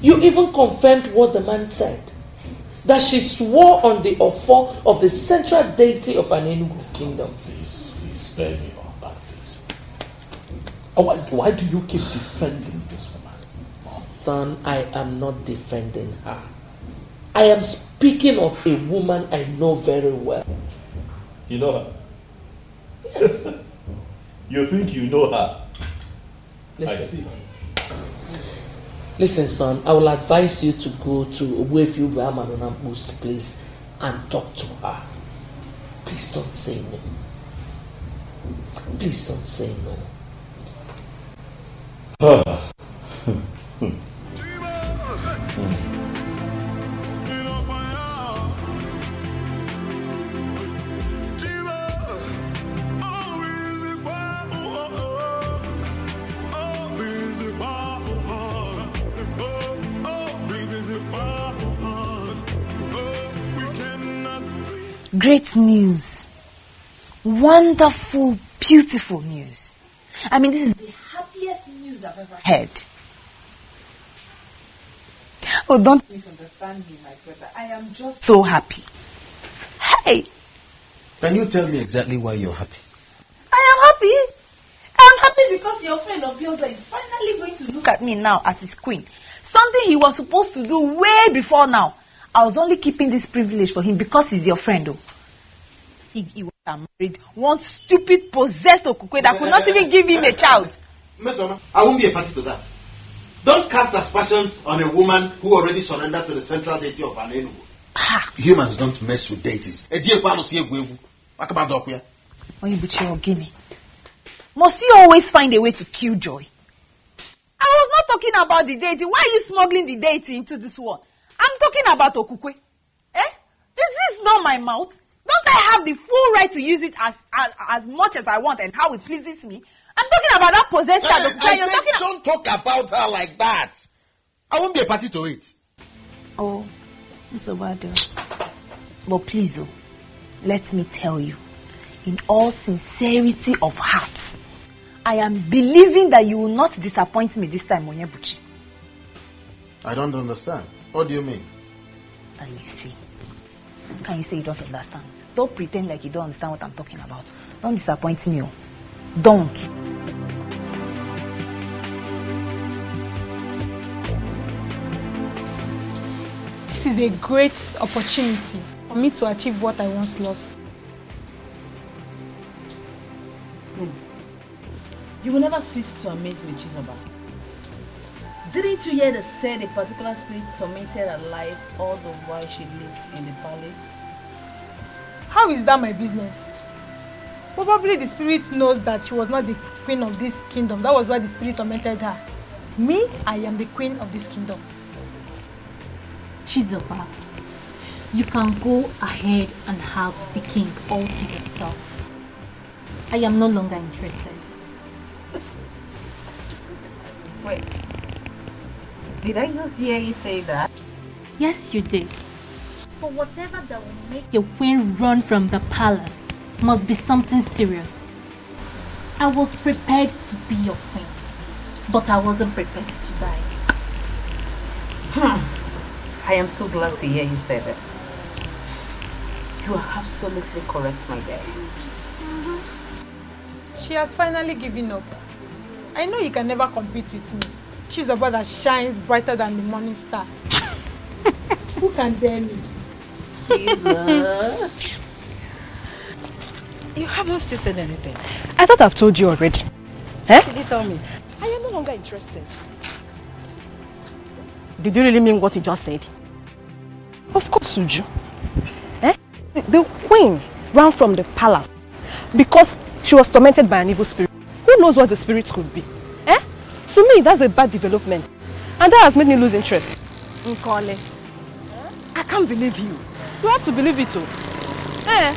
You even confirmed what the man said. That she swore on the offer of the central deity of an Enugu kingdom. Please spare me on that, please. Why do you keep defending this woman? Son, I am not defending her. I am speaking of a woman I know very well. You know her? Yes. You think you know her? Listen, son, I will advise you to go to Owefi Ramanonampu's place and talk to her. Please don't say no. Please don't say no. Great news. Wonderful, beautiful news. I mean, this is the happiest news I've ever heard. Oh, don't misunderstand me, my brother. I am just so happy. Hey! Can you tell me exactly why you're happy? I am happy. I'm happy because your friend Obioza is finally going to look at me now as his queen. Something he was supposed to do way before now. I was only keeping this privilege for him because he's your friend, though. pig he was married, one stupid possessed Okukwe that could not even give him a child. Mesoma, I won't be a party to that. Don't cast aspersions on a woman who already surrendered to the central deity of Anenu. Humans don't mess with deities. Must you always find a way to kill joy? I was not talking about the deity. Why are you smuggling the deity into this one? I'm talking about Okukwe. This is not my mouth. Don't I have the full right to use it as much as I want and how it pleases me? I'm talking about that possessed child of Okukwe. Don't talk about her like that. I won't be a party to it. Oh, it's so bad. But please, let me tell you, in all sincerity of heart, I am believing that you will not disappoint me this time, Onyebuchi. I don't understand. What do you mean? Can you see? Can you say you don't understand? Don't pretend like you don't understand what I'm talking about. Don't disappoint me. Don't. This is a great opportunity for me to achieve what I once lost. You will never cease to amaze me, Chizoba. Didn't you hear the said a particular spirit tormented her life all the while she lived in the palace? How is that my business? Probably the spirit knows that she was not the queen of this kingdom. That was why the spirit tormented her. Me, I am the queen of this kingdom. Chizoba, you can go ahead and have the king all to yourself. I am no longer interested. Wait. Did I just hear you say that? Yes, you did. For whatever that will make your queen run from the palace must be something serious. I was prepared to be your queen, but I wasn't prepared to die. I am so glad to hear you say this. You are absolutely correct, my dear. She has finally given up. I know you can never compete with me. She's a bird that shines brighter than the morning star. Who can dare me? Jesus. You haven't still said anything. I thought I've told you already. Eh? Did you tell me? I am no longer interested. Did you really mean what you just said? Of course, Suju. Eh? The queen ran from the palace because she was tormented by an evil spirit. Who knows what the spirit could be? Eh? To me, that's a bad development. And that has made me lose interest. Nkole, I can't believe you. You have to believe it too. Eh?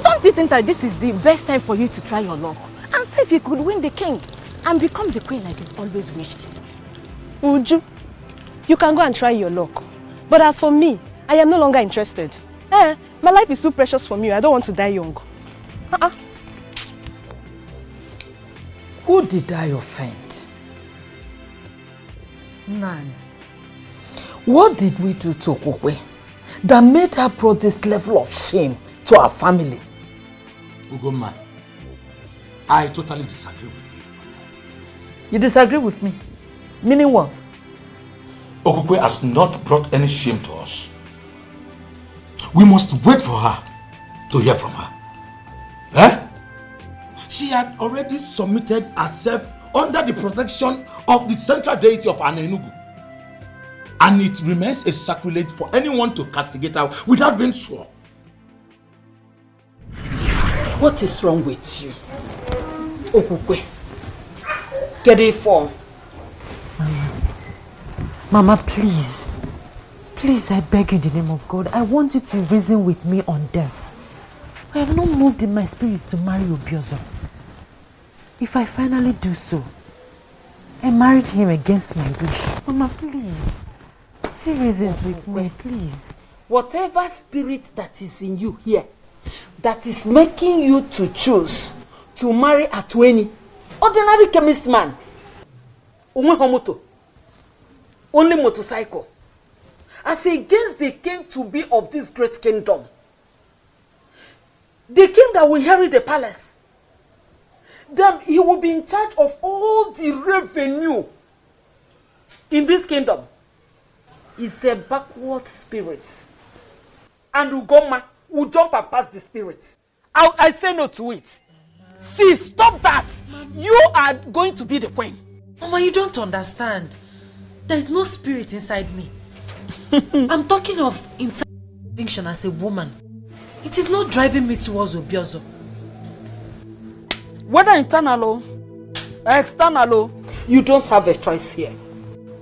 Don't you think that this is the best time for you to try your luck? And see if you could win the king and become the queen like you've always wished. Uju, you can go and try your luck. But as for me, I am no longer interested. Eh? My life is too precious for me. I don't want to die young. Who did I offend? None. What did we do to Okukwe that made her brought this level of shame to our family? Ugoma, I totally disagree with you on that. You disagree with me? Meaning what? Okukwe has not brought any shame to us. We must wait for her to hear from her. Eh? She had already submitted herself under the protection of the central deity of Anenugu. And it remains a sacrilege for anyone to castigate her without being sure. What is wrong with you? Okukwe, get it for. Mama, please. Please, I beg you in the name of God. I want you to reason with me on this. I have not moved in my spirit to marry Obiozo. If I finally do so, I married him against my wish. Mama, please. See reasons with me, please. Whatever spirit that is in you here, that is making you to choose to marry Atweni, ordinary chemist man, only motorcycle, as against the king to be of this great kingdom, the king that will inherit the palace, then he will be in charge of all the revenue in this kingdom. He's a backward spirit. And Ugoma will jump and pass the spirit. I say no to it. See, stop that. You are going to be the queen. Mama, you don't understand. There's no spirit inside me. I'm talking of intervention as a woman. It is not driving me towards Obiozo. Whether internal or external, you don't have a choice here.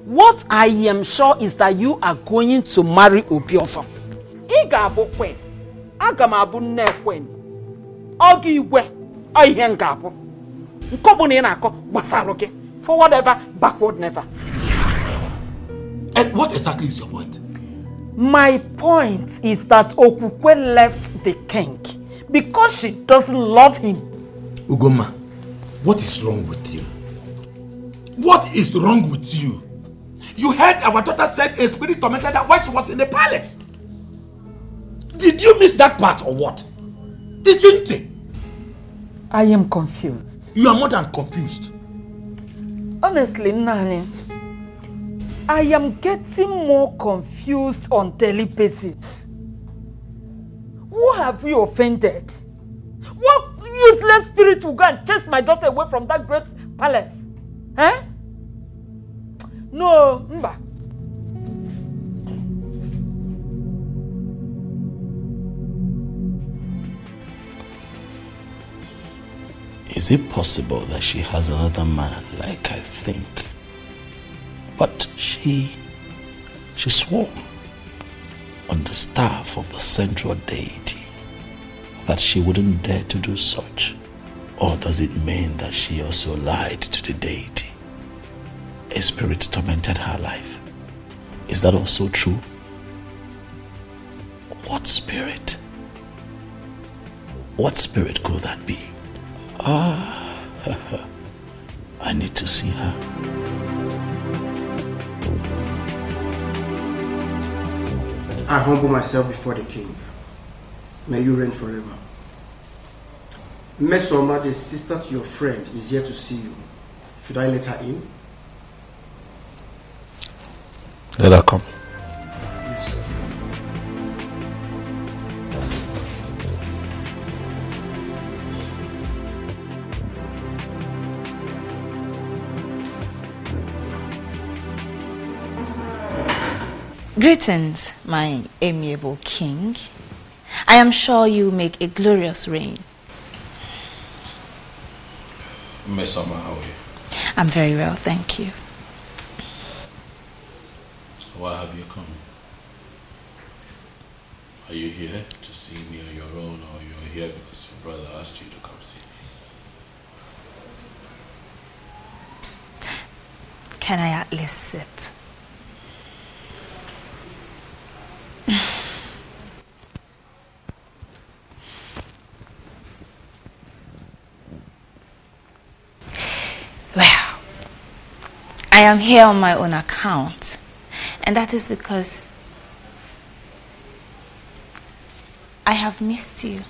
What I am sure is that you are going to marry Obiozo. Iga abu queen. Aga abu ne queen. Ogi igwe. Oyihe nga abu. Nkobu na inako gbasaro gi. Forward ever, backward never. And what exactly is your point? My point is that Okukwe left the king because she doesn't love him. Ugoma, what is wrong with you? What is wrong with you? You heard our daughter said a spirit tormented her while she was in the palace. Did you miss that part or what? Didn't you? I am confused. You are more than confused. Honestly, Nani, I am getting more confused on daily basis. Who have you offended? What useless spirit will go and chase my daughter away from that great palace? Eh? No, Mba. Is it possible that she has another man like I think? But she swore on the staff of the central deity that she wouldn't dare to do such. Or does it mean that she also lied to the deity? A spirit tormented her life. Is that also true? What spirit? What spirit could that be? Ah, I need to see her. I humble myself before the king. May you reign forever. Mesoma, the sister to your friend, is here to see you. Should I let her in? Let her come. Yes, sir. Greetings, my amiable king. I am sure you make a glorious reign. Mesoma, how are you? I'm very well, thank you. Why have you come? Are you here to see me on your own, or you're here because your brother asked you to come see me? Can I at least sit? Well, I am here on my own account, and that is because I have missed you.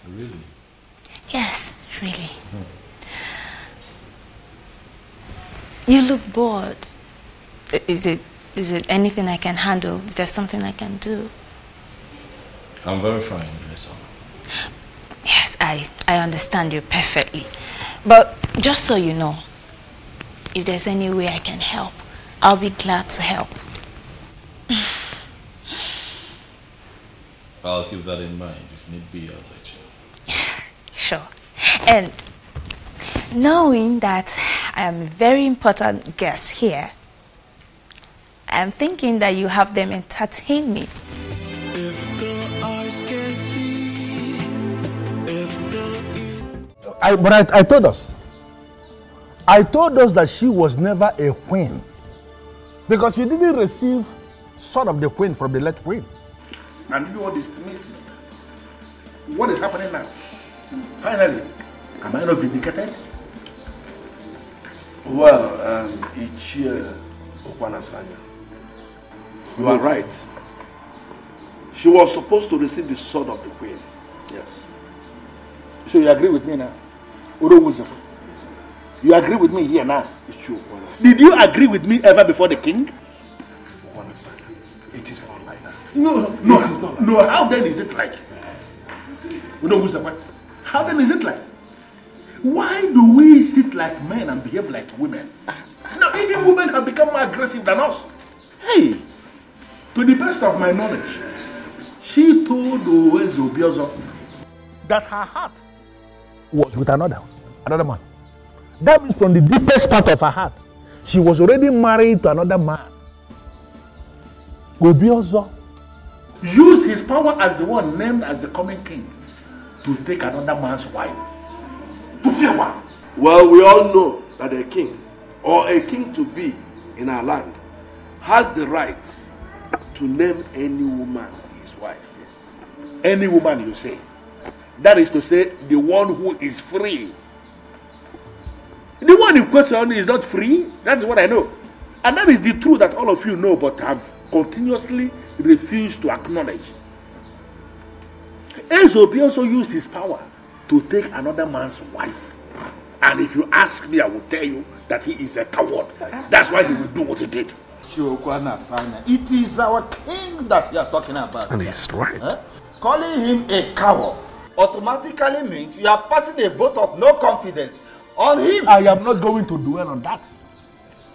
Really? Yes, really. You look bored. Is it anything I can handle? Is there something I can do? I'm very fine, Mesoma. Yes, I understand you perfectly. But just so you know, if there's any way I can help, I'll be glad to help. I'll keep that in mind. If need be, I'll let you. Sure. And knowing that I am a very important guest here, I'm thinking that you have them entertain me. If the eyes can see, if the... But I told us. I told us that she was never a queen. Because she didn't receive sort of the queen from the late queen. And you know what is happening now? Finally, am I not vindicated? Well, Ichie Okwanasanya, you are right. She was supposed to receive the sword of the queen. Yes. So you agree with me now? You agree with me here now? Ichie Okwanasanya. Did you agree with me ever before the king? like that. No, how then is it like? How then is it like? Why do we sit like men and behave like women? No, even women have become more aggressive than us. Hey, to the best of my knowledge, she told Obiozo that her heart was with another man. That means from the deepest part of her heart, she was already married to another man. Obiozo used his power as the one named as the coming king to take another man's wife. To fear what? Well, we all know that a king, or a king to be in our land, has the right to name any woman his wife. Any woman, you say? That is to say, the one who is free. The one in question is not free. That is what I know. And that is the truth that all of you know but have continuously refused to acknowledge. Ezobi also used his power to take another man's wife. And if you ask me, I will tell you that he is a coward. That's why he will do what he did. It is our king that we are talking about. And he's right. Calling him a coward automatically means you are passing a vote of no confidence on him. I am not going to dwell on that.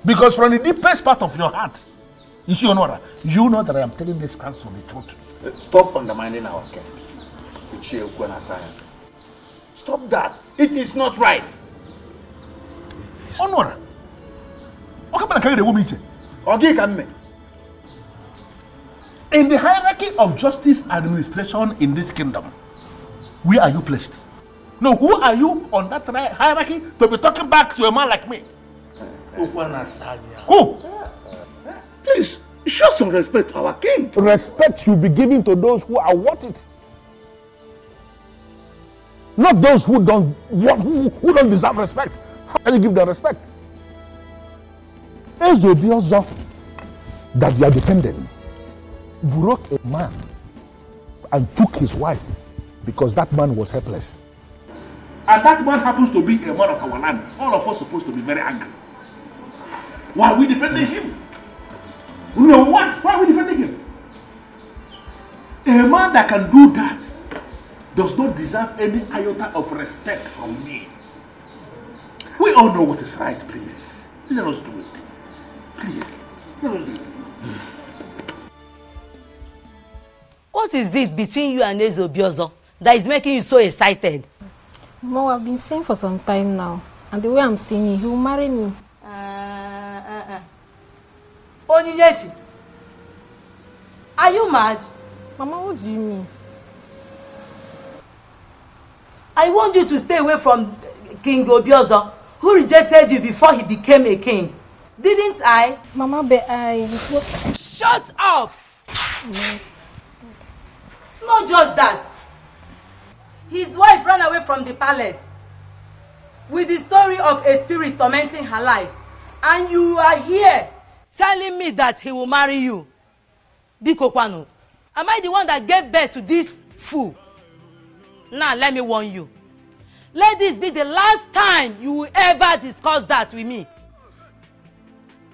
Because from the deepest part of your heart, you know that I am telling this council the truth. Stop undermining our king. Stop that. It is not right. Honora. In the hierarchy of justice administration in this kingdom, where are you placed? No, who are you on that hierarchy to be talking back to a man like me? Who? Please, show some respect to our king. Respect should be given to those who are worth it. Not those who don't deserve respect. How can you give them respect? Ezobiozo that you are defending broke a man and took his wife because that man was helpless. And that man happens to be a man of our land. All of us are supposed to be very angry. Why are we defending him? No, what? Why are we defending him? A man that can do that does not deserve any iota of respect from me. We all know what is right, please. Let us do it. Please, let us do it. What is it between you and Ezobiozo that is making you so excited? Mom, I've been saying for some time now, and the way I'm seeing him, he will marry me. Onyinyechi, are you mad? Mama, what do you mean? I want you to stay away from King Obiozo, who rejected you before he became a king. Didn't I? Mama, but Shut up! Not just that. His wife ran away from the palace with the story of a spirit tormenting her life. And you are here telling me that he will marry you. Biko Kwano, am I the one that gave birth to this fool? Now, let me warn you. Let this be the last time you will ever discuss that with me.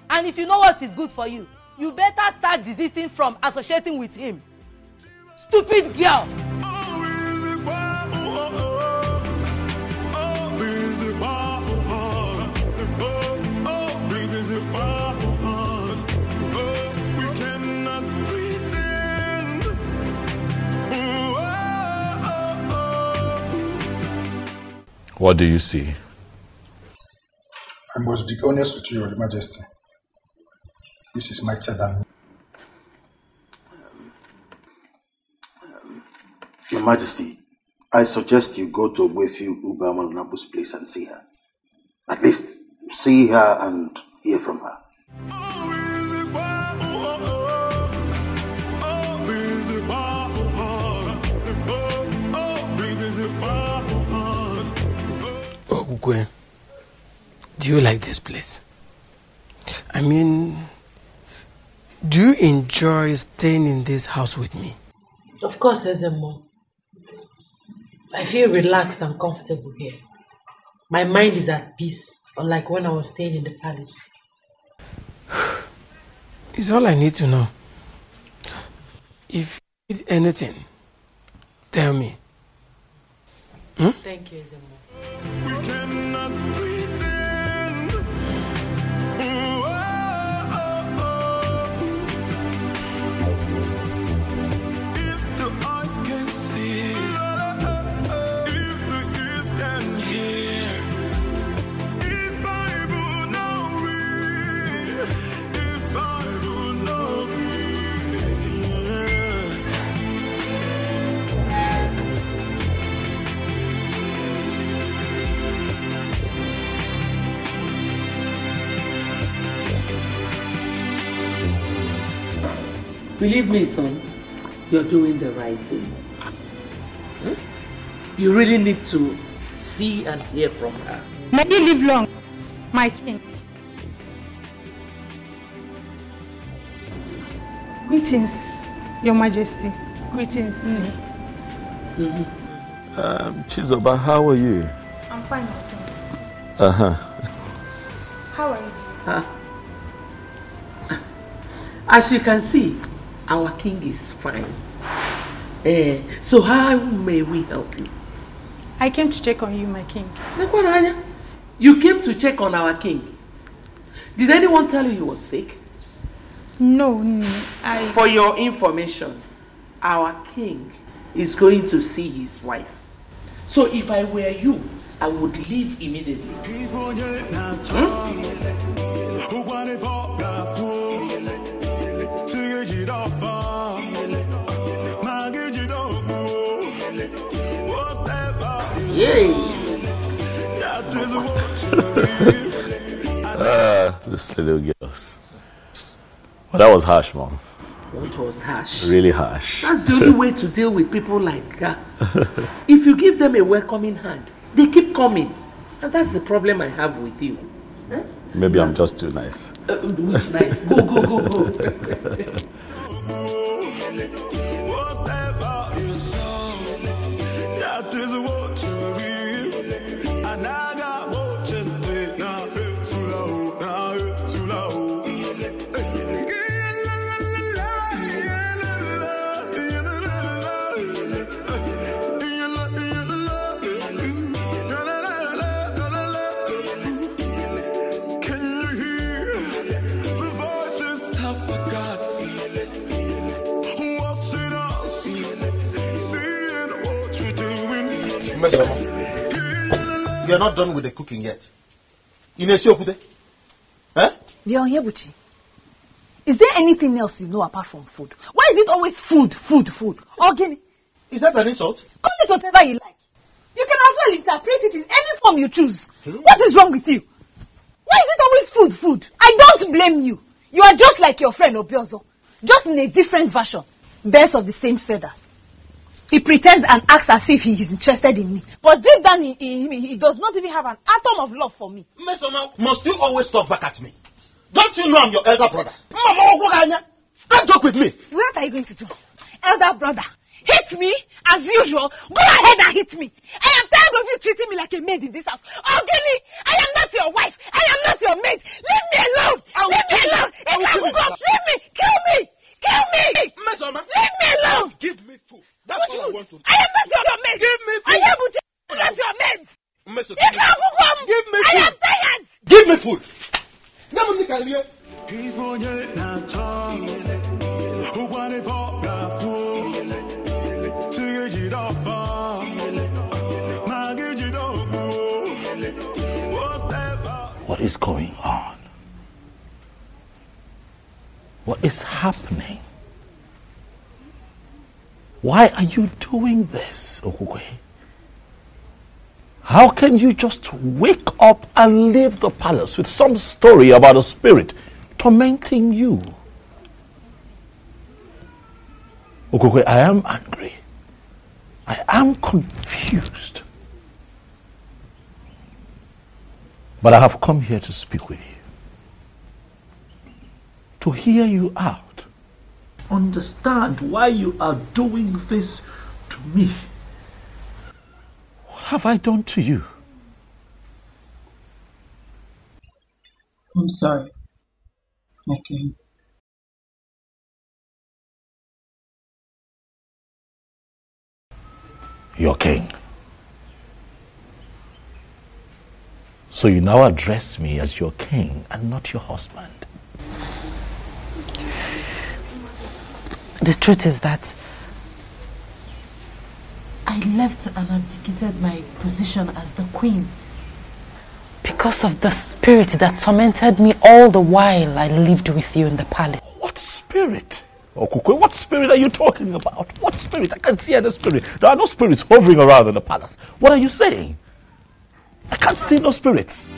And if you know what is good for you, you better start desisting from associating with him. Stupid girl! What do you see? I must be honest with you, Your Majesty. This is mightier than me. Your Majesty, I suggest you go to Wefiu Ubamalunabu's place and see her. At least see her and hear from her. Ogugwe, do you like this place? I mean, do you enjoy staying in this house with me? Of course, Ezemo. I feel relaxed and comfortable here. My mind is at peace, unlike when I was staying in the palace. It's all I need to know. If you need anything, tell me. Thank you, Ezemo. We cannot pretend. If the eyes can see, if the ears can hear, if I would know it, if I would know Believe me, son, you're doing the right thing. You really need to see and hear from her. May you live long, my king. Greetings, Your Majesty. Greetings, Ini. Chizoba, how are you? I'm fine, my king. How are you doing? As you can see, our king is fine. So how may we help you? I came to check on you, my king. You came to check on our king. Did anyone tell you he was sick? No, For your information, our king is going to see his wife. So if I were you, I would leave immediately. This little girls. Well, that was harsh, Mom. What was harsh? Really harsh. That's the only way to deal with people like that. If you give them a welcoming hand, they keep coming. And that's the problem I have with you. Maybe I'm just too nice. Which nice? Go. You're not done with the cooking yet. Ini Edo, Bionyebuchi, is there anything else you know apart from food? Why is it always food? Ogini, is that an insult? call it whatever you like. You can as well interpret it in any form you choose. What is wrong with you? Why is it always food? I don't blame you. You are just like your friend Obiozo, just in a different version. Birds of the same feather. He pretends and acts as if he is interested in me. But deep down in him, he does not even have an atom of love for me. Mesoma, must you always talk back at me? Don't you know I'm your elder brother? Don't joke with me. What are you going to do? Elder brother, hit me as usual. Go ahead and hit me. I am tired of you treating me like a maid in this house. Oh, Gilly, I am not your wife. I am not your maid. Leave me alone. Leave me alone. Leave me. Kill me. Mesoma, leave me alone. Give me food. That's all I want to do. I am not your maid. Give me food. I am not your maid. Give me food. I am tired. Give me food. What is going on? What is happening? Why are you doing this, Okukwe? How can you just wake up and leave the palace with some story about a spirit tormenting you? Okukwe, I am angry. I am confused. But I have come here to speak with you. To hear you out. Understand why you are doing this to me. What have I done to you? I'm sorry. Okay. your king. So you now address me as your king and not your husband. The truth is that I left and abdicated my position as the queen. Because of the spirit that tormented me all the while I lived with you in the palace. What spirit? Okukwe, what spirit are you talking about? What spirit? I can't see any spirit. There are no spirits hovering around in the palace. What are you saying? I can't see no spirits.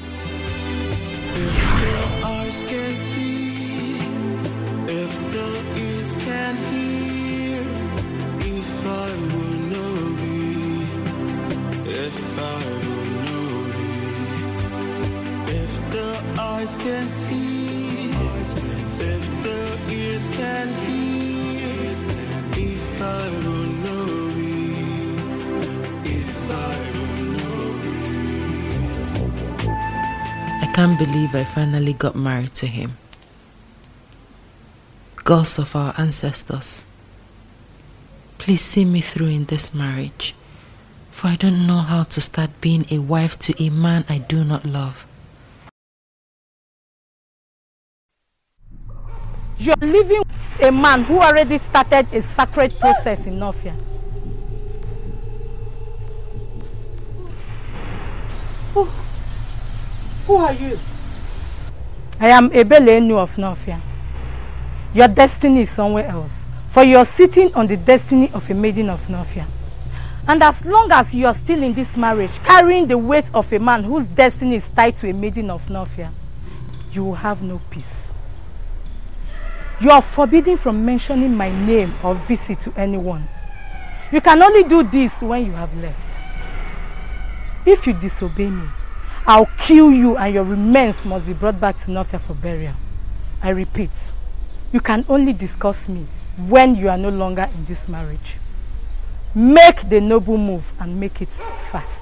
Eyes can see, if the ears can hear, if I will know me, if I will know me. I can't believe I finally got married to him. Gods of our ancestors, please see me through in this marriage, for I don't know how to start being a wife to a man I do not love. You're living with a man who already started a sacred process in Nofia. Who are you? I am Ebele Enu of Nofia. Your destiny is somewhere else, for you are sitting on the destiny of a maiden of Nofia. And as long as you are still in this marriage, carrying the weight of a man whose destiny is tied to a maiden of Nofia, you will have no peace. You are forbidden from mentioning my name or visit to anyone. You can only do this when you have left. If you disobey me, I'll kill you and your remains must be brought back to Nofia for burial. I repeat, you can only discuss me when you are no longer in this marriage. Make the noble move and make it fast.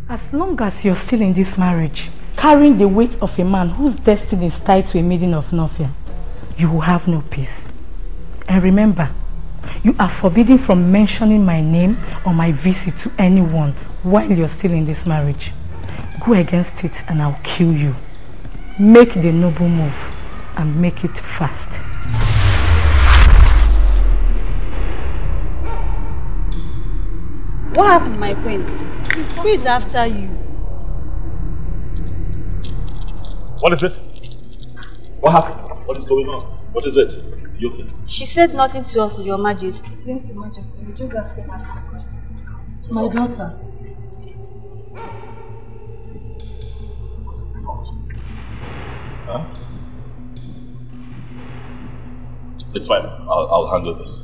As long as you're still in this marriage, carrying the weight of a man whose destiny is tied to a maiden of Nofia, you will have no peace. And remember, you are forbidden from mentioning my name or my visit to anyone while you're still in this marriage. Go against it and I'll kill you. Make the noble move and make it fast. What happened, my queen? Who is after you? What is it? What happened? What is going on? What is it? You okay? She said nothing to us, Your Majesty. Yes, Your Majesty. We just asking her some questions. My daughter. Huh? It's fine. I'll handle this.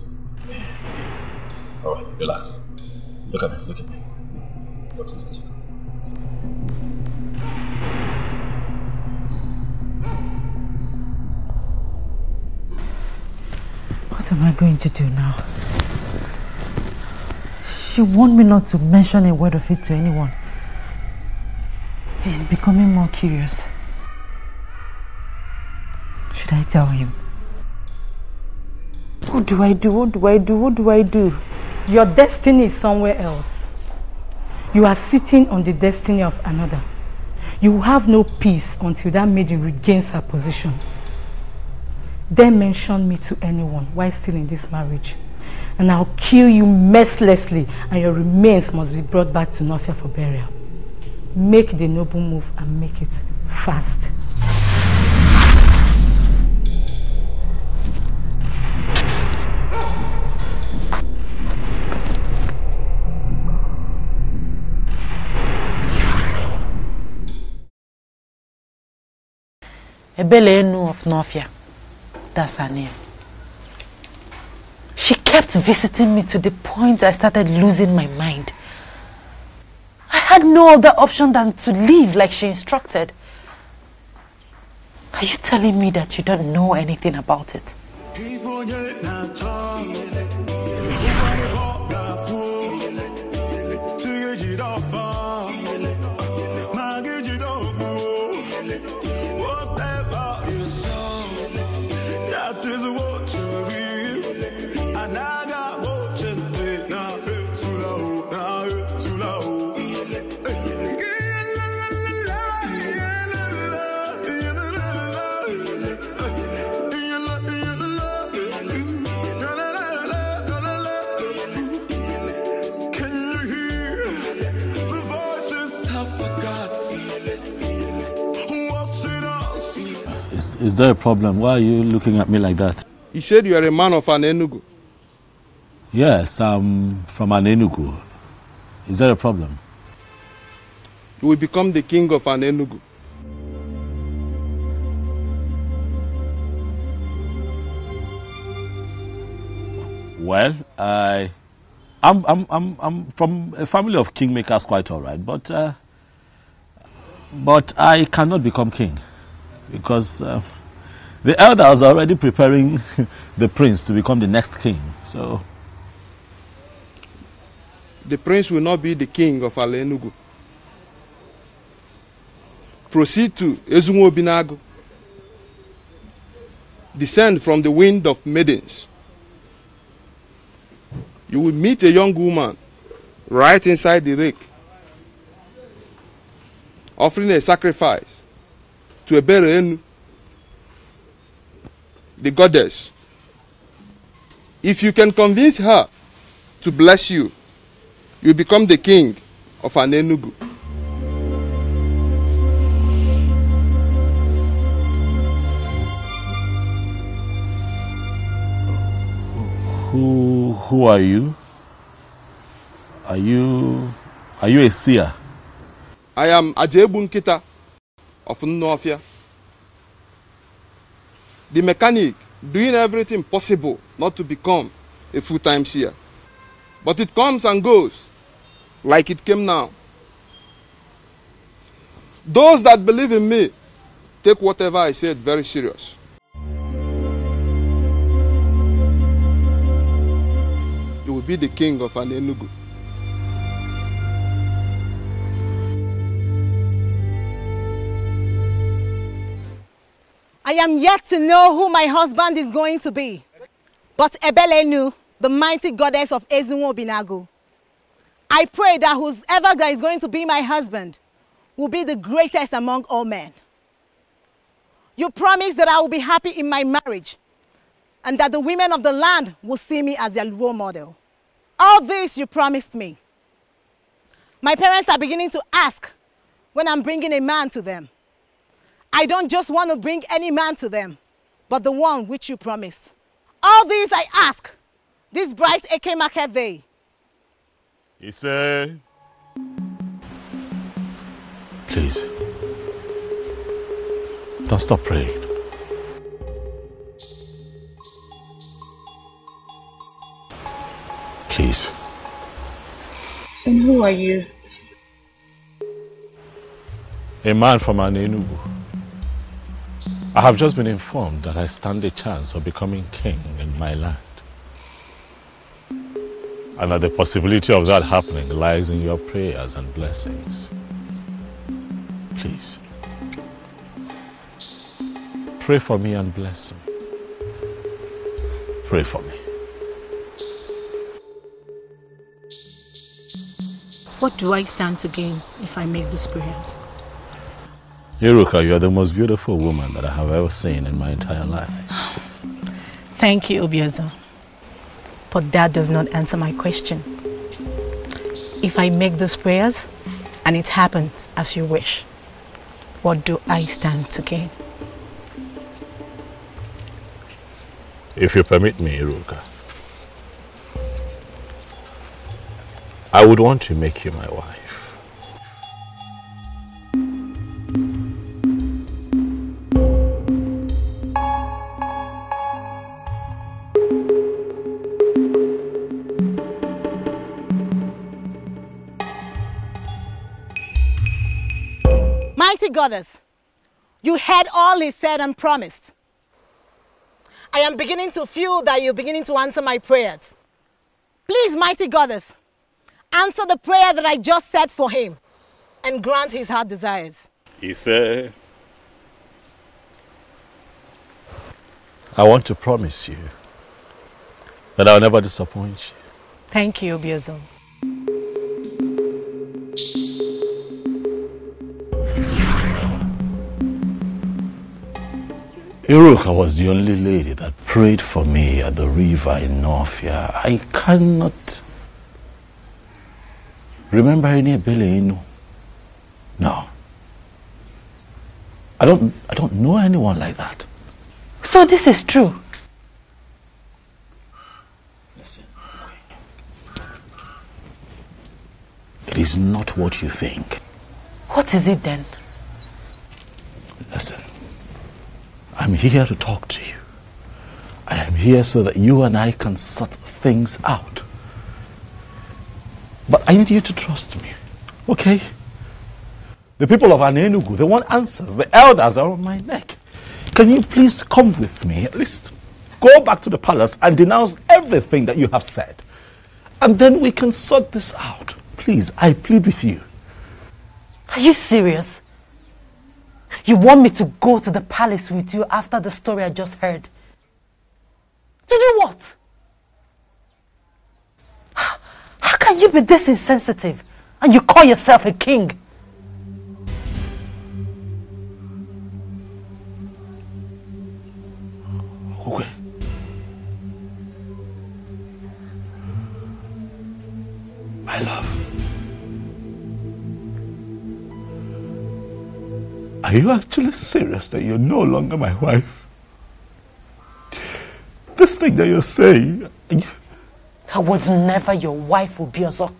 Alright, relax. Look at me, look at me. What is it? What am I going to do now? She warned me not to mention a word of it to anyone. He's becoming more curious. Should I tell him? What do I do? What do I do? What do I do? Your destiny is somewhere else. You are sitting on the destiny of another. You will have no peace until that maiden regains her position. Then mention me to anyone while still in this marriage, and I'll kill you mercilessly and your remains must be brought back to Nofia for burial. Make the noble move and make it fast. Ebele Enu of Nofia. That's her name. She kept visiting me to the point I started losing my mind. I had no other option than to leave like she instructed. Are you telling me that you don't know anything about it? Is there a problem? Why are you looking at me like that? You said you are a man of an Enugu. Yes, I'm from an Enugu. Is there a problem? You will become the king of an Enugu. Well, I'm from a family of kingmakers, quite all right, but I cannot become king because the elders are already preparing the prince to become the next king. So the prince will not be the king of Ala Enugu. Proceed to Ezunwo Binago. Descend from the wind of maidens. You will meet a young woman right inside the lake, offering a sacrifice to Ebere, the goddess. If you can convince her to bless you, you become the king of an Enugu. Who are you? Are you a seer? I am Ajebu Nkita of Nnofia. The mechanic doing everything possible not to become a full-time seer. But it comes and goes like it came now. Those that believe in me take whatever I said very serious. You will be the king of an Enugu. I am yet to know who my husband is going to be. But Ebelenu, the mighty goddess of Ezunwo Binago, I pray that whoever that is going to be my husband will be the greatest among all men. You promise that I will be happy in my marriage and that the women of the land will see me as their role model. All this you promised me. My parents are beginning to ask when I'm bringing a man to them. I don't just want to bring any man to them, but the one which you promised. All these I ask, this bright Eke market day. He said, please, don't stop praying. Please. And who are you? A man from an Enugu. I have just been informed that I stand a chance of becoming king in my land. And that the possibility of that happening lies in your prayers and blessings. Please, pray for me and bless me. Pray for me. What do I stand to gain if I make these prayers? Iruka, you are the most beautiful woman that I have ever seen in my entire life. Thank you, Obiozo. But that does not answer my question. If I make these prayers and it happens as you wish, what do I stand to gain? If you permit me, Iruka, I would want to make you my wife. Mighty goddess, You heard all he said and promised. I am beginning to feel that you're beginning to answer my prayers. Please, mighty goddess, answer the prayer that I just said for him and grant his heart desires. He said, I want to promise you that I'll never disappoint you. Thank you, Obiezo. Iruka was the only lady that prayed for me at the river in Northia. I cannot remember any Inu. No. I don't know anyone like that. So this is true? Listen. It is not what you think. What is it then? Listen. I'm here to talk to you. I am here so that you and I can sort things out. But I need you to trust me, okay? The people of Anenugu, they want answers. The elders are on my neck. Can you please come with me? At least go back to the palace and denounce everything that you have said. And then we can sort this out. Please, I plead with you. Are you serious? You want me to go to the palace with you after the story I just heard? To do what? How can you be this insensitive and you call yourself a king? Okay. My love. Are you actually serious that you're no longer my wife? This thing that you're saying... I was never your wife, Obiezo.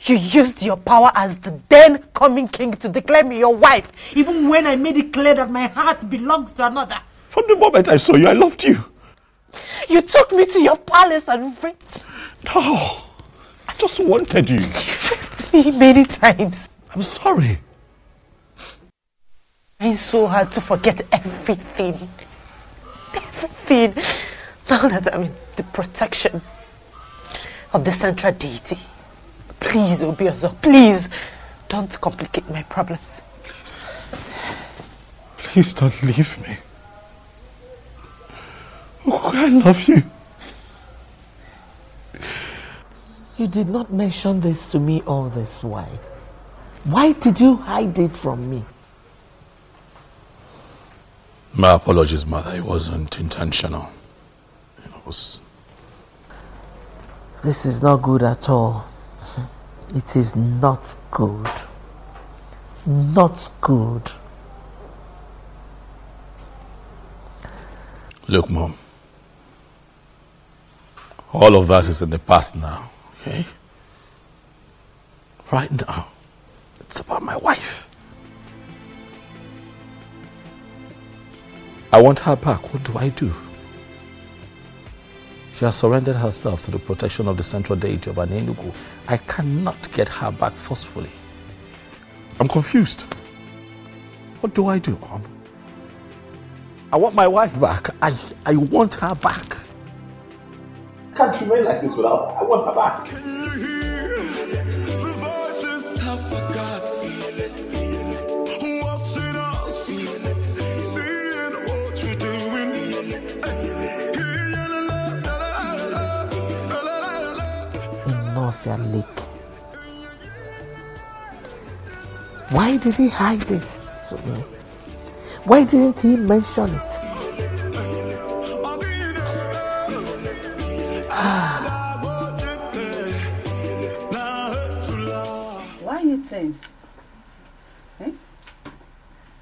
You used your power as the then coming king to declare me your wife, even when I made it clear that my heart belongs to another. From the moment I saw you, I loved you. You took me to your palace and raped. No, I just wanted you. You raped me many times. I'm sorry. It's so hard to forget everything. Everything. Now that I'm in the protection of the central deity. Please, Obiezo, please, don't complicate my problems. Please don't leave me. Oh, I love you. You did not mention this to me all this while. Why did you hide it from me? My apologies, Mother. It wasn't intentional. It was... This is not good at all. It is not good. Not good. Look, Mom. All of that is in the past now, okay? Right now, it's about my wife. I want her back. What do I do? She has surrendered herself to the protection of the central deity of Anenugu. I cannot get her back forcefully. I'm confused. What do I do, Mom? I want my wife back. I want her back. I can't remain like this without her. I want her back. The voices have forgot. Watching us, seeing what we're doing. Enough, your lake. Why did he hide it to me? Why didn't he mention it? Why are you tense? Eh?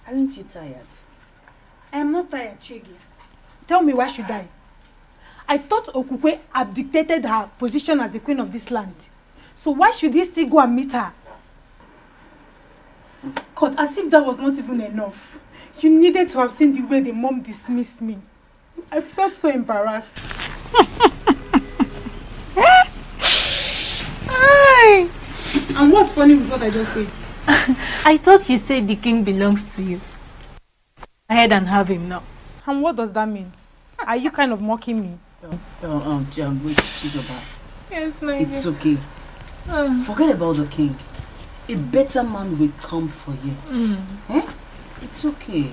Aren't you tired? I am not tired, Chigi. Tell me, why should I? I thought Okukwe abdicated her position as the queen of this land. So why should he still go and meet her? God, as if that was not even enough. You needed to have seen the way the mom dismissed me. I felt so embarrassed. And what's funny with what I just said? I thought you said the king belongs to you. ahead and have him now. And what does that mean? Are you kind of mocking me? Wait, Chizoba. Yes, my It's okay. Forget about the king. A better man will come for you. Eh? It's okay.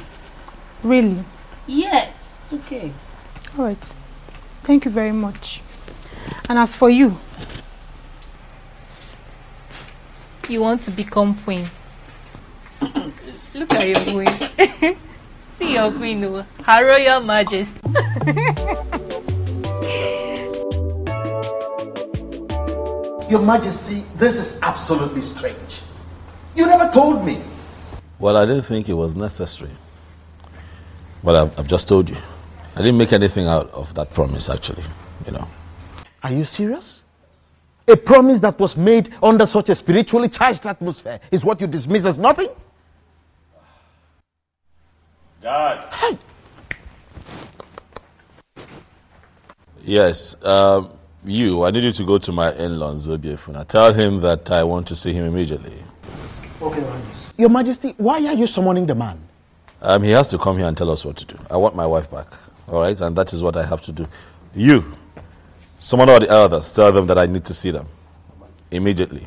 Really? Yes, it's okay. Alright. Thank you very much. And as for you? You want to become queen. Look at your queen. See your queen, Her Royal Majesty. Your Majesty, this is absolutely strange. You never told me. Well, I didn't think it was necessary. But I've just told you. I didn't make anything out of that promise, actually, you know. Are you serious? A promise that was made under such a spiritually charged atmosphere is what you dismiss as nothing? Dad. Hey. Yes, I need you to go to my in-laws, Zobiefuna. Tell him that I want to see him immediately. Okay, Your Majesty, why are you summoning the man? He has to come here and tell us what to do. I want my wife back, all right? And that is what I have to do. You, someone or the elders, tell them that I need to see them immediately.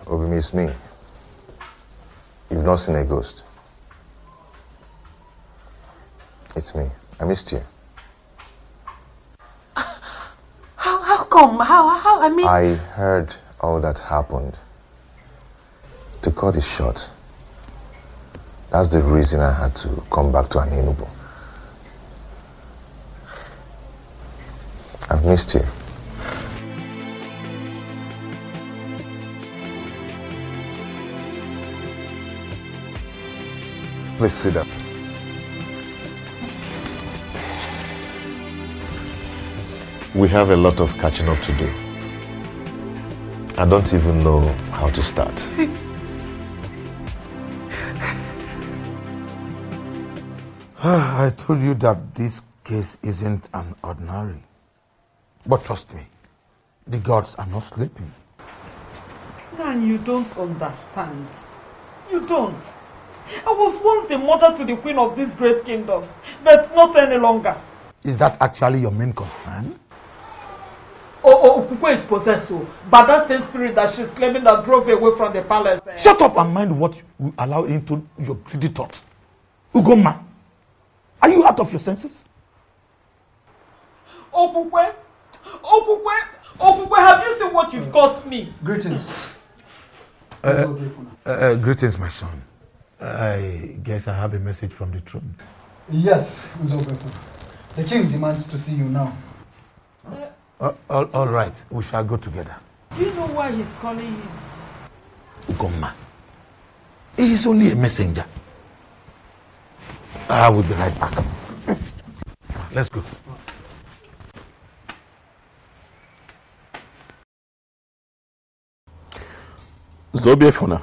Obi, it's me. You've not seen a ghost. It's me. I missed you. How come? How? I mean... I heard all that happened. To cut it short, that's the reason I had to come back to Enugu. I've missed you. Please sit down. We have a lot of catching up to do. I don't even know how to start. I told you that this case isn't an ordinary. But trust me, the gods are not sleeping. Man, you don't understand. You don't. I was once the mother to the queen of this great kingdom, but not any longer. Is that actually your main concern? Okuko is possessed by that same spirit that she's claiming that drove away from the palace. Shut up and mind what you allow into your greedy thoughts. Ugoma, are you out of your senses? Okuko, have you seen what you've cost me? Greetings. Greetings, my son. I guess I have a message from the throne. Yes, Zobefu. The king demands to see you now. All right, we shall go together. Do you know why he's calling him? Ugoma. He is only a messenger. I will be right back. Let's go. Zobiefuna,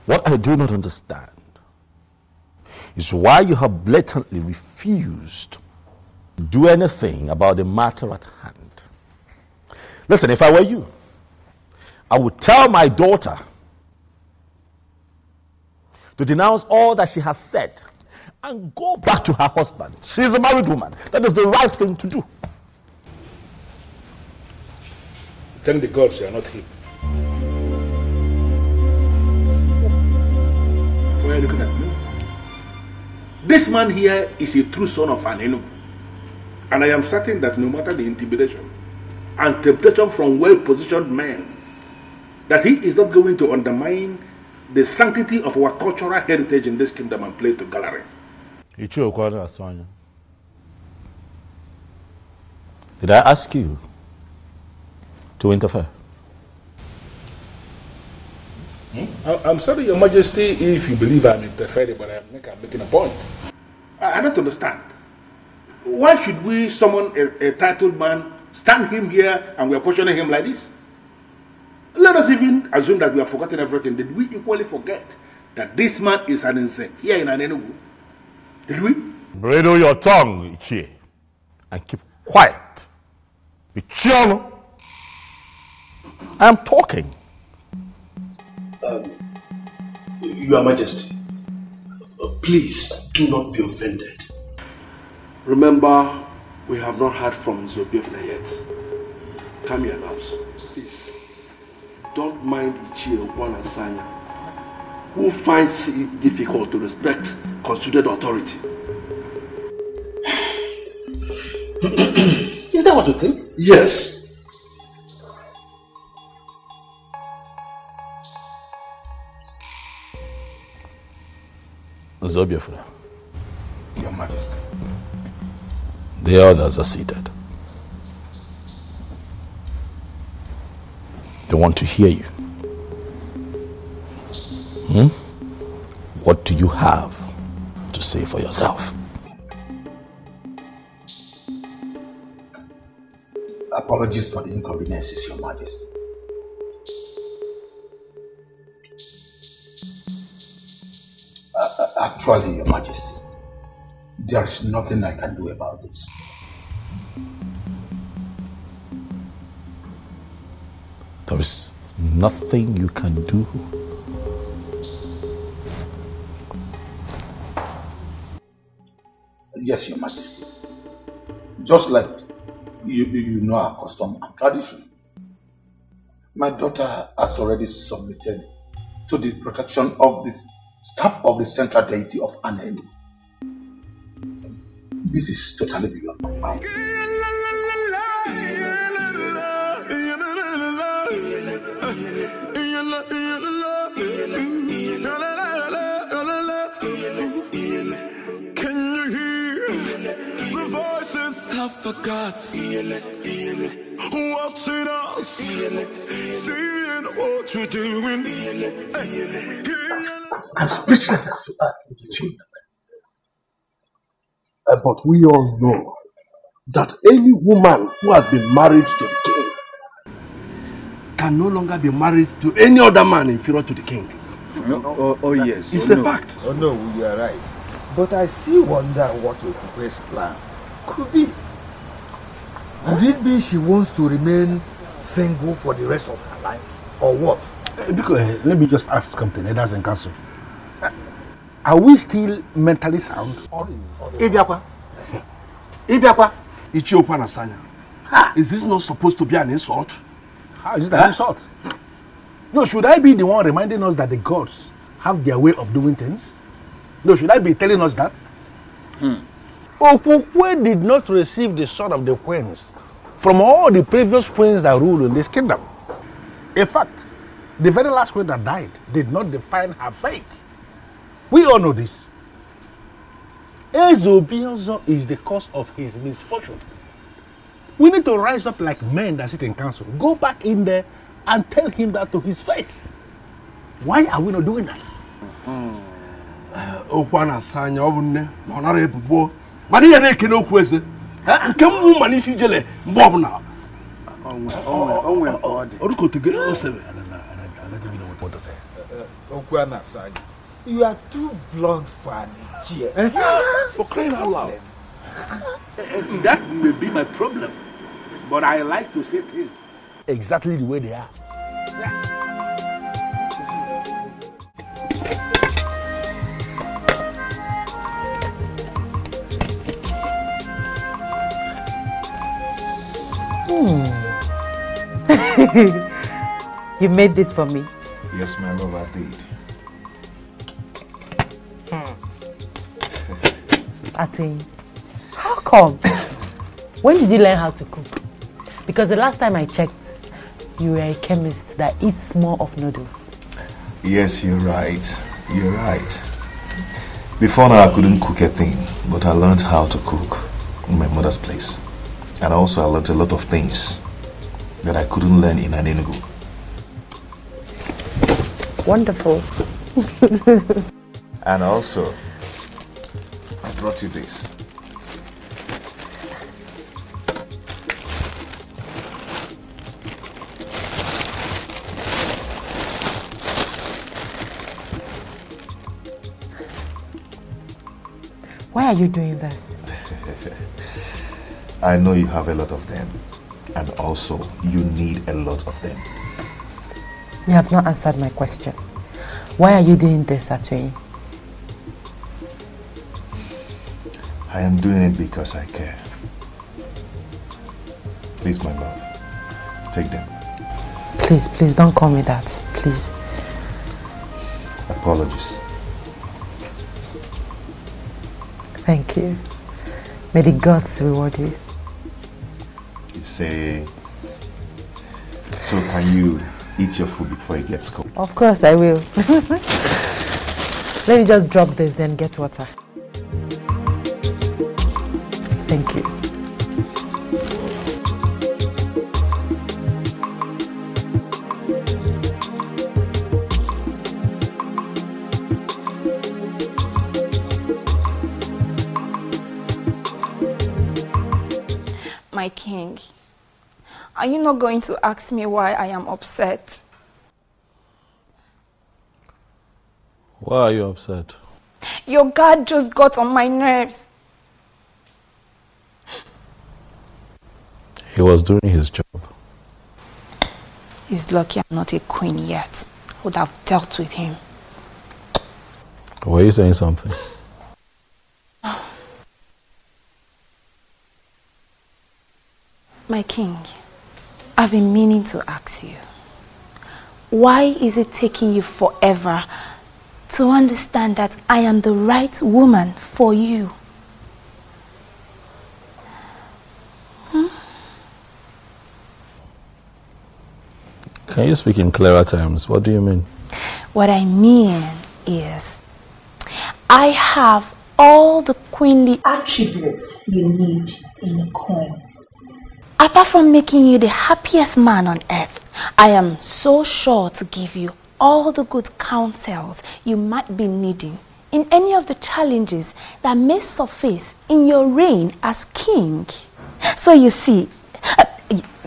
what I do not understand is why you have blatantly refused to do anything about the matter at hand. Listen, if I were you, I would tell my daughter to denounce all that she has said and go back to her husband. She is a married woman. That is the right thing to do. Thank the gods you are not him. Why are you looking at me? This man here is a true son of an Enugu. And I am certain that no matter the intimidation and temptation from well-positioned men, that he is not going to undermine the sanctity of our cultural heritage in this kingdom and play to gallery. Did I ask you to interfere? I'm sorry, Your Majesty, if you believe I'm interfering, but I'm making a point. I don't understand. Why should we summon a titled man, stand him here, and we're questioning him like this? Let us even assume that we have forgotten everything. Did we equally forget that this man is an insane here in Enugu? Did we? Bridle your tongue, Ichie, and keep quiet. Ichiano, I am talking. Your Majesty, please do not be offended. Remember, we have not heard from Zobiefna yet. Come here, loves. Please, don't mind Ichie Okwana Sanya, who finds it difficult to respect constituted authority. Is that what you think? Yes. Zobiefna, Your Majesty. the others are seated. They want to hear you. What do you have to say for yourself? Apologies for the inconveniences, Your Majesty. Actually, Your Majesty, there is nothing I can do about this. There is nothing you can do. Yes, Your Majesty. Just like you know our custom and tradition. My daughter has already submitted to the protection of the staff of the central deity of Anenu. This is totally beyond my power. Can you hear the voices of the gods watching us, seeing what we're doing? I'm speechless as you are, Ichie. But we all know that any woman who has been married to the king can no longer be married to any other man inferior to the king. Oh yes. It's a fact. Oh no, you are right. But I still wonder what Okupe's plan could be. Could it be she wants to remain single for the rest of her life? Or what? Because let me just ask something, Elders and Council. Are we still mentally sound? Ibiakwa. Ichie Okwana Sanya. Is this not supposed to be an insult? How is it an insult? No, should I be the one reminding us that the gods have their way of doing things? No, should I be telling us that? Okukwe did not receive the sword of the queens from all the previous queens that ruled in this kingdom. In fact, the very last queen that died did not define her fate. We all know this. Ezobiozo is the cause of his misfortune. We need to rise up like men that sit in council. Go back in there and tell him that to his face. Why are we not doing that? Okwana Sanya, Obune, Honorable, Maria Nekino Kwese, and come woman if you jelly, Bob now. Oh, to get us. Okwana Sanya, you are too blunt for an Ichie. For crying out loud. That may be my problem. But I like to say things exactly the way they are. You made this for me? Yes, my love, I did. Atwin, how come? When did you learn how to cook? Because the last time I checked, you were a chemist that eats more of noodles. Yes, you're right. You're right. Before now, I couldn't cook a thing, but I learned how to cook in my mother's place. And also, I learned a lot of things that I couldn't learn in an Enugu. Wonderful. And also, I brought you this. Why are you doing this? I know you have a lot of them. And also, you need a lot of them. You have not answered my question. Why are you doing this, Atwin? I am doing it because I care. Please, my love, take them. Please, please don't call me that. Please. Apologies. Thank you. May the gods reward you. You say... So can you eat your food before it gets cold? Of course I will. Let me just drop this, then get water. Thank you. My king, are you not going to ask me why I am upset? Why are you upset? Your guard just got on my nerves. He was doing his job. He's lucky I'm not a queen yet. I would have dealt with him. Were you saying something? My king, I've been meaning to ask you, why is it taking you forever to understand that I am the right woman for you? Can you speak in clearer terms? What do you mean? What I mean is, I have all the queenly attributes you need in a queen. Apart from making you the happiest man on earth, I am so sure to give you all the good counsels you might be needing in any of the challenges that may surface in your reign as king. So you see,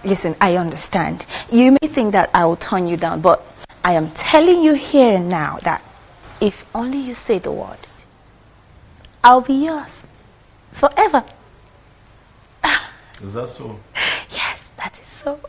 listen, I understand. You may think that I will turn you down, but I am telling you here and now that if only you say the word, I'll be yours forever. Is that so? Yes, that is so.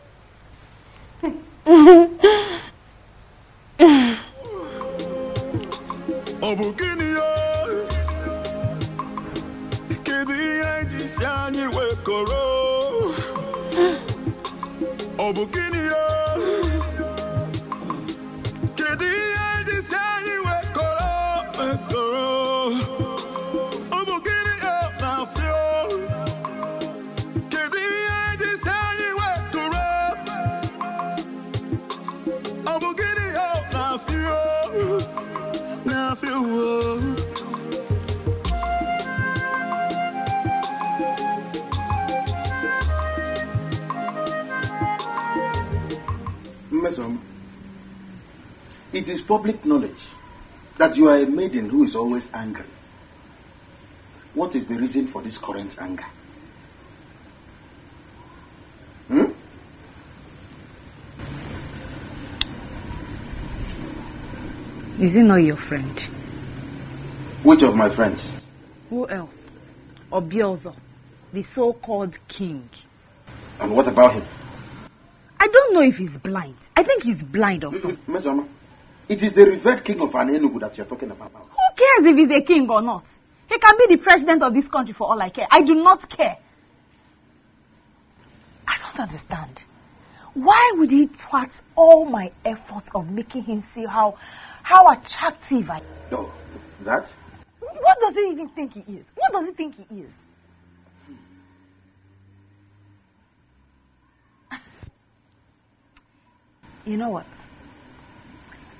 It is public knowledge that you are a maiden who is always angry. What is the reason for this current anger? Is he not your friend? Which of my friends? Who else? Obiozo, the so-called king. And what about him? I don't know if he's blind. I think he's blind also. Mesama, it is the revered king of Enugu that you're talking about. Who cares if he's a king or not? He can be the president of this country for all I care. I do not care. I don't understand. Why would he thwart all my efforts of making him see how attractive I am? No, that? What does he even think he is? What does he think he is? You know what?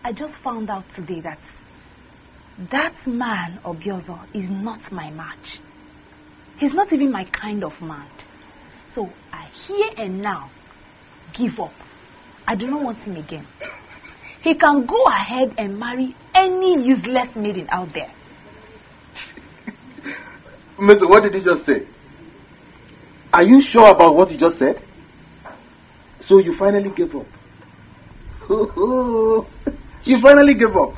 I just found out today that man, Obiozo, is not my match. He's not even my kind of man. So I here and now give up. I do not want him again. He can go ahead and marry any useless maiden out there. Mister, what did you just say? Are you sure about what you just said? So you finally gave up? You finally gave up?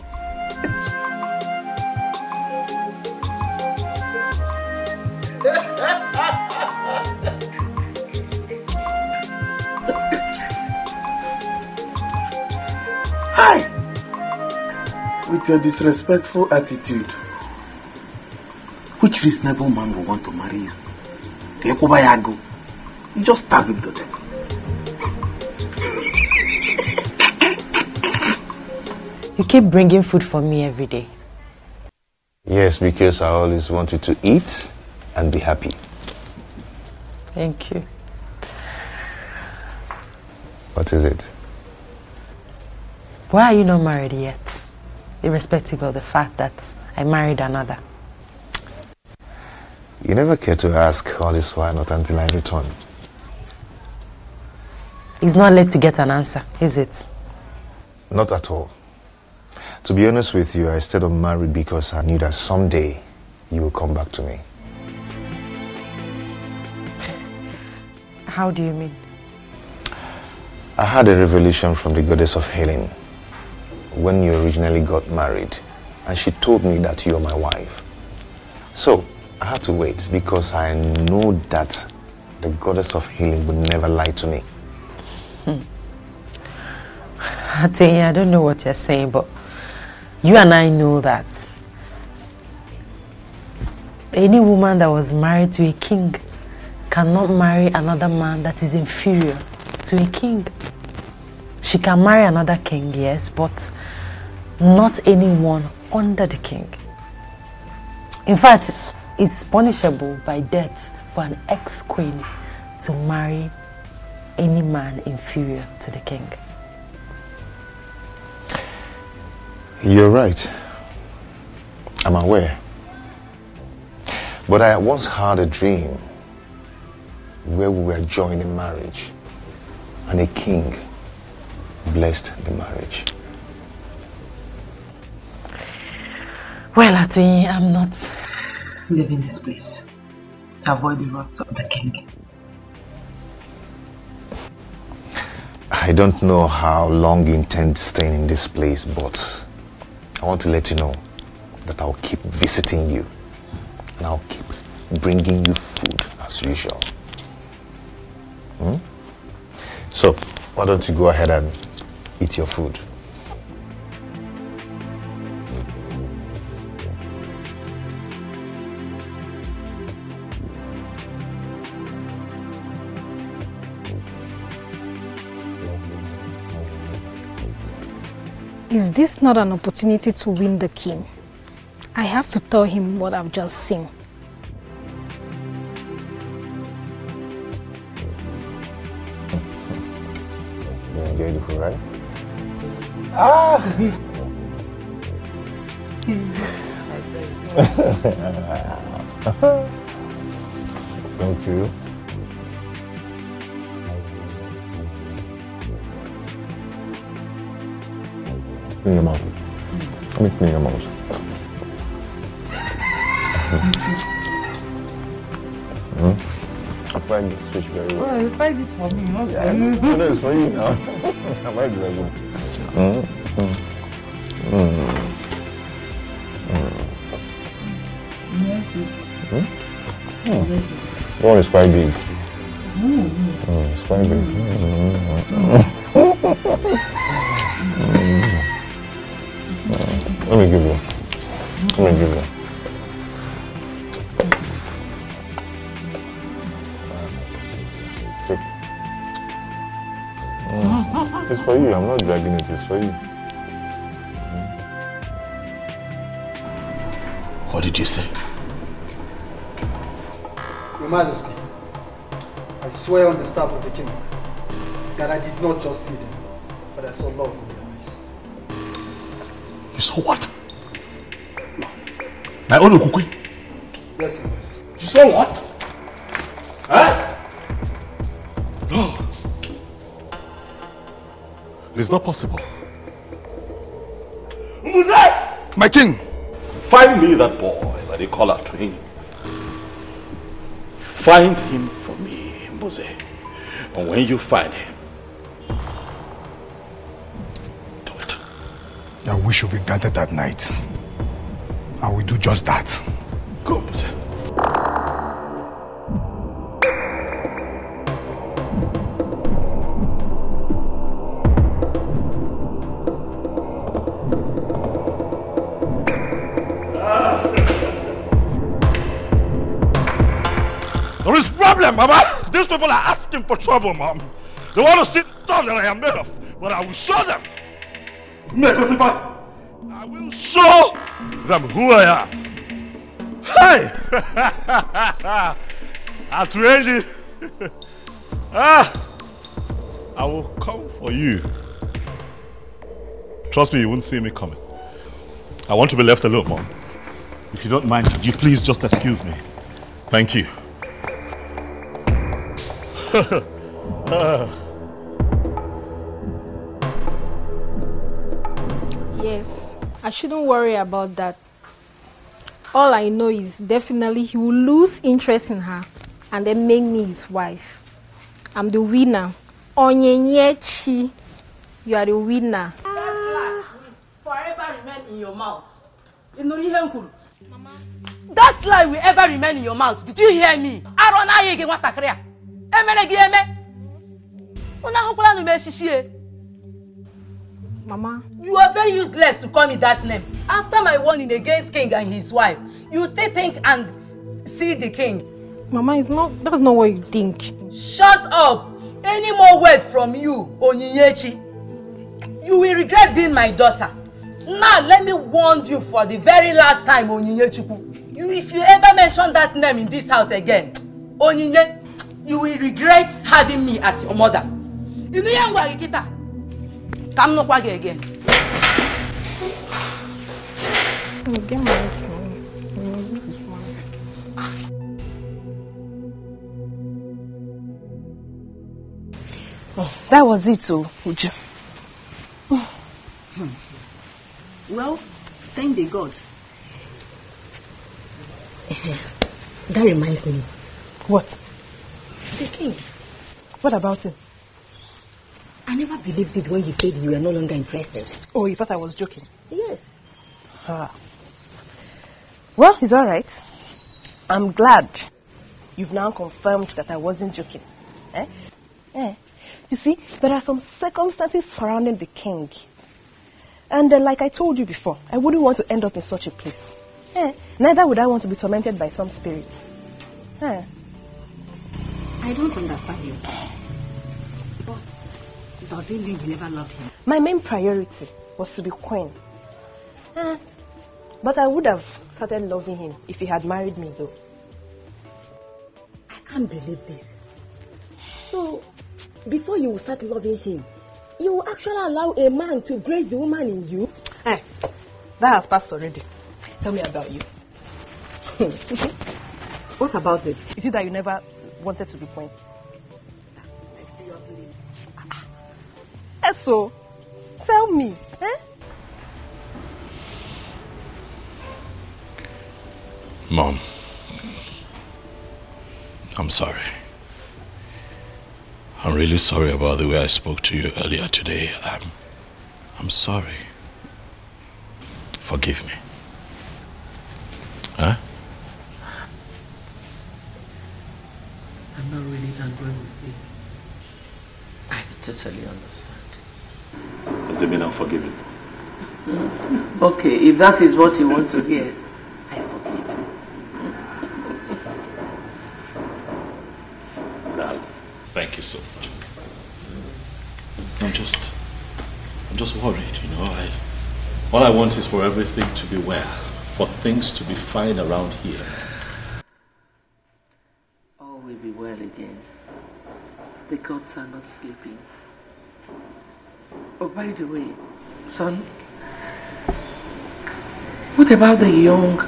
Hi! With your disrespectful attitude, which reasonable man will want to marry you? You just stab it to them. You keep bringing food for me every day. Yes, because I always want you to eat and be happy. Thank you. What is it? Why are you not married yet? Irrespective of the fact that I married another. You never care to ask all this while, not until I return. It's not late to get an answer, is it? Not at all. To be honest with you, I stayed unmarried because I knew that someday you will come back to me. How do you mean? I had a revelation from the goddess of healing when you originally got married, and she told me that you're my wife. So I had to wait because I know that the goddess of healing would never lie to me. I don't know what you're saying, but you and I know that any woman that was married to a king cannot marry another man that is inferior to a king. She can marry another king, yes, but not anyone under the king. In fact, it's punishable by death for an ex-queen to marry any man inferior to the king. You're right. I'm aware. But I once had a dream where we were joined in marriage and a king blessed the marriage. Well, Atoyi, I'm not leaving this place to avoid the wrath of the king. I don't know how long you intend staying in this place, but I want to let you know that I'll keep visiting you and I'll keep bringing you food as usual. So, why don't you go ahead and eat your food? Is this not an opportunity to win the king? I have to tell him what I've just seen. You enjoy the food, right? Thank you. Clean your mouth. Let me clean your mouth. I find this fish very well. Well, you find it for me, not for you. No, it's for you now. I might be able The one is quite big. It's quite big. Let me give you. Take. It's for you. I'm not dragging it. It's for you. What did you say? Your Majesty, I swear on the staff of the king that I did not just see them, but I saw love in their eyes. You saw what? My own Okukwe? Yes, Your Majesty. You saw what? Huh? No. It is not possible. My king! Find me that boy that they call out to him. Find him for me, Mose. And when you find him, do it. Your wish will be granted that night. I will do just that. Go, Mose. There is problem, Mama. These people are asking for trouble, Mom. They want to see the stuff that I am made of, but I will show them. I will show them who I am. Hey! I trained you. I will come for you. Trust me, you won't see me coming. I want to be left alone, Mom. If you don't mind, could you please just excuse me? Thank you. Yes, I shouldn't worry about that. All I know is definitely he will lose interest in her and then make me his wife. I'm the winner. Onyenyechi, you are the winner. That lie will forever remain in your mouth. Mama. That lie will ever remain in your mouth. Did you hear me? Mama, you are very useless to call me that name. After my warning against king and his wife, you still think and see the king. Mama, that's not what you think. Shut up! Any more word from you, Onyinyechi, you will regret being my daughter. Now let me warn you for the very last time, Onyinyechuku. If you ever mention that name in this house again, Onyinye, you will regret having me as your mother. You know young Wagikita. Come no kwage again. Get my phone. Oh, that was it, Uju. Well, thank the gods. That reminds me. What? The king. What about him? I never believed it when you said you were no longer interested. Oh, you thought I was joking? Yes. Well, it's all right. I'm glad you've now confirmed that I wasn't joking. You see, there are some circumstances surrounding the king. And like I told you before, I wouldn't want to end up in such a place. Neither would I want to be tormented by some spirit. I don't understand you. But does it mean you never loved him? My main priority was to be queen. But I would have started loving him if he had married me, though. I can't believe this. So, before you will start loving him, you will actually allow a man to grace the woman in you? That has passed already. Tell me about you. What about it? Is it that you never wanted to be queen? So, tell me. Mom, I'm sorry. I'm really sorry about the way I spoke to you earlier today. I'm sorry. Forgive me. agree with you. I totally understand. Does it mean I'm forgiven? Okay, if that is what you want to hear, I forgive you. God, thank you so much. I'm just worried, you know. All I want is for everything to be well, for things to be fine around here. All will be well again. The gods are not sleeping. Oh, by the way, son, what about the young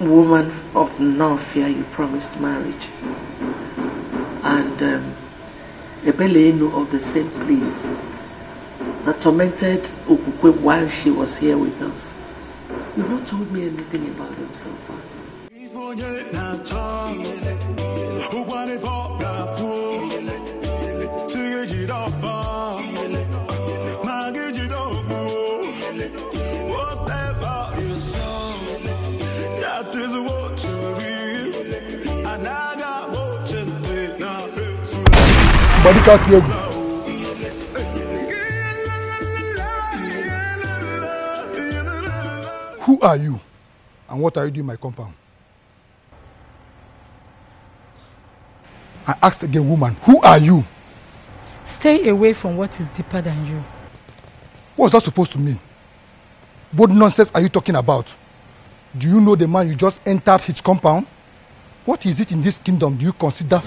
woman of no fear you promised marriage? And Ebele of the same place that tormented Okukwe while she was here with us. You've not told me anything about them so far. Body can't hear you. Who are you? And what are you doing in my compound? I asked again, woman, who are you? Stay away from what is deeper than you. What's that supposed to mean? What nonsense are you talking about? Do you know the man you just entered his compound? What is it in this kingdom do you consider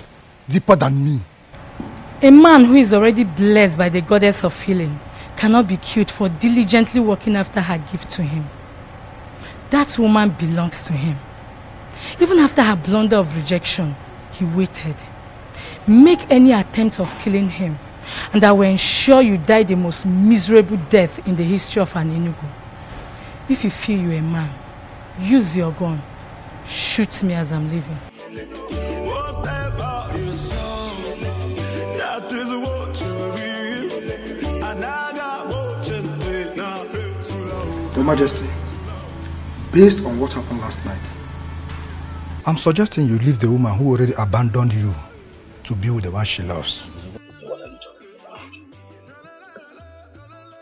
deeper than me? A man who is already blessed by the goddess of healing cannot be killed for diligently working after her gift to him. That woman belongs to him. Even after her blunder of rejection, he waited. Make any attempt of killing him, and I will ensure you die the most miserable death in the history of an Enugu. If you feel you're a man, use your gun. Shoot me as I'm leaving. Your Majesty, based on what happened last night, I'm suggesting you leave the woman who already abandoned you to be with the one she loves. So what are you talking about?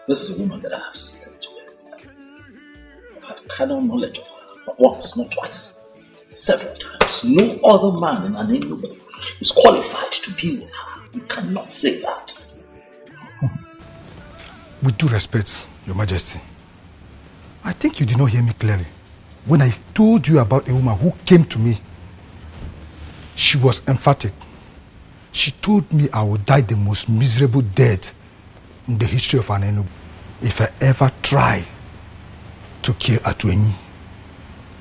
This is a woman that I have slept with. I've had carnal knowledge of her, not once, not twice, several times. No other man in an Enugu is qualified to be with her. You cannot say that. With due respect, Your Majesty, I think you did not hear me clearly. When I told you about a woman who came to me, she was emphatic. She told me I would die the most miserable death in the history of an Enugu if I ever try to kill Atuenyi.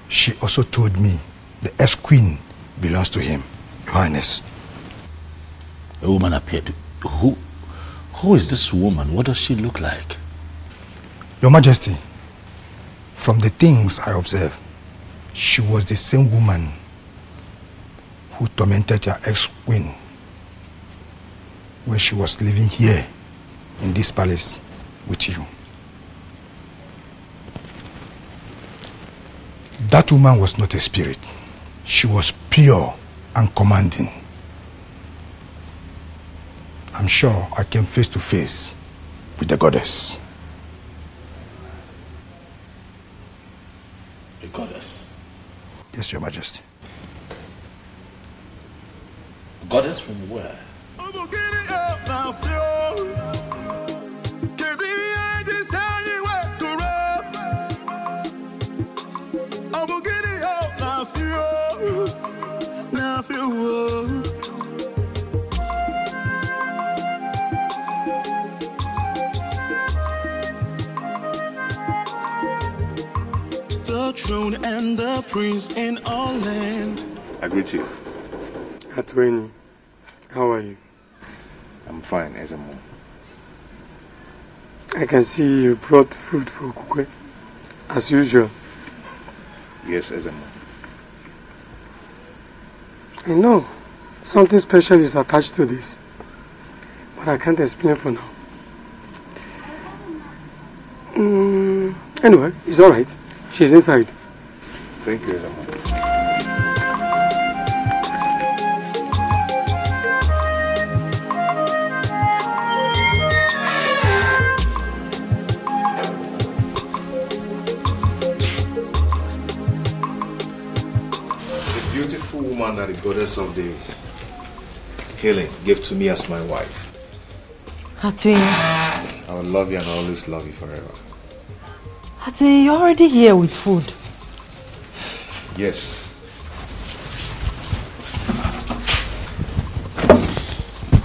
She also told me the ex-queen belongs to him, Your Highness. A woman appeared to... Who is this woman? What does she look like? Your Majesty, from the things I observed, she was the same woman who tormented your ex-queen when she was living here in this palace with you. That woman was not a spirit. She was pure and commanding. I'm sure I came face to face with the goddess. The goddess? Yes, Your Majesty. The goddess from where? The throne and the prince in all land. I greet you. Atuenyi, how are you? I'm fine, Ezemo. I can see you brought food for Kukwe, as usual. Yes, Ezemo. I know something special is attached to this, but I can't explain for now. Anyway, it's alright. She's inside. Thank you, Ezemo. goddess of the healing gave to me as my wife. Hatwin. I will love you and always love you forever. Hatwin, you're already here with food. Yes.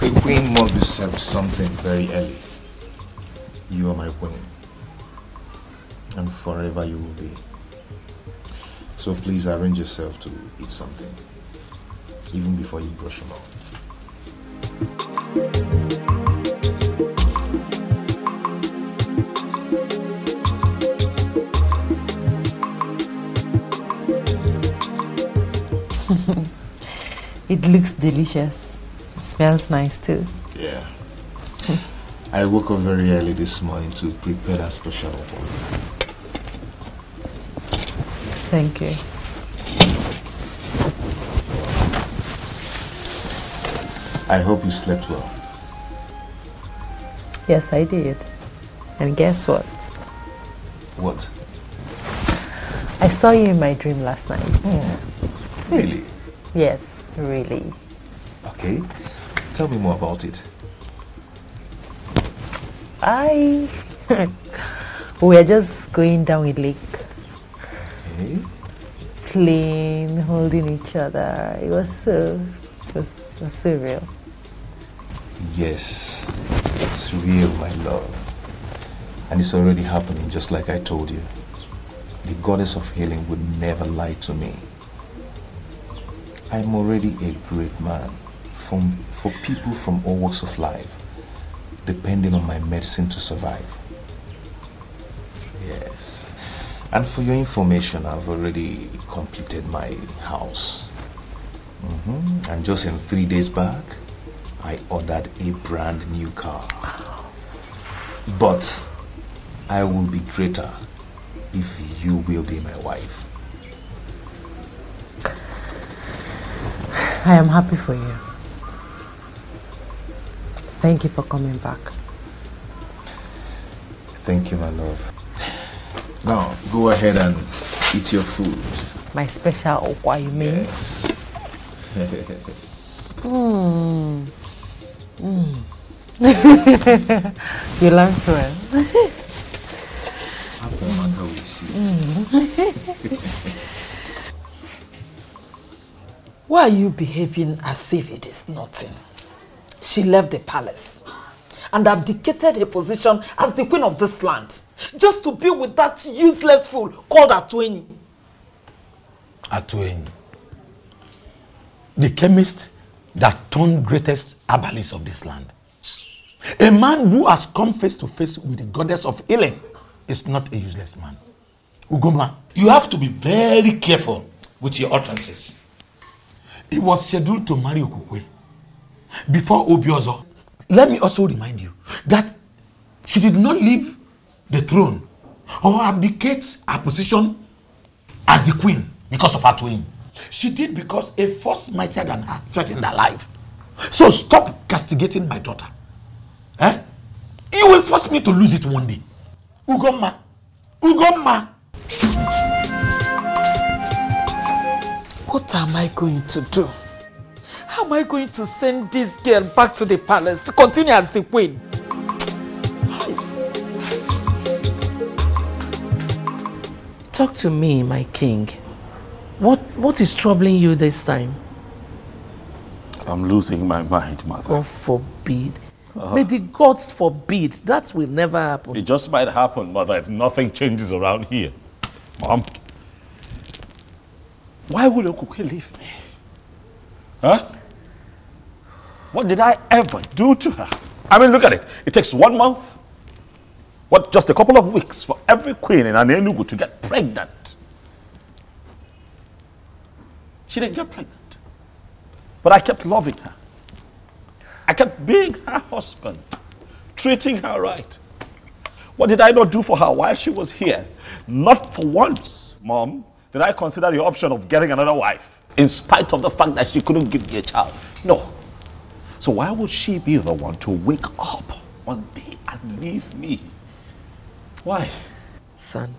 A queen must be served something very early. You are my queen. And forever you will be. So please arrange yourself to eat something. Even before you brush your mouth. It looks delicious. It smells nice too. Yeah. I woke up very early this morning to prepare that special one. Thank you. I hope you slept well. Yes, I did. And guess what? What? I saw you in my dream last night. Really? Yes, really. Okay. Tell me more about it. We are just going down a lake. Okay. Playing, holding each other. It was so real. Yes, it's real, my love. And it's already happening, just like I told you. The goddess of healing would never lie to me. I'm already a great man for people from all walks of life, depending on my medicine to survive. Yes. And for your information, I've already completed my house. And just in 3 days back, I ordered a brand new car. But I will be greater if you will be my wife. I am happy for you. Thank you for coming back. Thank you, my love. Now, go ahead and eat your food. My special okwa, you mean? Yes. You learned well. Why are you behaving as if it is nothing? She left the palace and abdicated her position as the queen of this land just to be with that useless fool called Atweni. Atweni. The chemist that turned greatest herbalist of this land. A man who has come face to face with the goddess of healing is not a useless man. Ugoma, you have to be very careful with your utterances. He was scheduled to marry Okukwe before Obiozo. Let me also remind you that she did not leave the throne or abdicate her position as the queen because of her twin. She did because a force mightier than her threatened her life. So stop castigating my daughter. You will force me to lose it one day. Ugoma. Ugoma. What am I going to do? How am I going to send this girl back to the palace to continue as the queen? Talk to me, my king. What is troubling you this time? I'm losing my mind, mother. God forbid. May the gods forbid. That will never happen. It just might happen, mother, if nothing changes around here. Mom, why would Okuke leave me? Huh? What did I ever do to her? I mean, look at it. It takes 1 month, just a couple of weeks for every queen in Enugu to get pregnant. She didn't get pregnant. But I kept loving her. I kept being her husband, treating her right. What did I not do for her while she was here? Not for once, Mom, did I consider the option of getting another wife, in spite of the fact that she couldn't give me a child. No. So why would she be the one to wake up one day and leave me? Why? Son,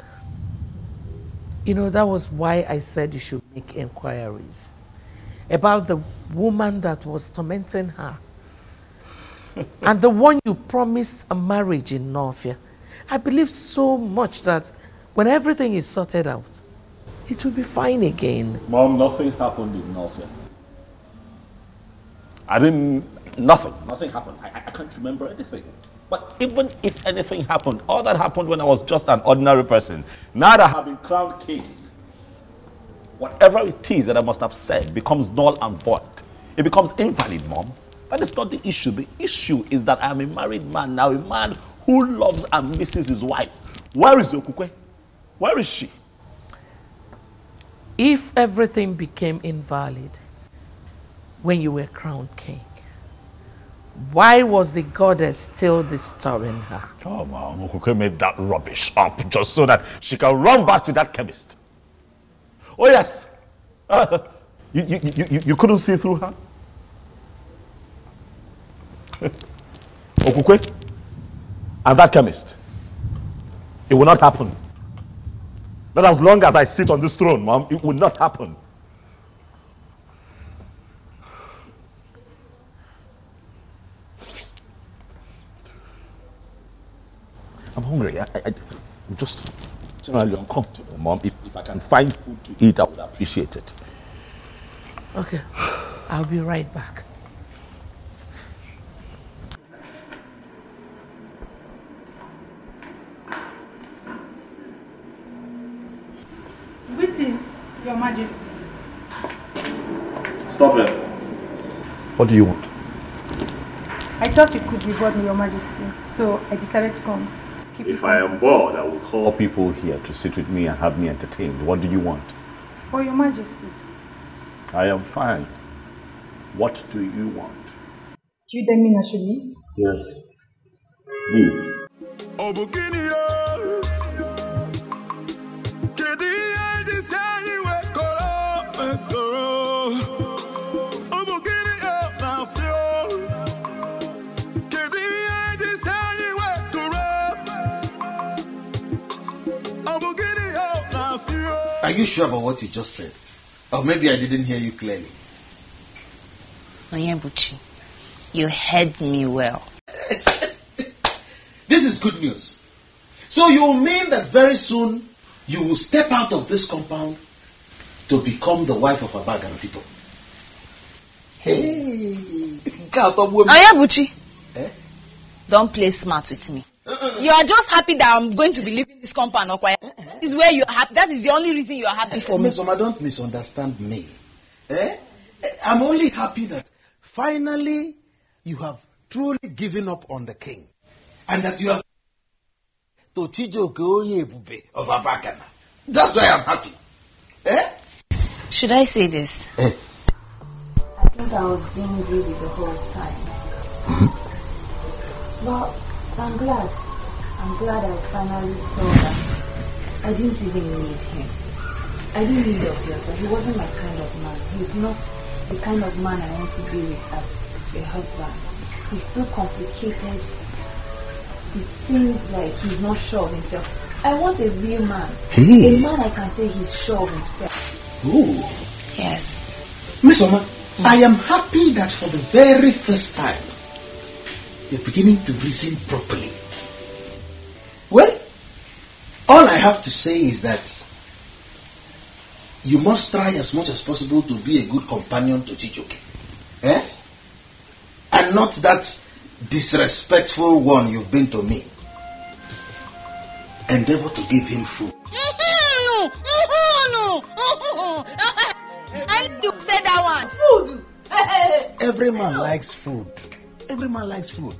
you know, that was why I said you should make inquiries. about the woman that was tormenting her. And the one you promised a marriage in Northia. I believe so much that when everything is sorted out, it will be fine again. Mom, nothing happened in Northia. Nothing happened. I can't remember anything. But even if anything happened, all that happened when I was just an ordinary person. Now that I have been crowned king, whatever it is that I must have said becomes null and void. It becomes invalid, Mom. That is not the issue. The issue is that I am a married man now, a man who loves and misses his wife. Where is Okukwe? Where is she? If everything became invalid when you were crowned king, why was the goddess still disturbing her? Oh, Mom, Okukwe made that rubbish up just so that she can run back to that chemist. Oh, yes. You couldn't see through her? Okukwe and that chemist. It will not happen. Not as long as I sit on this throne, Mom. It will not happen. I'm hungry. I'm just generally uncomfortable, Mom. If I can find food to eat, I would appreciate it. Okay, I'll be right back. Greetings, Your Majesty. Stop it. What do you want? I thought you could be bored, Your Majesty, so I decided to come. If I am bored, I will call people here to sit with me and have me entertained. What do you want? Oh, Your Majesty. I am fine. What do you want? Do you tell me I should leave? Yes. Leave. Are you sure about what you just said? Or maybe I didn't hear you clearly. Onyebuchi, you heard me well. This is good news. So you mean that very soon you will step out of this compound to become the wife of a bag of people? Hey! Onyebuchi, don't play smart with me. You are just happy that I'm going to be leaving this compound, okay? This is where you are happy. That is the only reason you are happy for me. Miss Oma, don't misunderstand me. I'm only happy that finally you have truly given up on the king. And that you have to Chijoke Oyebube of Abakana. That's why I'm happy. Should I say this? I think I was being greedy the whole time. But I'm glad I finally saw that I didn't even need him. I didn't need Obiozor. He wasn't my kind of man. He's not the kind of man I want to be with as a husband. He's too complicated. It seems like he's not sure of himself. I want a real man. A man I can say he's sure of himself. Ooh. Yes. Miss Oma, I am happy that for the very first time you're beginning to reason properly. Well, all I have to say is that you must try as much as possible to be a good companion to Chijoke. And not that disrespectful one you've been to me. Endeavor to give him food. No. I need to say that one. Food. Every man likes food. Every man likes food.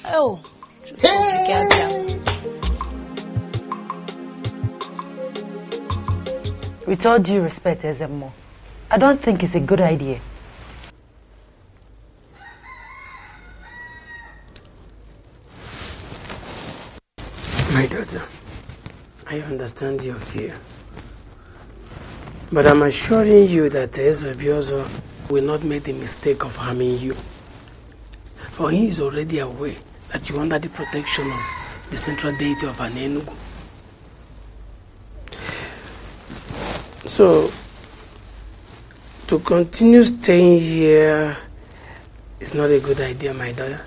Oh. With all due respect, Ezemo, I don't think it's a good idea. My daughter, I understand your fear. But I'm assuring you that Obiozor will not make the mistake of harming you. For he is already aware that you are under the protection of the central deity of Anenugu. So, To continue staying here is not a good idea, my daughter.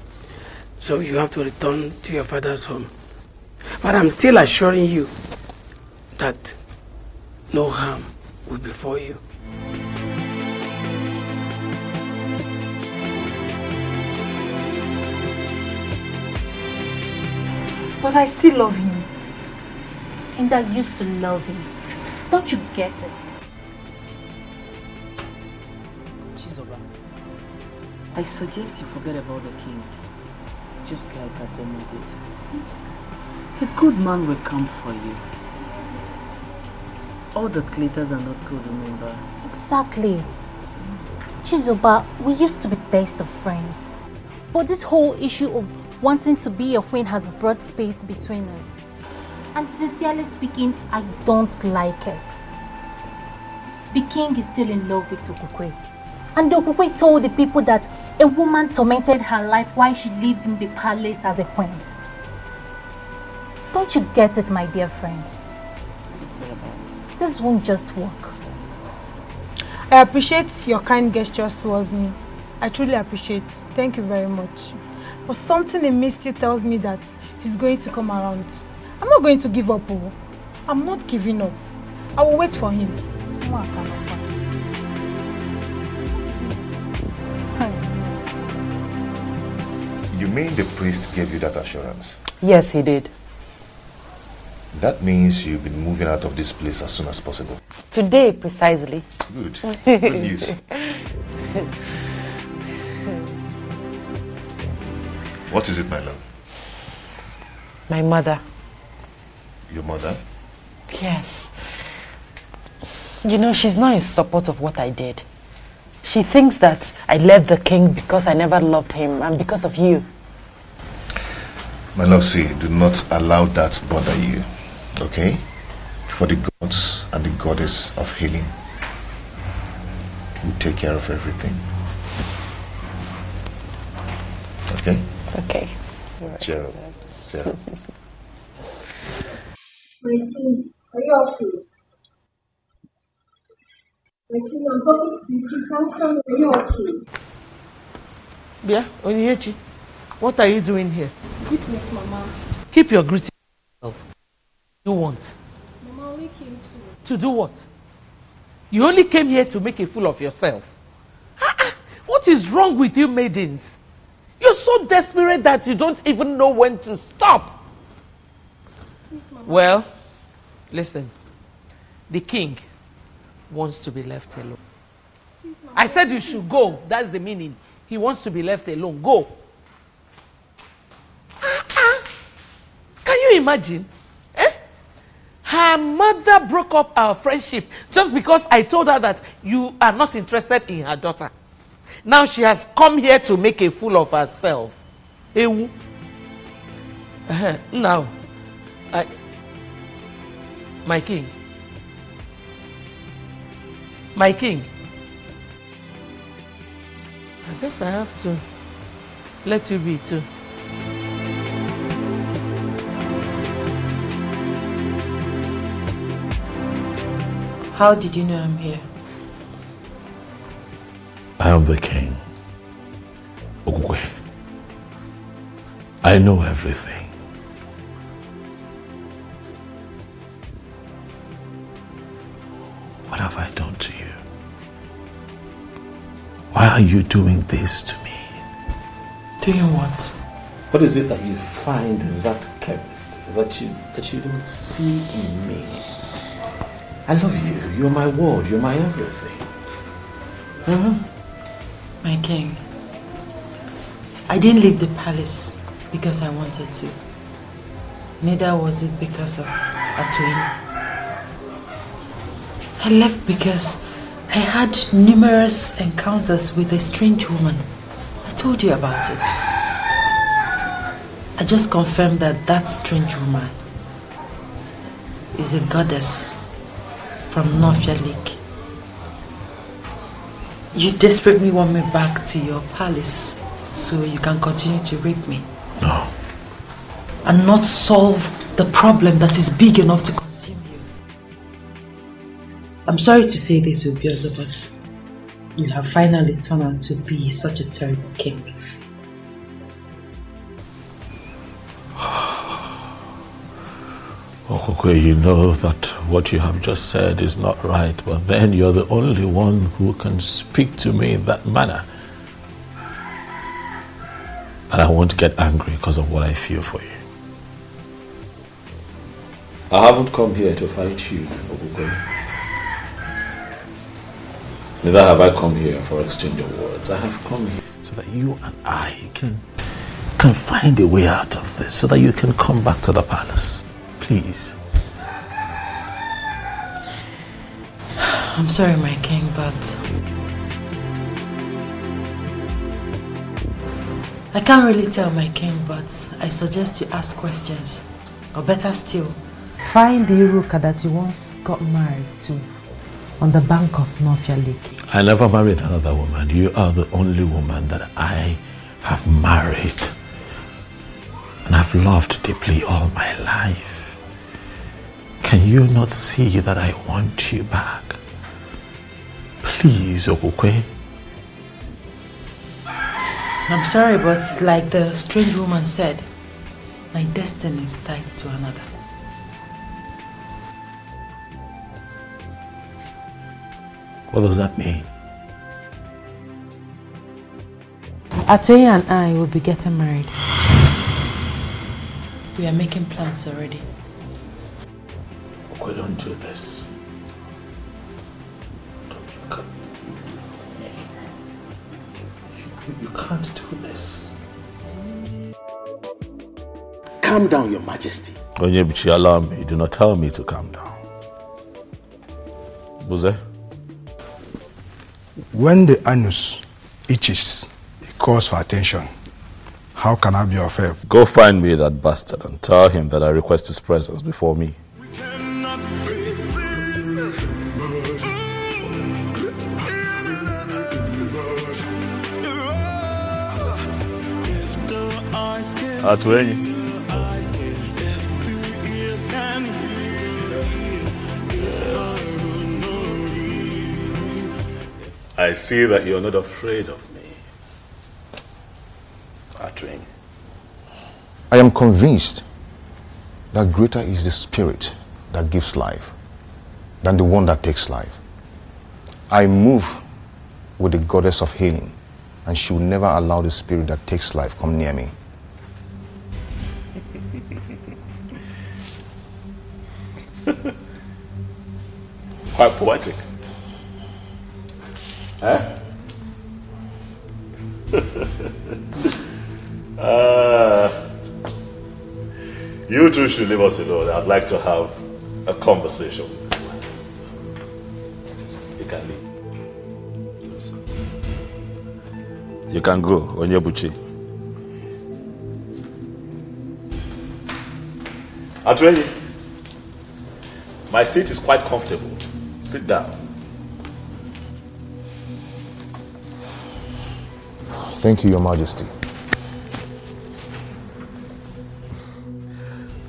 So you have to return to your father's home. But I'm still assuring you that no harm will befall you. But I still love him. And I used to love him. Don't you get it? Chizoba, I suggest you forget about the king, just like Ademo did. A good man will come for you. All the glitters are not good, remember? Exactly. Chizoba, we used to be best of friends. But this whole issue of wanting to be a queen has brought space between us. And sincerely speaking, I don't like it. The king is still in love with Okukwe. And Okukwe told the people that a woman tormented her life while she lived in the palace as a queen. Don't you get it, my dear friend? This won't just work. I appreciate your kind gestures towards me. I truly appreciate it. Thank you very much. But something in me still tells me that he's going to come around. I'm not going to give up. I'm not giving up. I will wait for him. You mean the priest gave you that assurance? Yes, he did. That means you've been moving out of this place as soon as possible. Today, precisely. Good. Good news. What is it, my love? My mother. Your mother? Yes. You know, she's not in support of what I did. She thinks that I left the king because I never loved him and because of you. My love, see, do not allow that bother you, okay? For the gods and the goddess of healing will take care of everything. Okay? Okay. Cheer up. Cheer up. My king, are you okay? My king, I'm talking to you. Samson, are you okay? Yeah, Onyinyechi, what are you doing here? Greetings, Mama. Keep your greeting to yourself. You want? Mama only came to do what? You only came here to make a fool of yourself. What is wrong with you maidens? You're so desperate that you don't even know when to stop. Please, Mama. Well, listen. The king wants to be left alone. Please, Mama. I said you should go. That's the meaning. He wants to be left alone. Go. Can you imagine? Her mother broke up our friendship just because I told her that you are not interested in her daughter. Now she has come here to make a fool of herself. Ewu. Now, my king. My king. I guess I have to let you be too. How did you know I'm here? I am the king. Okukwe. I know everything. What have I done to you? Why are you doing this to me? Doing what? What is it that you find in that chemist that you don't see in me? I love you. You're my world. You're my everything. My king, I didn't leave the palace because I wanted to. Neither was it because of Atuin. I left because I had numerous encounters with a strange woman. I told you about it. I just confirmed that that strange woman is a goddess from Nofia Lake. You desperately want me back to your palace so you can continue to rape me. No. And not solve the problem that is big enough to consume you. I'm sorry to say this, Obiozo, but you have finally turned out to be such a terrible king. Okokwe, you know that what you have just said is not right, but then you're the only one who can speak to me in that manner. And I won't get angry because of what I feel for you. I haven't come here to fight you, Okokwe. Neither have I come here for exchange of words. I have come here so that you and I can find a way out of this, so that you can come back to the palace. Please. I'm sorry, my king, but I can't really tell, my king, but I suggest you ask questions. Or better still, find the Iruka that you once got married to on the bank of Nofia Lake. I never married another woman. You are the only woman that I have married and I've loved deeply all my life. Can you not see that I want you back? Please, Okokwe. I'm sorry, but like the strange woman said, my destiny is tied to another. What does that mean? Atoye and I will be getting married. We are making plans already. Okay, don't do this. You can't do this. Calm down, Your Majesty. Onyebuchi, allow me. Do not tell me to calm down. Buze? When the anus itches, it calls for attention. How can I be of help? Go find me that bastard and tell him that I request his presence before me. Atuenyi. I see that you're not afraid of me. Atuenyi. I am convinced that greater is the spirit that gives life than the one that takes life. I move with the goddess of healing, and she will never allow the spirit that takes life come near me. Quite poetic. Huh? You two should leave us alone. I'd like to have a conversation with this man. You can leave. You can go, Onyebuchi. Atuenyi, my seat is quite comfortable. Sit down. Thank you, Your Majesty.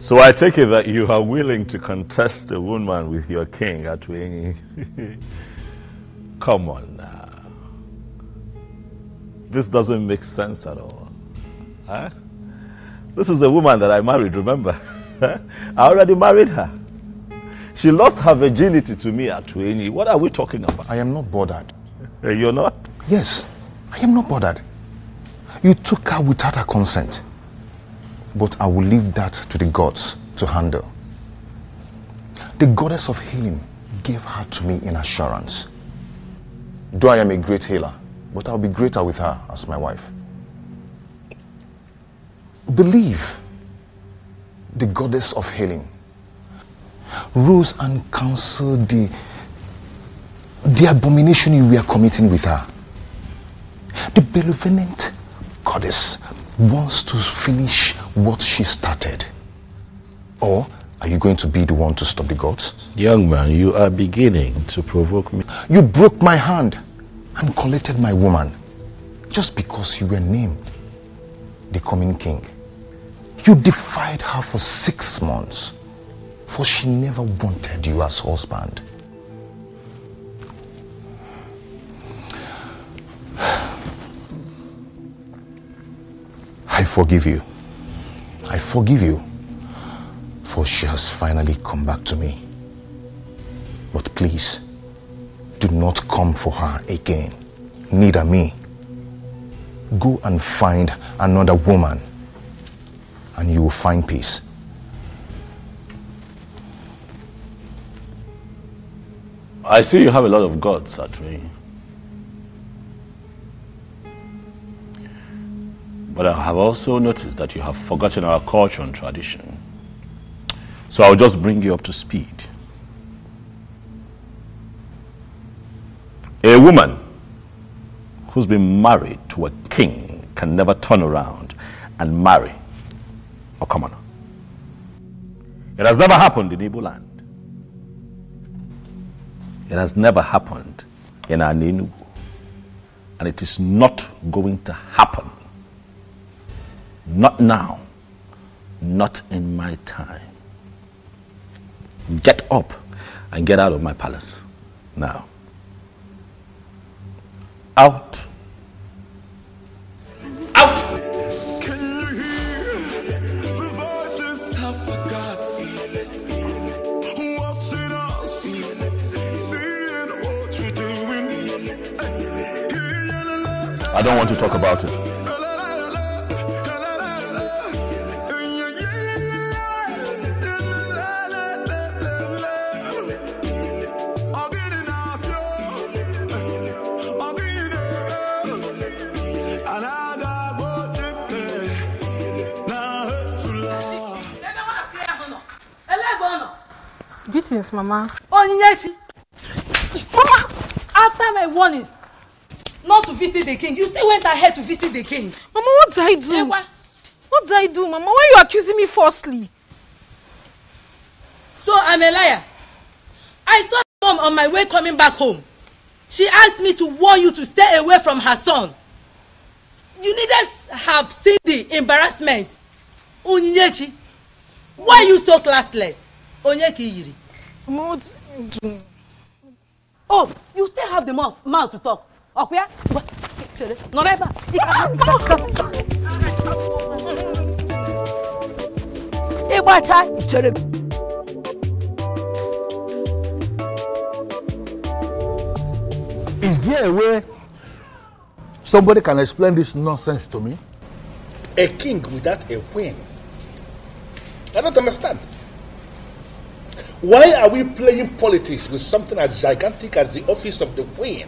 So I take it that you are willing to contest a woman with your king, Atuenyi. Come on now. This doesn't make sense at all. Huh? This is a woman that I married, remember? I already married her. She lost her virginity to me, Atuenyi. What are we talking about? I am not bothered. You're not? Yes, I am not bothered. You took her without her consent. But I will leave that to the gods to handle. The goddess of healing gave her to me in assurance. Though I am a great healer, but I'll be greater with her as my wife. Believe the goddess of healing rose and counseled the abomination you were committing with her. The benevolent goddess wants to finish what she started. Or are you going to be the one to stop the gods? Young man, you are beginning to provoke me. You broke my hand and collected my woman just because you were named the coming king. You defied her for 6 months, for she never wanted you as husband. I forgive you. I forgive you. For she has finally come back to me. But please, do not come for her again. Neither me. Go and find another woman, and you will find peace. I see you have a lot of guts, Atri. But I have also noticed that you have forgotten our culture and tradition. So I'll just bring you up to speed. A woman who's been married to a king can never turn around and marry a commoner. It has never happened in Igbo land. It has never happened in Enugu. And it is not going to happen. Not now. Not in my time. Get up and get out of my palace now. Out. Out! Can you hear the voices of the gods watching us, seeing what we're doing? I don't want to talk about it. Greetings, Mama. Oh, yes. Mama, after my warnings not to visit the king, you still went ahead to visit the king. Mama, what did I do? What did I do, Mama? Why are you accusing me falsely? So I'm a liar. I saw my mom on my way coming back home. She asked me to warn you to stay away from her son. You needed to have seen the embarrassment. Onyinyechi, why are you so classless? Onyeki Yiri. Mama, what did I do? Oh, you still have the mouth to talk. Okay? Not ever. Is there a way somebody can explain this nonsense to me? A king without a queen? I don't understand. Why are we playing politics with something as gigantic as the office of the queen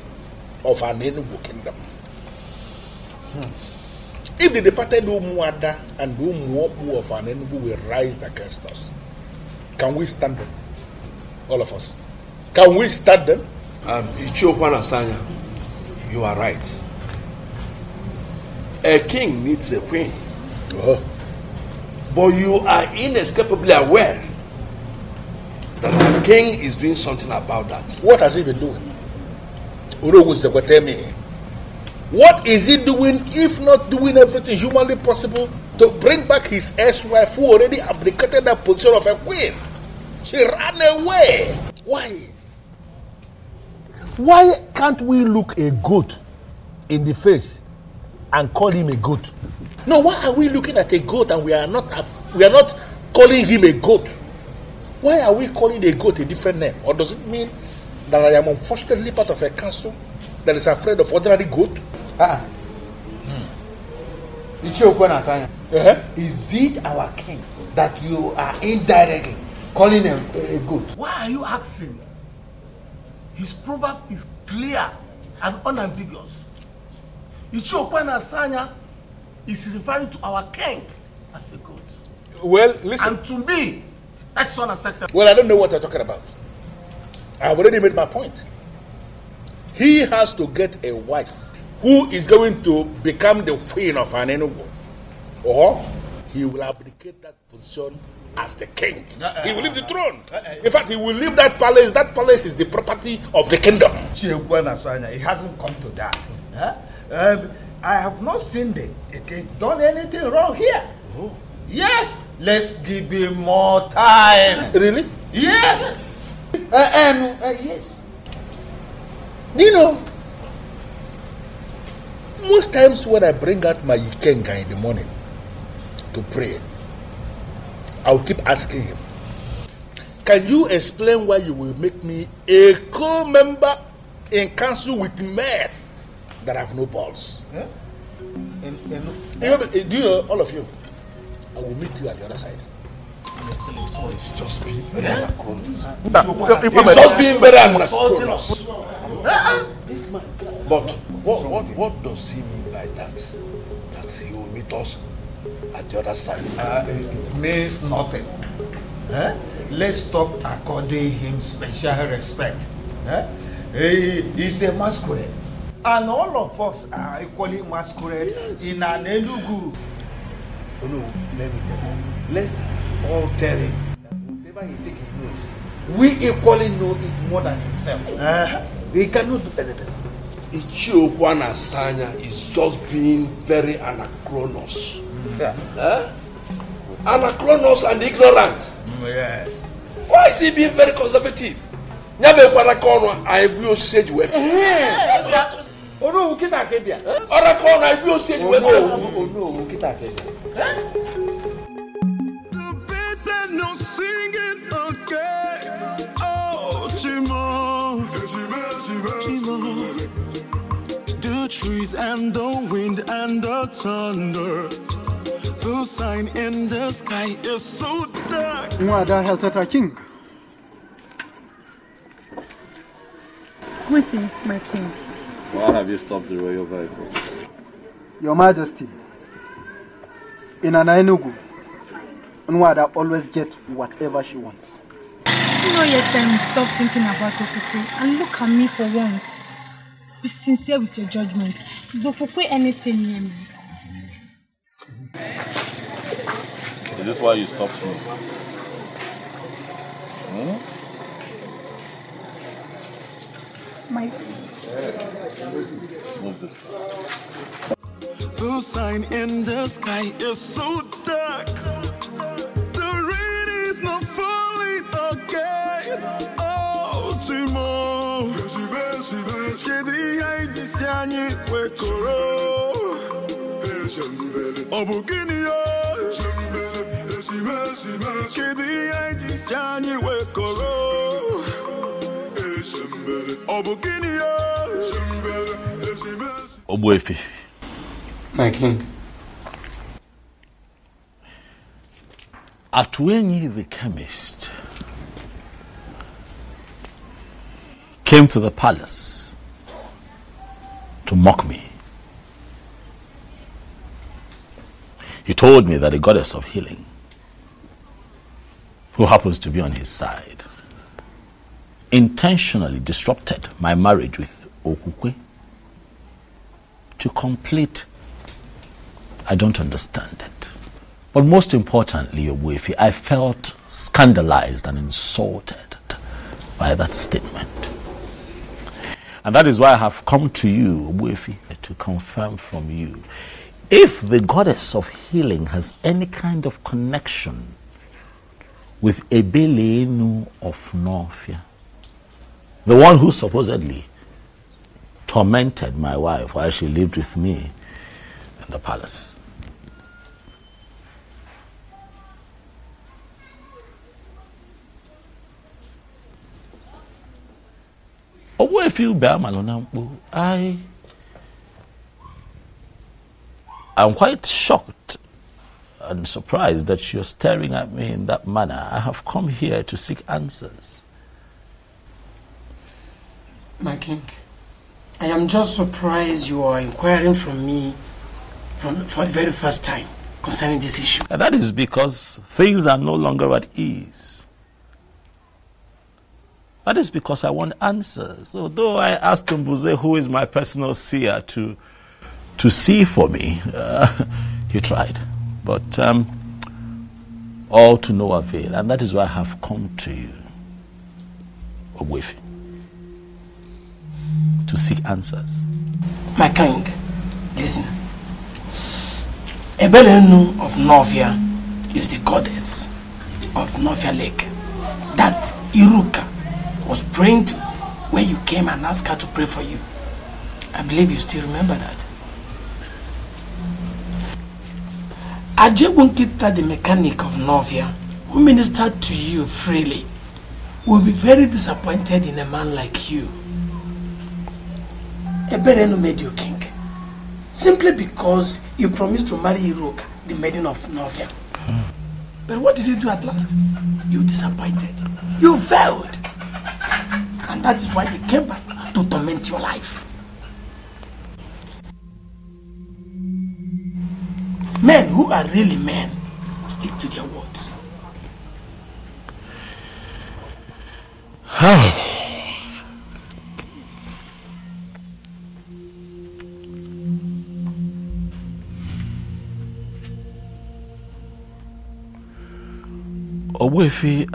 of an Enugu kingdom? If the departed Umuada and Umuobu of an Enugu will rise against us, can we stand them? All of us. Can we stand them? Ichokwana Sanya, you are right. A king needs a queen. But you are inescapably aware that the king is doing something about that. What has he been doing? What is he doing if not doing everything humanly possible to bring back his ex-wife who already abdicated that position of a queen? She ran away. Why? Why can't we look a goat in the face and call him a goat? No, why are we looking at a goat and we are not calling him a goat? Why are we calling a goat a different name? Or does it mean that I am unfortunately part of a council that is afraid of ordinary goat? Is it our king that you are indirectly calling a goat? Why are you asking? His proverb is clear and unambiguous. Ichiokwana Sanya is referring to our king as a goat. Well, listen. And to me, that's unacceptable. Well, I don't know what you're talking about. I've already made my point. He has to get a wife who is going to become the queen of an Enugu. Or he will abdicate that position as the king. He will leave the throne. In fact, he will leave that palace. That palace is the property of the kingdom. It hasn't come to that. I have not seen the king done anything wrong here. Yes, let's give him more time. Really? Yes. Yes. You know, most times when I bring out my ikenga in the morning, to pray, I'll keep asking him. Can you explain why you will make me a co-member in council with men that have no balls? Huh? Do you know, all of you, I will meet you at the other side. It's just being very anachronous. It's just being very anachronous. But what does he mean by that? That he will meet us at the other side? It means nothing. Let's stop according him special respect. He's a masquerade. And all of us are equally masquerade in an Enugu. Oh no, let me tell you. Let's all tell him that whatever he thinks he knows, we equally know it more than himself. He cannot do anything. Ichiokwana Sanya is just being very anachronous. Anachronous and ignorant. Yes. Why is he being very conservative? I will say you. Oh no, kita kebia. Ora ko na ibi o se ju we go. Oh no, kita kebia. The birds are no singing again. Oh, Chimo. The trees and the wind and the thunder. The sign in the sky is so dark. Nwada Heltata King. Greetings, my king. Why have you stopped the royal vehicle? Your Majesty, in an Enugu, Nwada always gets whatever she wants. See no yet time stop thinking about Okukwe and look at me for once. Be sincere with your judgment. Is Okukwe anything near me? Is this why you stopped me? My... Move this car. The sign in the sky is so dark. The rain is not falling again. Oh, Timo. Kedi haiji siani wekoro. Obugini yo. Kedi haiji siani wekoro. Obuefi. My king. Atwenyi the chemist came to the palace to mock me. He told me that a goddess of healing, who happens to be on his side, intentionally disrupted my marriage with Okukwe to complete. I don't understand it. But most importantly, Obuefi, I felt scandalized and insulted by that statement. And that is why I have come to you, Obuefi, to confirm from you if the goddess of healing has any kind of connection with Ebelenu of Norfia, the one who supposedly tormented my wife while she lived with me in the palace. I'm quite shocked and surprised that you're staring at me in that manner. I have come here to seek answers. My king, I am just surprised you are inquiring from me for the very first time concerning this issue. And that is because things are no longer at ease. That is because I want answers. Although I asked Mbuze, who is my personal seer, to see for me, he tried. But all to no avail. And that is why I have come to you, Ogwefi, to seek answers. My king, listen. Ebelenu of Novia is the goddess of Novia Lake that Iruka was praying to when you came and asked her to pray for you. I believe you still remember that. Ajebunkita, the mechanic of Novia, who ministered to you freely, will be very disappointed in a man like you. Eberenu made you king, simply because you promised to marry Iroka, the maiden of Novia. But what did you do at last? You disappointed. You failed. And that is why they came back to torment your life. Men who are really men stick to their words. Owefi,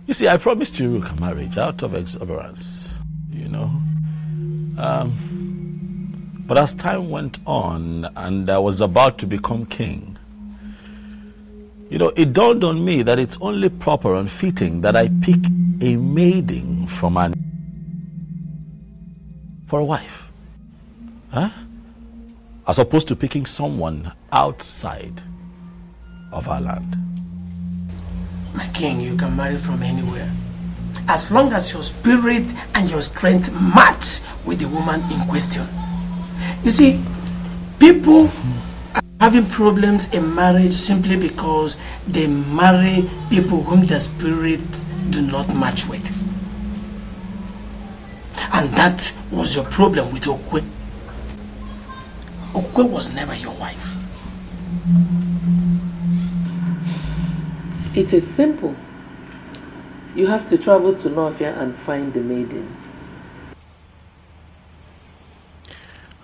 you see, I promised you a marriage out of exuberance, you know. But as time went on and I was about to become king, you know, it dawned on me that it's only proper and fitting that I pick a maiden from for a wife. Huh? As opposed to picking someone outside of our land. My king, you can marry from anywhere, as long as your spirit and your strength match with the woman in question. You see, people are having problems in marriage simply because they marry people whom their spirits do not match with. And that was your problem with Okwe. Okwe was never your wife. It is simple. You have to travel to Novia and find the maiden.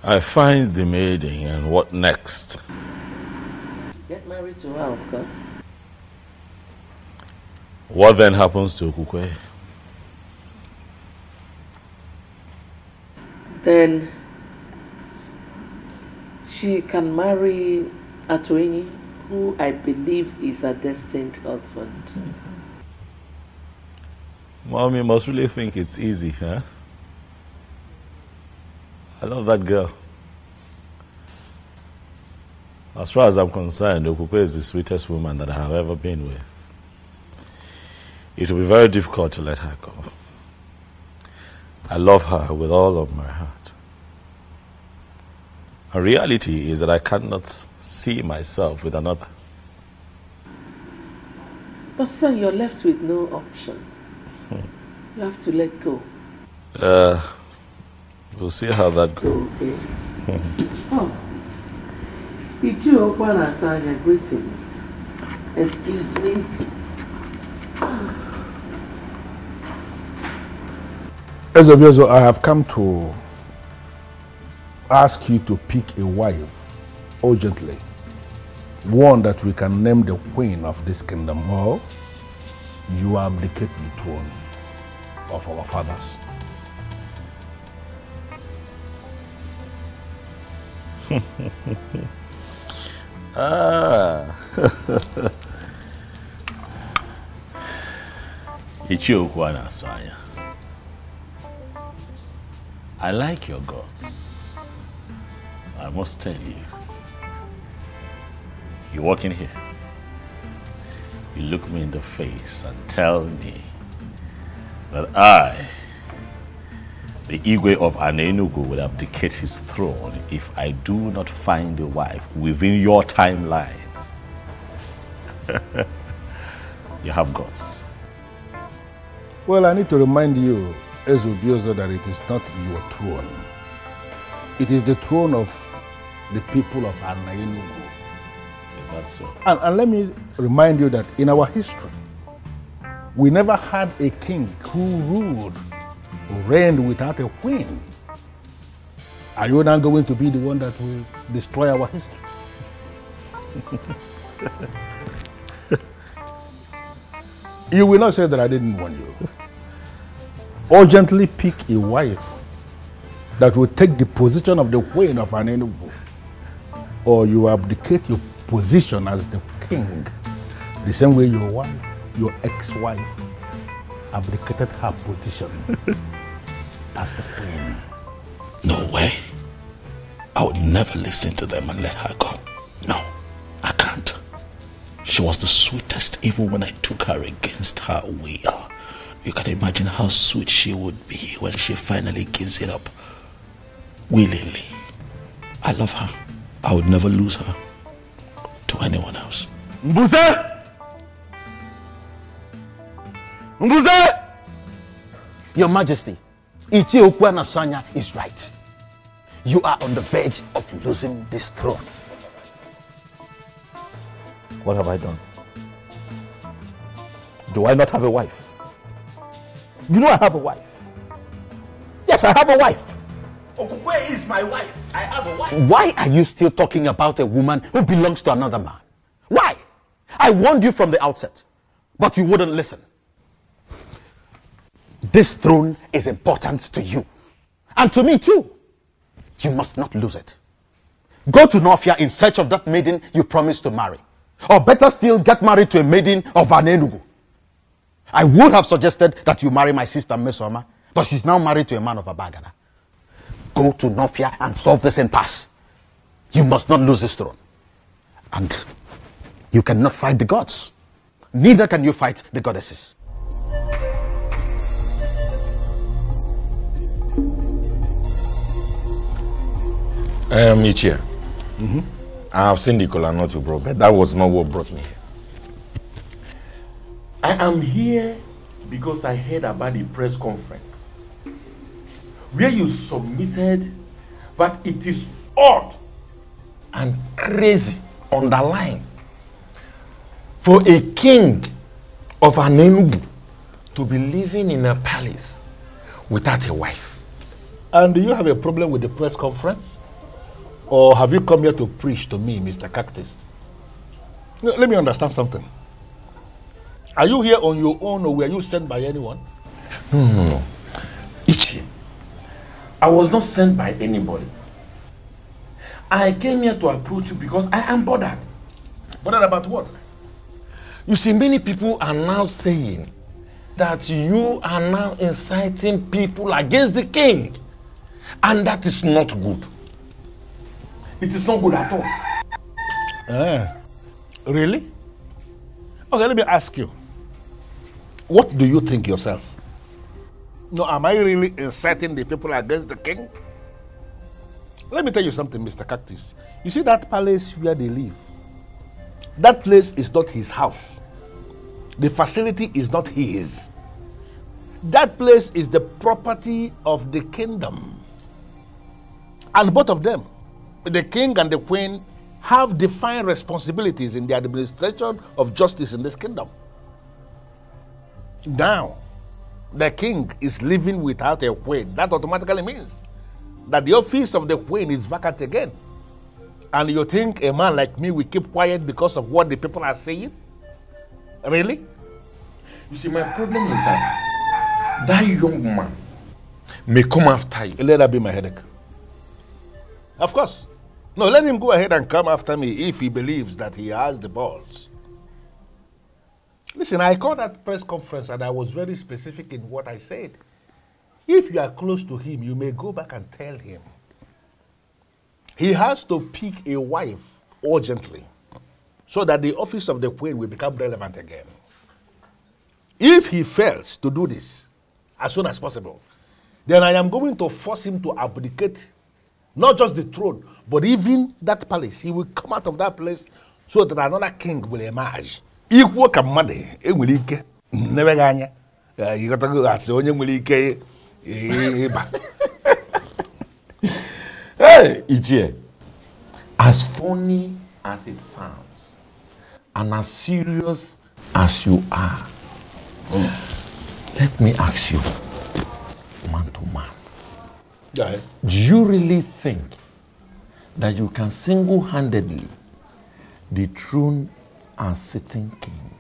I find the maiden, and what next? Get married to her, of course. What then happens to Okukwe? Then she can marry Atoini, who I believe is a destined husband. Mommy must really think it's easy, huh? I love that girl. As far as I'm concerned, Okukwe is the sweetest woman that I have ever been with. It will be very difficult to let her go. I love her with all of my heart. The reality is that I cannot see myself with another. But son, you're left with no option. You have to let go. We'll see how that goes. Okay. Oh. Ichi Okwana Sanya, greetings. Excuse me. Ezobiozo, I have come to ask you to pick a wife urgently. One that we can name the queen of this kingdom, or you abdicate the throne of our fathers. Ichiokwana Swanya. I like your guts. I must tell you. You walk in here, you look me in the face and tell me that I, the Igwe of Anenugu, will abdicate his throne if I do not find a wife within your timeline. You have guts. Well, I need to remind you, Ezobiozo, that it is not your throne. It is the throne of the people of Anenugu. Is that so? And let me remind you that in our history, we never had a king who reigned without a queen. Are you now going to be the one that will destroy our history? You will not say that I didn't warn you. Urgently pick a wife that will take the position of the queen of Anenugu, or you abdicate your position as the king, the same way your wife, your ex-wife, abdicated her position as the queen. No way. I would never listen to them and let her go. No, I can't. She was the sweetest even when I took her against her will. You can imagine how sweet she would be when she finally gives it up. Willingly. I love her. I would never lose her to anyone else. Mbuze! Mbuze! Your Majesty, Ichie Okwana Sanya is right. You are on the verge of losing this throne. What have I done? Do I not have a wife? You know I have a wife. Yes, I have a wife. Okukwe is my wife. I have a wife. Why are you still talking about a woman who belongs to another man? Why? I warned you from the outset, but you wouldn't listen. This throne is important to you. And to me too. You must not lose it. Go to Nofia in search of that maiden you promised to marry. Or better still, get married to a maiden of Anenugu. I would have suggested that you marry my sister Mesoma, but she's now married to a man of Abagana. Go to Nofia and solve this impasse. You must not lose this throne. And you cannot fight the gods. Neither can you fight the goddesses. Ichie, I have seen the kola nut you brought, but that was not what brought me here. I am here because I heard about the press conference where you submitted that it is odd and crazy, underlined, for a king of Anenugu to be living in a palace without a wife. And do you have a problem with the press conference? Or have you come here to preach to me, Mr. Cactus? No, let me understand something. Are you here on your own or were you sent by anyone? No. Ichi, I was not sent by anybody. I came here to approach you because I am bothered. Bothered about what? You see, many people are now saying that you are now inciting people against the king. And that is not good. It is not good at all. Really? Okay, let me ask you. What do you think yourself? No, am I really inciting the people against the king? Let me tell you something, Mr. Cactus. You see that palace where they live? That place is not his house. The facility is not his. That place is the property of the kingdom. And both of them, the king and the queen, have defined responsibilities in the administration of justice in this kingdom. Now, the king is living without a queen. That automatically means that the office of the queen is vacant again. And you think a man like me will keep quiet because of what the people are saying? Really? You see, my problem is that that young man may come after you. Let that be my headache. Of course. No, let him go ahead and come after me if he believes that he has the balls. Listen, I called that press conference and I was very specific in what I said. If you are close to him, you may go back and tell him. He has to pick a wife urgently so that the office of the queen will become relevant again. If he fails to do this as soon as possible, then I am going to force him to abdicate not just the throne, but even that palace. He will come out of that place so that another king will emerge. Equal command, never ganya. You got to go as the only Mulike. Hey, Ichie, as funny as it sounds, and as serious as you are, let me ask you, man to man. Do you really think that you can single-handedly dethrone a sitting king?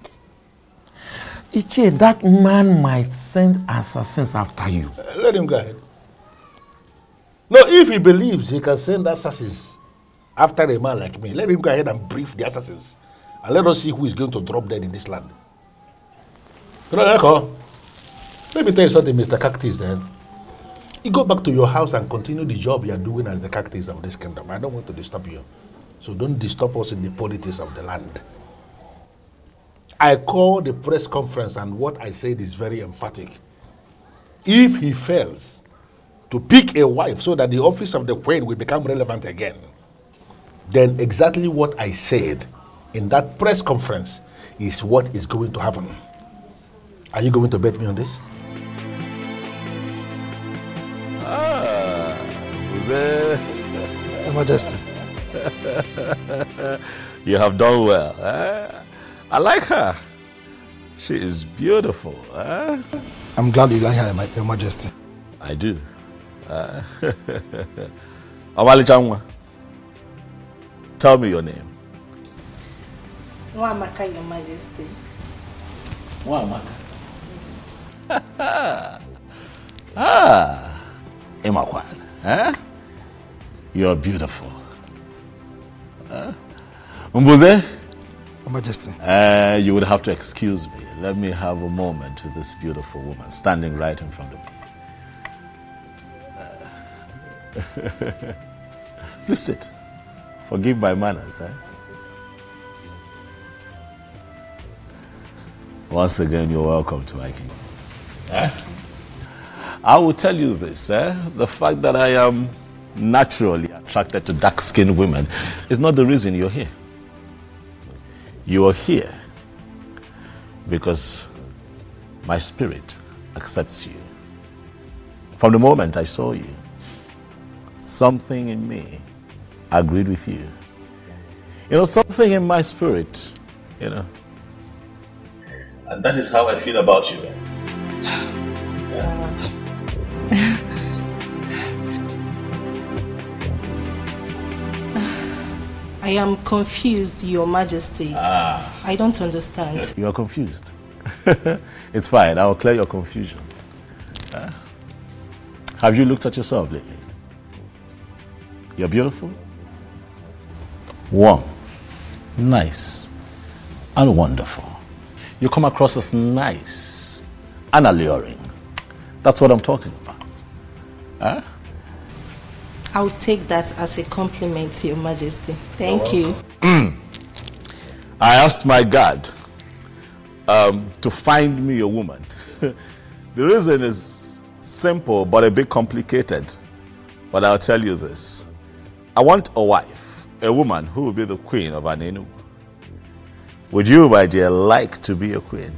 Ichie, that man might send assassins after you. Let him go ahead. No, if he believes he can send assassins after a man like me, let him go ahead and brief the assassins. And let us see who is going to drop dead in this land. Let me tell you something, Mr. Cactus, then. You go back to your house and continue the job you are doing as the captains of this kingdom. I don't want to disturb you. So don't disturb us in the politics of the land. I call the press conference and what I said is very emphatic. If he fails to pick a wife so that the office of the queen will become relevant again, then exactly what I said in that press conference is what is going to happen. Are you going to bet me on this? Your Majesty. You have done well. I like her. She is beautiful. I'm glad you like her, Your Majesty. I do. Awali Changwa, tell me your name. Nwamaka, Your Majesty. Nwamaka. Imakwan. You're beautiful. Mbuze? Your Majesty. You would have to excuse me. Let me have a moment with this beautiful woman standing right in front of me. Please sit. Forgive my manners. Once again, you're welcome to my kingdom. I will tell you this. The fact that I am naturally attracted to dark-skinned women is not the reason you're here. You are here because my spirit accepts you. From the moment I saw you, something in me agreed with you. You know, something in my spirit, you know. And that is how I feel about you. I am confused, Your Majesty. I don't understand. You are confused. It's fine. I will clear your confusion. Have you looked at yourself lately? You're beautiful, warm, nice, and wonderful. You come across as nice and alluring. That's what I'm talking about. I'll take that as a compliment, Your Majesty. Thank you. I asked my God to find me a woman. The reason is simple but a bit complicated. But I'll tell you this. I want a wife, a woman who will be the queen of Anenu. Would you, my dear, like to be a queen?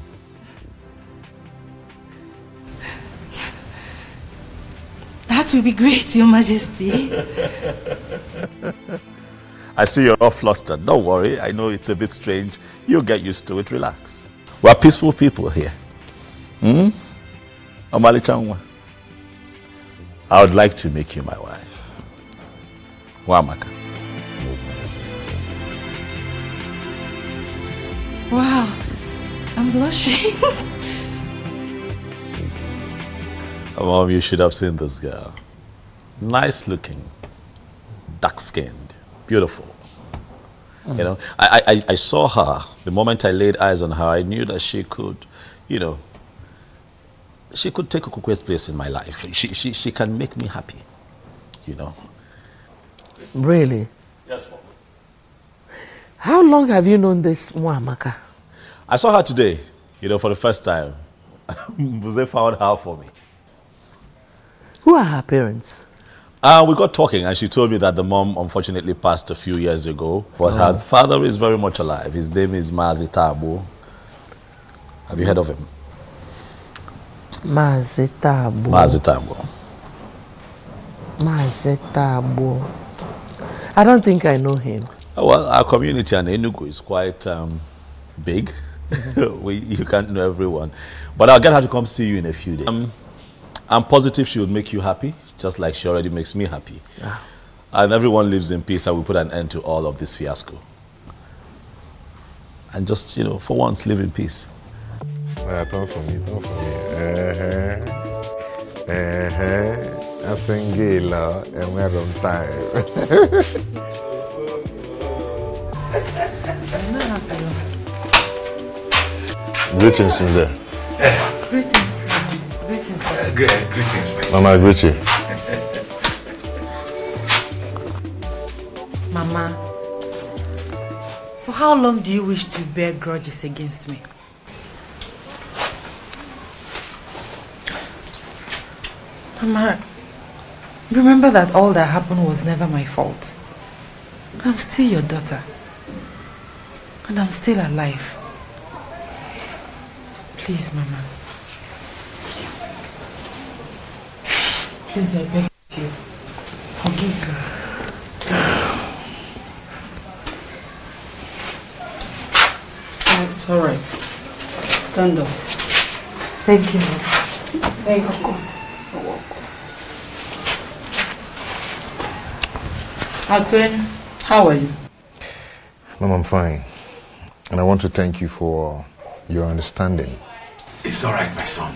That will be great, Your Majesty. I see you're all flustered. Don't worry. I know it's a bit strange. You'll get used to it. Relax. We're peaceful people here. Omali Changwa, I would like to make you my wife. Wamaka. Wow, I'm blushing. Mom, you should have seen this girl. Nice looking, dark skinned, beautiful. You know, I saw her. The moment I laid eyes on her, I knew that she could, you know, she could take Okukwe's place in my life. She can make me happy, you know. Really? Yes, Mom. How long have you known this Nwamaka? I saw her today, you know, for the first time. Mbuze found her for me. Who are her parents? We got talking and she told me that the mom unfortunately passed a few years ago, but her father is very much alive. His name is Mazitabo. Have you heard of him? Mazitabo. Mazitabo. Mazitabo. I don't think I know him. Well, our community in Enugu is quite big. You can't know everyone. But I'll get her to come see you in a few days. I'm positive she would make you happy, just like she already makes me happy. And everyone lives in peace, and we put an end to all of this fiasco. And just, you know, for once, live in peace. Talk for me, talk for me. I sing Gila and we're on time. Greetings, Sinze. Greetings. Greetings. Greetings, my Mama, I greet you. Mama, for how long do you wish to bear grudges against me? Mama, remember that all that happened was never my fault. I'm still your daughter. And I'm still alive. Please, Mama. Please, I beg you. Forgive me. It's alright. Stand up. Thank you. Thank you. Atwen, how are you? Mom, I'm fine. And I want to thank you for your understanding. It's all right, my son.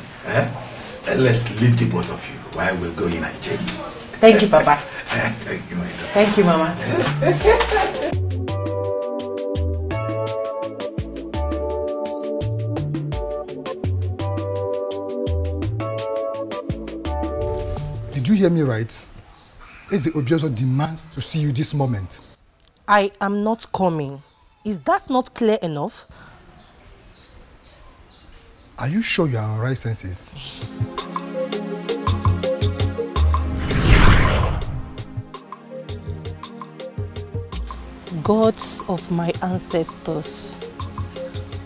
Let's leave the both of you while we're going and change. Thank you, Papa. Thank you, my daughter. Thank you, Mama. Did you hear me right? Eze Obiozo demands to see you this moment. I am not coming. Is that not clear enough? Are you sure you are on right senses? Gods of my ancestors,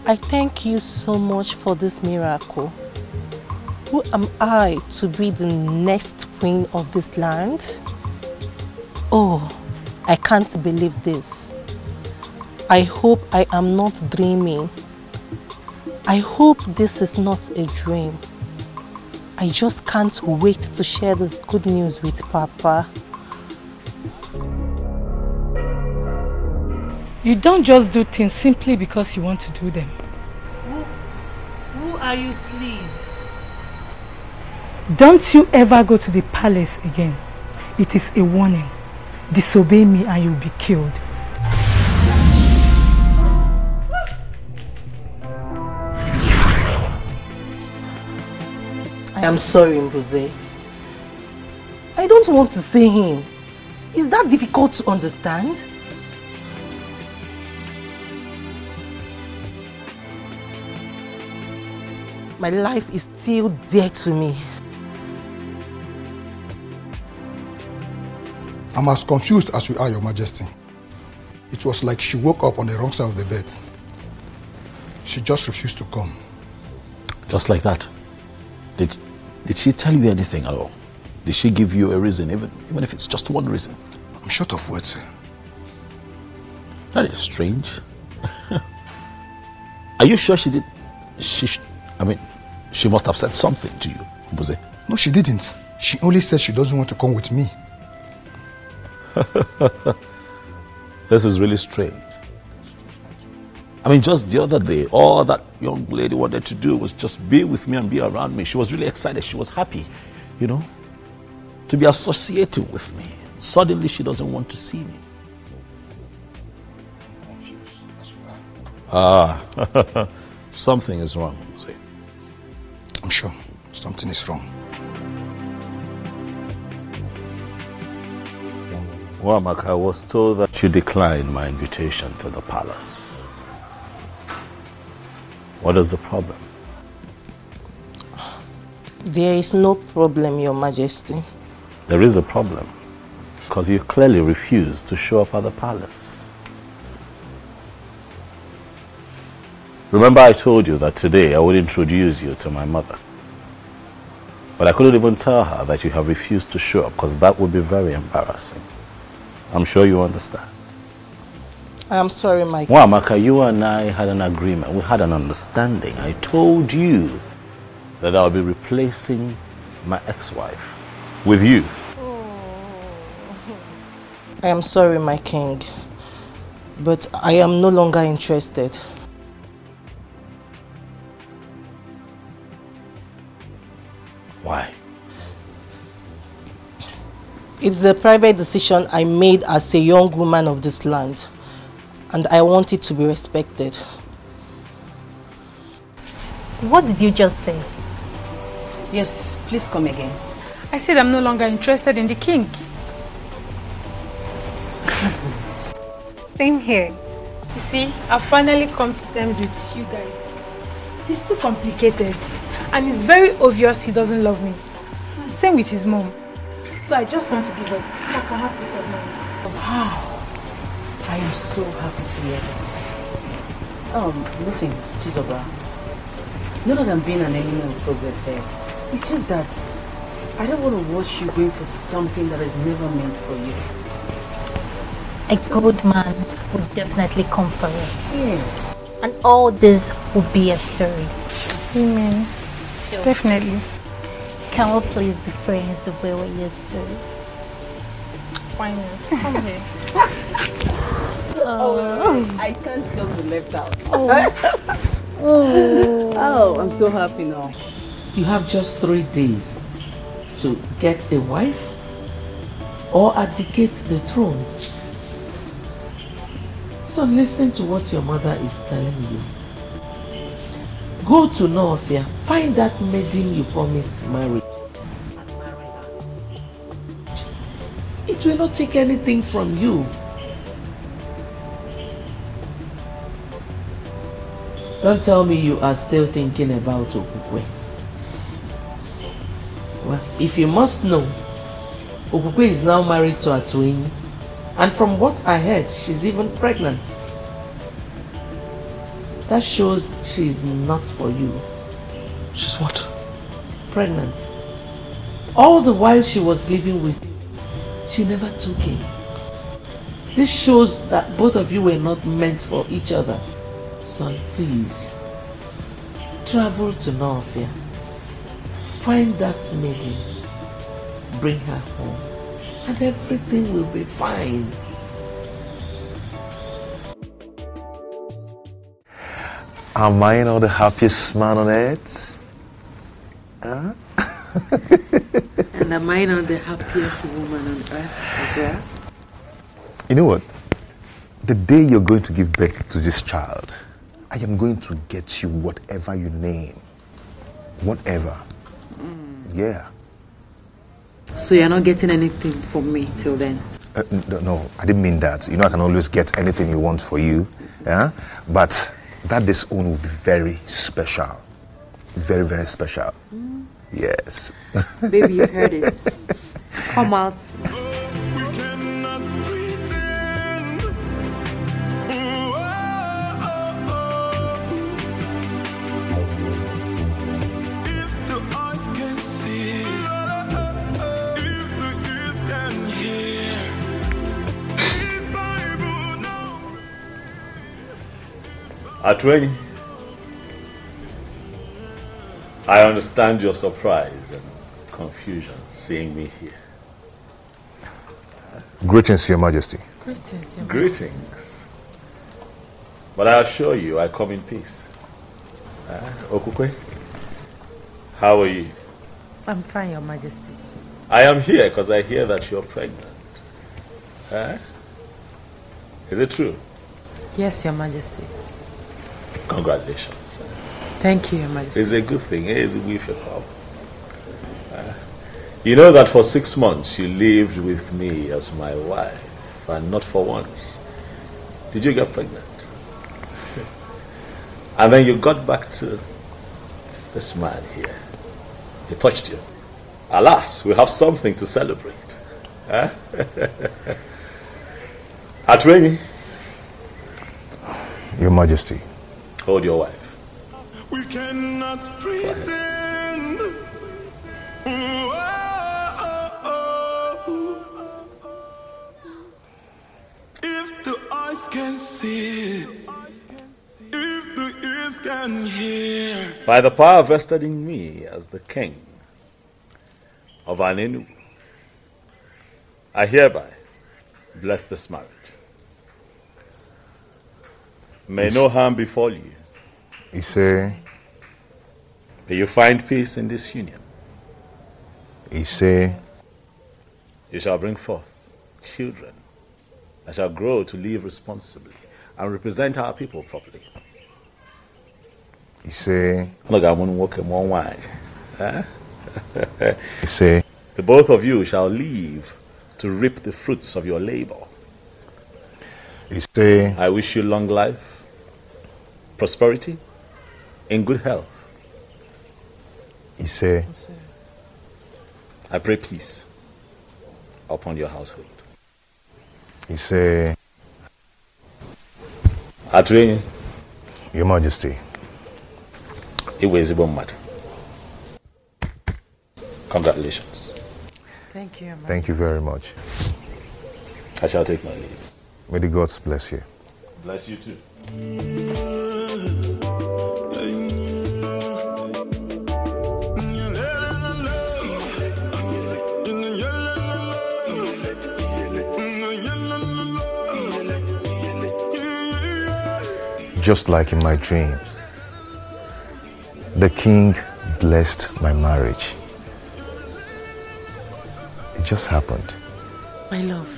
I thank you so much for this miracle. Who am I to be the next queen of this land? Oh, I can't believe this. I hope I am not dreaming. I hope this is not a dream. I just can't wait to share this good news with Papa. You don't just do things simply because you want to do them. Who are you, please? Don't you ever go to the palace again. It is a warning. Disobey me and you'll be killed. I am sorry, Mbuze. I don't want to see him. Is that difficult to understand? My life is still dear to me. I'm as confused as you are, Your Majesty. It was like she woke up on the wrong side of the bed. She just refused to come. Just like that? Did she tell you anything at all? Did she give you a reason, even if it's just one reason? I'm short of words, sir. That is strange. Are you sure she did? She must have said something to you, Mbuze. No, she didn't. She only said she doesn't want to come with me. This is really strange. Just the other day, all that young lady wanted to do was just be with me and be around me. She was really excited. She was happy, to be associated with me. Suddenly, she doesn't want to see me. Something is wrong, Mbuze. I'm sure something is wrong. Wamak, I was told that you declined my invitation to the palace. What is the problem? There is no problem, Your Majesty. There is a problem, because you clearly refused to show up at the palace. Remember I told you that today I would introduce you to my mother. But I couldn't even tell her that you have refused to show up, because that would be very embarrassing. I'm sure you understand. I am sorry, my king. Wamaka, you and I had an agreement. We had an understanding. I told you that I'll be replacing my ex-wife with you. I am sorry, my king. But I am no longer interested. Why? It's a private decision I made as a young woman of this land. And I want it to be respected. What did you just say? Yes, please come again. I said I'm no longer interested in the king. Same here. You see, I've finally come to terms with you guys. He's too complicated. And it's very obvious he doesn't love me. Same with his mom. So I just want to give up. So I can have peace of mind. Wow. I am so happy to hear this. Listen, Chizoba. Not that I'm being an enemy of progress here. It's just that I don't want to watch you going for something that is never meant for you. A good man would definitely come for us. Yes. And all this would be a story. Amen. So, Definitely. Can we please be friends the way we used to? Why not? Come here. I can't just be left out. Oh, I'm so happy now. You have just 3 days to get a wife or abdicate the throne. So listen to what your mother is telling you. Go to Northia, find that maiden you promised to marry. It will not take anything from you. Don't tell me you are still thinking about Okukwe. Well, if you must know, Okukwe is now married to a twin, and from what I heard, she's even pregnant. That shows she is not for you. She's what? Pregnant. All the while she was living with you, she never took him. This shows that both of you were not meant for each other. Son, please, travel to Northia. Find that maiden. Bring her home. And everything will be fine. Am I not the happiest man on earth? Huh? And am I not the happiest woman on earth as well? You know what? The day you're going to give birth to this child, I am going to get you whatever you name. Whatever. Yeah. So you're not getting anything from me till then? No, I didn't mean that. You know, I can always get anything you want for you. Yeah? But that disown will be very special. Very, very special. Yes. Baby, you heard it. Come out. Atweny, I understand your surprise and confusion seeing me here. Greetings, Your Majesty. Greetings, Your Majesty. Greetings. But I assure you, I come in peace. Okukwe, how are you? I'm fine, Your Majesty. I am here because I hear that you're pregnant. Is it true? Yes, Your Majesty. Congratulations. Thank you, Your Majesty. It's a good thing. It's a good problem. You know that for 6 months you lived with me as my wife, and not for once did you get pregnant. And then you got back to this man here. He touched you. Alas, we have something to celebrate. Atweny. Your Majesty. Hold your wife. We cannot pretend. If the eyes can see, if the ears can hear. By the power vested in me as the king of Anenu, I hereby bless this marriage. May no harm befall you. You say? May you find peace in this union. You say? You shall bring forth children that shall grow to live responsibly and represent our people properly. You say? Look, I'm going to walk in one way. You see? The both of you shall live to reap the fruits of your labor. You see? I wish you long life, prosperity, and good health. You see? I pray peace upon your household. You say, Atwin, Your Majesty. It was a mad. Congratulations. Thank you. Thank you very much. I shall take my leave. May the gods bless you. Bless you too. Just like in my dreams, the king blessed my marriage. It just happened. My love,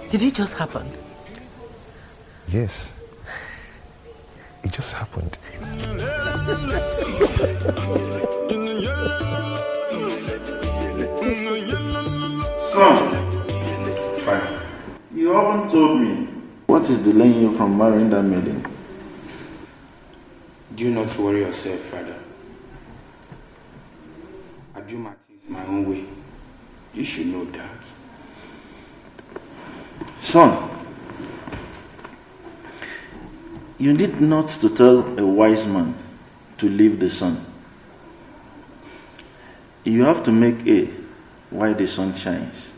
did it just happen? Yes. It just happened. Son, you haven't told me what is delaying you from marrying that maiden. Do not worry yourself, Father. I do my things my own way. You should know that. Son, you need not to tell a wise man to leave the sun. You have to make hay while the sun shines.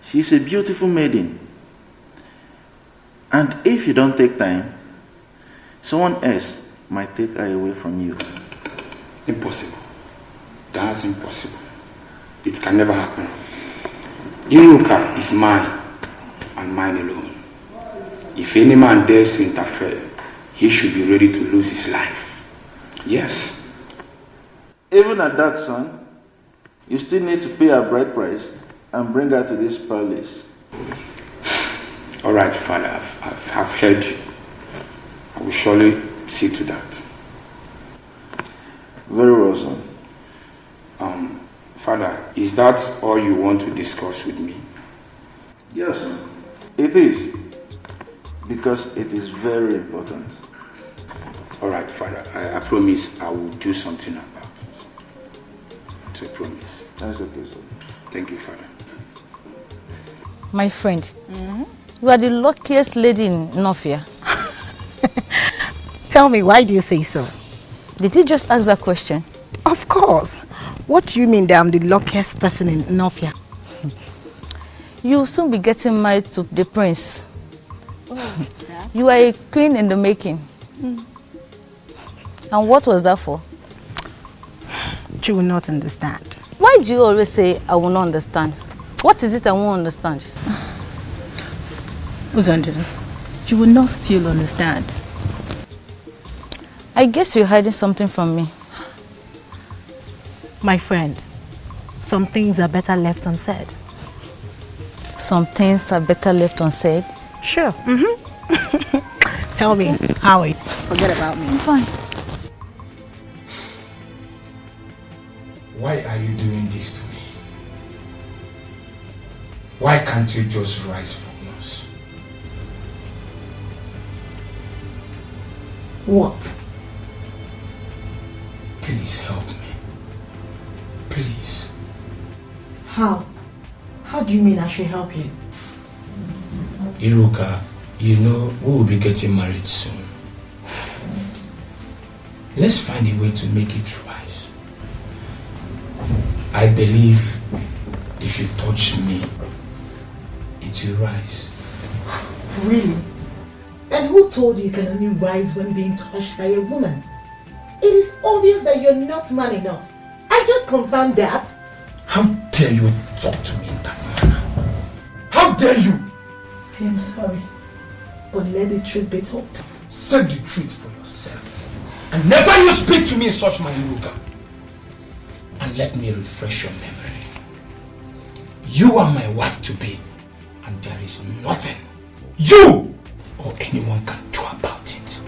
She's a beautiful maiden. And if you don't take time, someone else might take her away from you. Impossible. That's impossible. It can never happen. Iruka is mine and mine alone. If any man dares to interfere, he should be ready to lose his life. Yes. Even at that, son, you still need to pay her bride price and bring her to this palace. All right, Father, I've heard you. I will surely see to that. Very well, son. Father, is that all you want to discuss with me? Yes, son. It is. Because it is very important. All right, Father, I promise I will do something about it. It's a promise. That's okay, sir. Thank you, Father. My friend, you are the luckiest lady in Nofia. Tell me, why do you say so? Did you just ask that question? Of course. What do you mean that I'm the luckiest person in Nofia? You will soon be getting married to the prince. You are a queen in the making. And what was that for? You will not understand. Why do you always say, I will not understand? What is it I won't understand? Uzandru, you will not still understand. I guess you're hiding something from me. My friend, some things are better left unsaid. Some things are better left unsaid? Sure. Tell me, how are you? Forget about me. I'm fine. Why are you doing this to me? Why can't you just rise from us? What? Please help me. Please. How? How do you mean I should help you? Iruka, you know we will be getting married soon. Let's find a way to make it rise. I believe if you touch me, it will rise. Really? And who told you can only rise when being touched by a woman? It is obvious that you're not man enough. I just confirmed that. How dare you talk to me in that manner? How dare you? I am sorry, but let the truth be told. Say the truth for yourself. And never you speak to me in such manner, Iruka. And let me refresh your memory. You are my wife to be, and there is nothing you or anyone can do about it.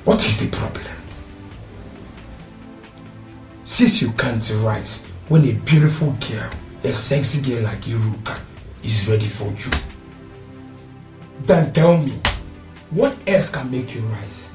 What is the problem? Since you can't rise when a beautiful girl, a sexy girl like Iruka is ready for you, then tell me, what else can make you rise?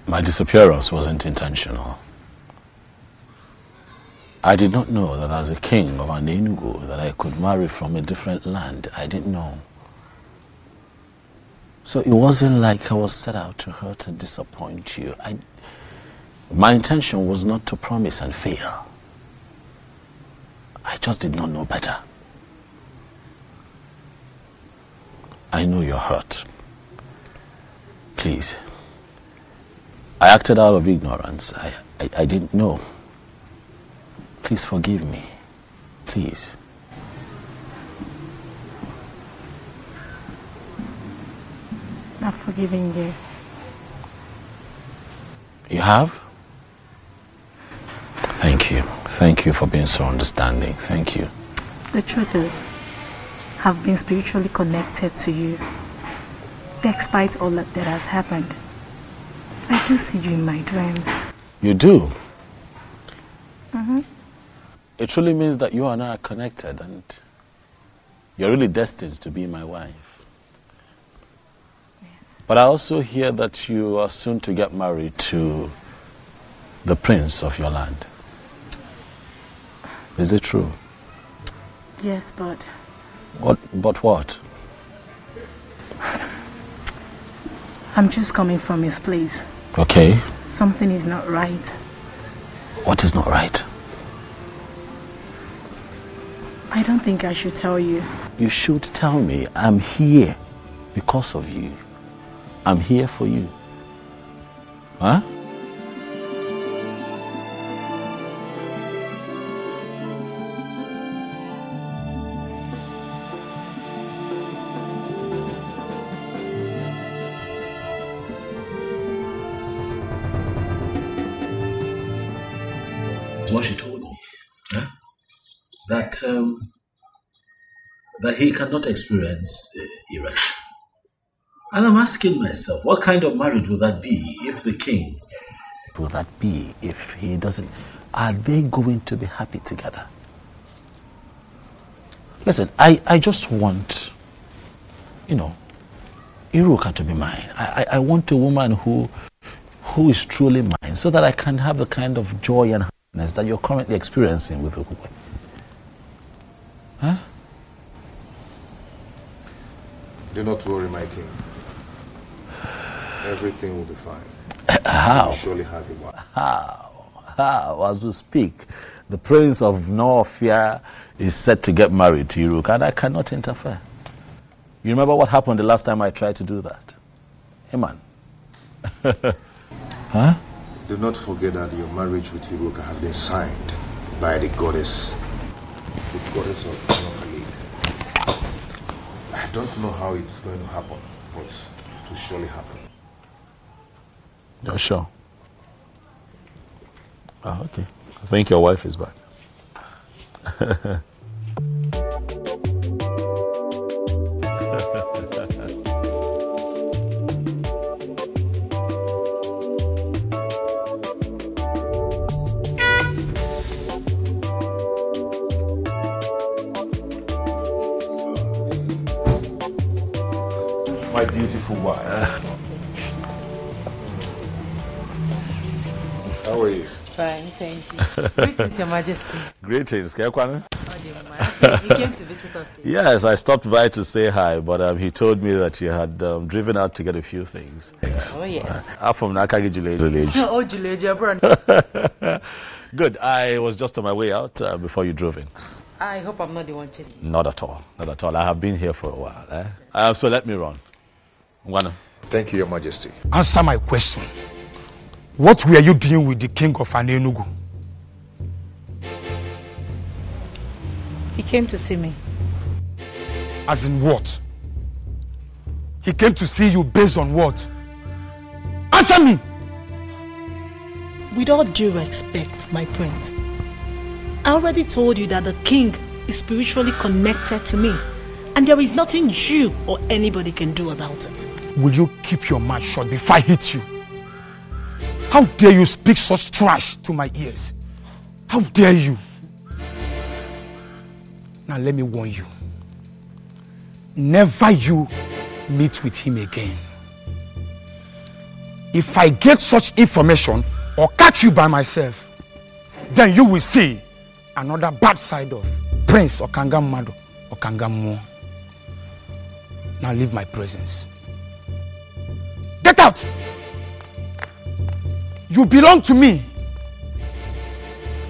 My disappearance wasn't intentional. I did not know that as a king of an Enugu that I could marry from a different land. I didn't know. So it wasn't like I was set out to hurt and disappoint you. My intention was not to promise and fail. I just did not know better. I know you're hurt. Please. I acted out of ignorance. I didn't know. Please forgive me. Please. I've forgiven you. You have? Thank you. Thank you for being so understanding. Thank you. The truth is, I've been spiritually connected to you. Despite all that has happened, I do see you in my dreams. You do? Mm-hmm. It truly means that you and I are connected and you're really destined to be my wife. Yes. But I also hear that you are soon to get married to the prince of your land. Is it true? Yes, but... What? I'm just coming from his place. Okay. Something is not right. What is not right? I don't think I should tell you. You should tell me. I'm here because of you. I'm here for you. Huh? What she told me, huh? That he cannot experience erection. And I'm asking myself, what kind of marriage would that be if the king... Will that be if he doesn't... Are they going to be happy together? Listen, I just want, Iruka to be mine. I want a woman who is truly mine so that I can have the kind of joy and happiness that you're currently experiencing with Ukwe. Huh? Do not worry, my king. Everything will be fine. How? You surely have a wife. How? As we speak, the prince of Northia is set to get married to Iruka, and I cannot interfere. You remember what happened the last time I tried to do that? Hey, man. Huh? Do not forget that your marriage with Iruka has been signed by the goddess of Northia. I don't know how it's going to happen, but it will surely happen. You're sure? Oh, okay. I think your wife is back. my beautiful wife. How are you? Fine, thank you. Greetings, Your Majesty. Greetings, Kekwane. You came to visit us today. Yes, I stopped by to say hi, but he told me that you had driven out to get a few things. Oh, yes. I'm from Nakagi Village. Oh, Juleja, brother. Good. I was just on my way out before you drove in. I hope I'm not the one chasing. Not at all. Not at all. I have been here for a while. So let me run. Ngwana. Thank you, Your Majesty. Answer my question. What were you doing with the king of Enugu? He came to see me. As in what? He came to see you based on what? Answer me! With all due respect, my prince, I already told you that the king is spiritually connected to me, and there is nothing you or anybody can do about it. Will you keep your mouth shut before I hit you? How dare you speak such trash to my ears? How dare you? Now let me warn you. Never you meet with him again. If I get such information or catch you by myself, then you will see another bad side of Prince Okangamado Okangamu. Now leave my presence. Get out! You belong to me.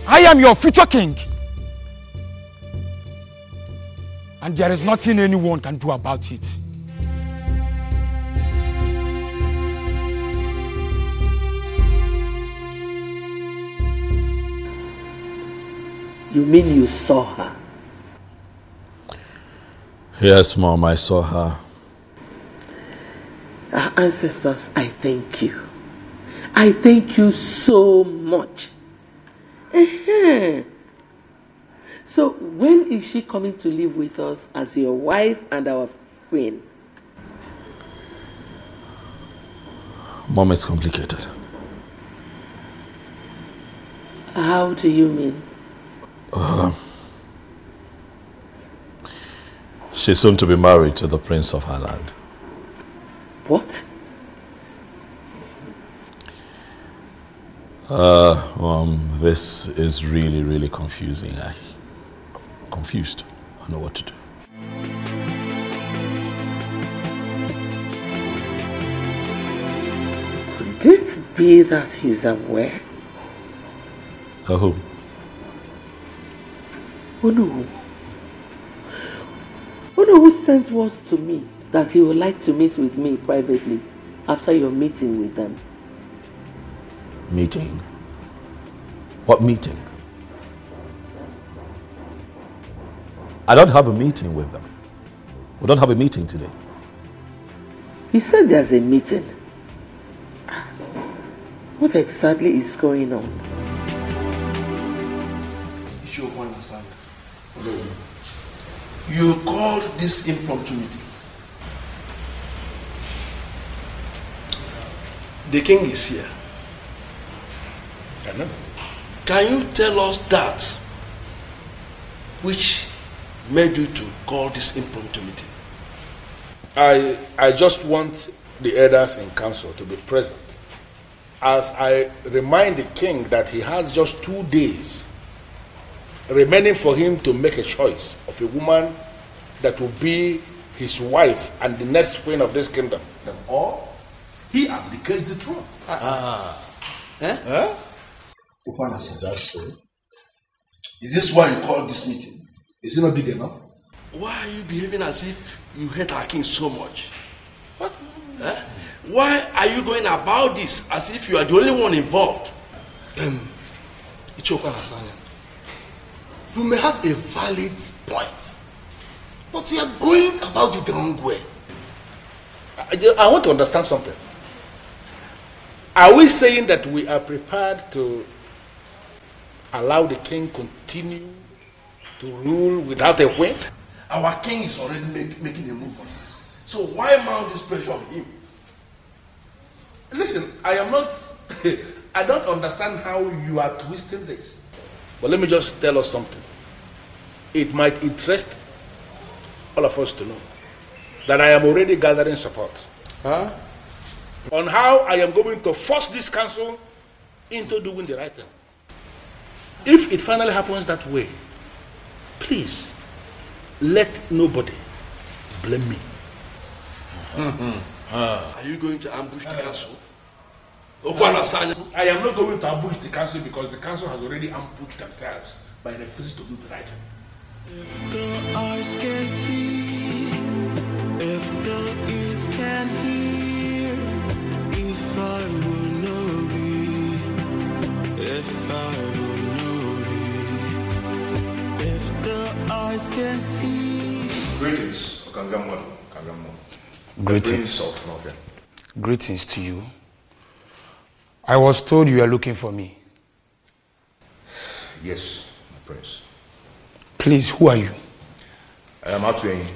I am your future king. And there is nothing anyone can do about it. You mean you saw her? Yes, Mom, I saw her. Our ancestors, I thank you. I thank you so much. So when is she coming to live with us as your wife and our queen? Mom, it's complicated. How do you mean? She's soon to be married to the prince of her land. What? This is really, really confusing. I'm confused. I don't know what to do. Could it be that he's aware? Who? Onu who sent words to me that he would like to meet with me privately after your meeting with them. Meeting? What meeting? I don't have a meeting with them. We don't have a meeting today. He said there's a meeting. What exactly is going on? You called this impromptu meeting. The king is here. I know. Can you tell us that which made you to call this impromptu meeting? I just want the elders in council to be present as I remind the king that he has just 2 days remaining for him to make a choice of a woman that will be his wife and the next queen of this kingdom. Or he abdicates the throne. Is that so? Is this why you called this meeting? Is it not big enough? Why are you behaving as if you hate our king so much? What? Why are you going about this as if you are the only one involved? You may have a valid point, but you are going about it the wrong way. I want to understand something. Are we saying that we are prepared to allow the king continue to rule without a whip? Our king is already making a move on this. So why mount this pressure on him? Listen, I am not... I don't understand how you are twisting this. But let me just tell us something. It might interest all of us to know that I am already gathering support. Huh? On how I am going to force this council into doing the right thing. If it finally happens that way, please, let nobody blame me. Are you going to ambush the council? I am not going to ambush the council because the council has already ambushed themselves by refusing to do the right thing. If the eyes can see, if the ears can hear, if I will know be, if I will know be, if the eyes can see. Greetings, Okangamwado, Okangamo. Greetings. Of Northern. Greetings to you. I was told you are looking for me. Yes, my prince. Please, who are you? I am Atweng,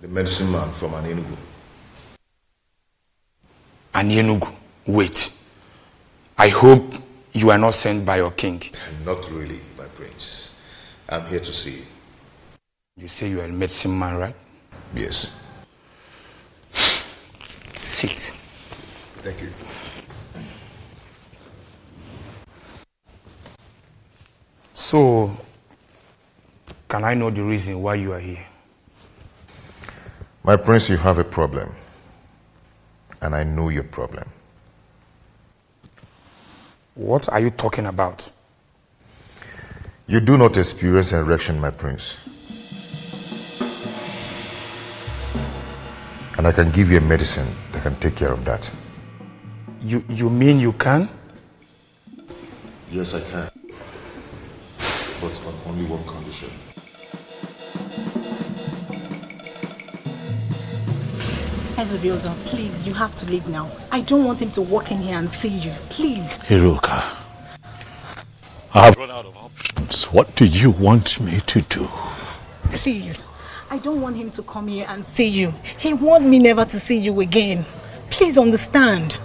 the medicine man from Enugu. Enugu? Wait. I hope you are not sent by your king. Not really, my prince. I'm here to see you. You say you are a medicine man, right? Yes. Sit. Thank you. So, can I know the reason why you are here? My prince, you have a problem. And I know your problem. What are you talking about? You do not experience erection, my prince. And I can give you a medicine that can take care of that. You mean you can? Yes, I can. But on only one condition. Ezobiozo, please, you have to leave now. I don't want him to walk in here and see you. Please. Hiruka, I have run out of options. What do you want me to do? Please. I don't want him to come here and see you. He wants me never to see you again. Please understand.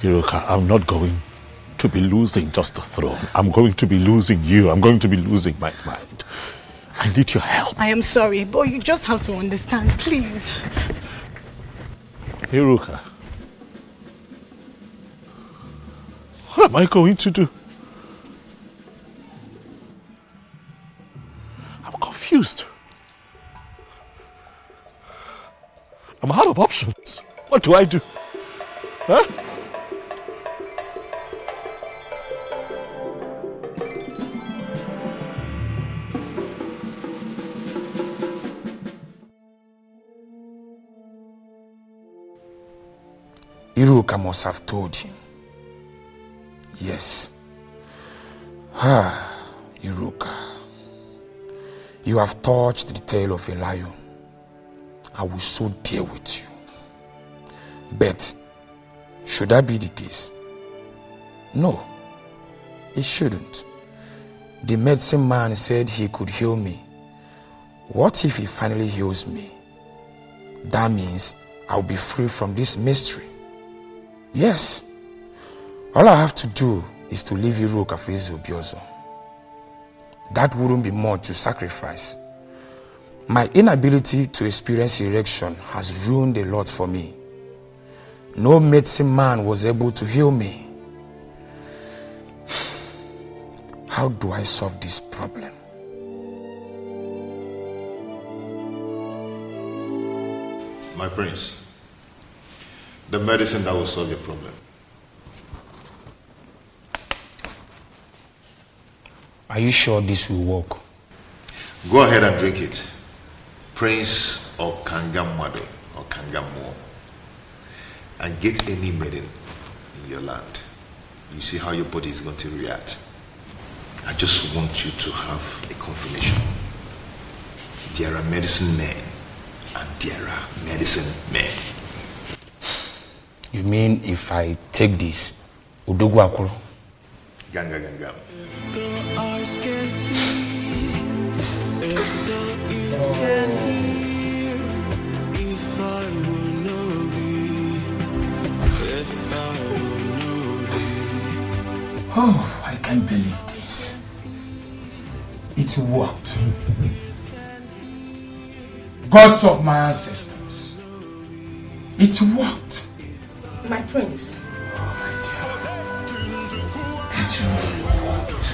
Hiruka, I'm not going to be losing just the throne. I'm going to be losing you. I'm going to be losing my mind. I need your help. I am sorry, but you just have to understand, please. Hiruka, what am I going to do? I'm confused. I'm out of options. What do I do? Huh? Iruka must have told him. Yes. Iruka. You have touched the tail of a lion. I will so deal with you. But, should that be the case? No, it shouldn't. The medicine man said he could heal me. What if he finally heals me? That means I'll be free from this mystery. Yes. All I have to do is to leave Iruka for Ezobiozo. That wouldn't be much to sacrifice. My inability to experience erection has ruined a lot for me. No medicine man was able to heal me. How do I solve this problem? My prince, the medicine that will solve your problem. Are you sure this will work? Go ahead and drink it. Prince Okangamwado or Kangamo. And get any maiden in your land. You see how your body is going to react. I just want you to have a confirmation. There are medicine men and there are medicine men. You mean if I take this, Udogu Akuro? Ganga ganga. If the eyes can see, if the ears can hear, if I will know thee, if I will know thee. Oh, I can't believe this. It worked. Gods of my ancestors, It worked. My prince. Oh, my dear. It really worked.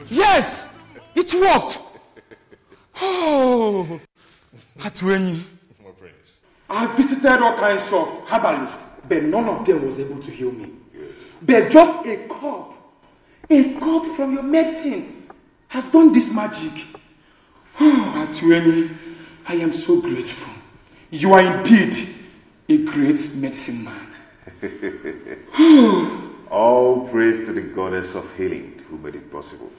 Yes! It worked! Oh! Atwenyi. I visited all kinds of herbalists, but none of them was able to heal me. But just a cup from your medicine has done this magic. Oh, Atwenyi, I am so grateful. You are indeed a great medicine man. All praise to the goddess of healing who made it possible.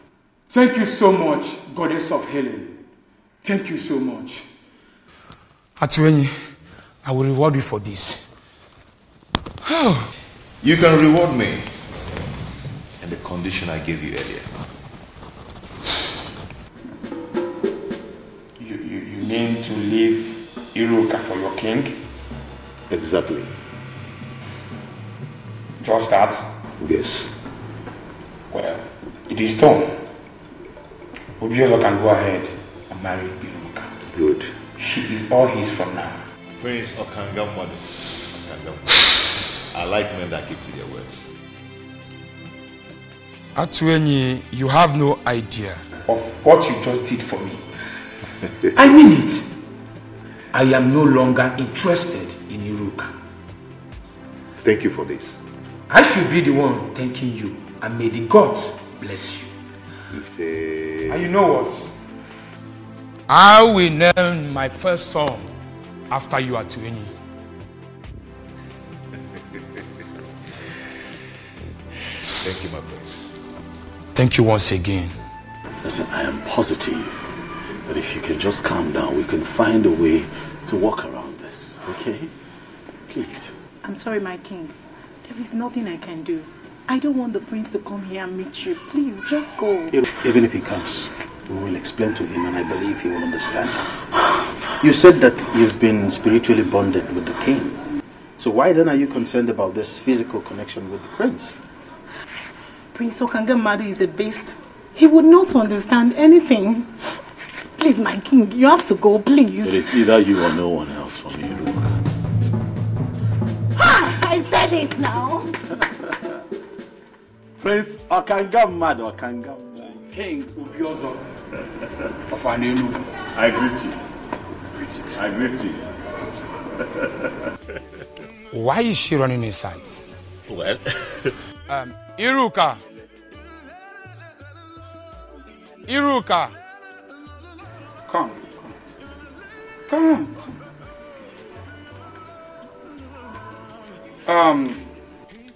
Thank you so much, goddess of healing. Thank you so much. Atwenyi, I will reward you for this. You can reward me in the condition I gave you earlier. You mean to leave Iruka for your king? Exactly. Just that? Yes. Well, it is done. Obioso can go ahead and marry Iruka. Good. She is all his from now. Prince Okangam Madu. I like men that keep to their words. Atwenyi, you have no idea of what you just did for me. I mean it. I am no longer interested in Iruka. Thank you for this. I should be the one thanking you, and may the gods bless you. And you know what? I will name my first son after you, Atwenyi. Thank you, my prince. Thank you once again. Listen, I am positive that if you can just calm down, we can find a way to work around this, okay? Please. I'm sorry, my king. There is nothing I can do. I don't want the prince to come here and meet you. Please, just go. Even if he comes, we will explain to him and I believe he will understand. You said that you've been spiritually bonded with the king. So why then are you concerned about this physical connection with the prince? Prince Okangamadu is a beast. He would not understand anything. Please, my king, you have to go, please. It is either you or no one else for me, Iruka. I said it now. Prince Okangamadu, King Ubiozo of Anelu. I greet you. I greet you. Why is she running inside? Well, Iruka. Iruka. Come. Come.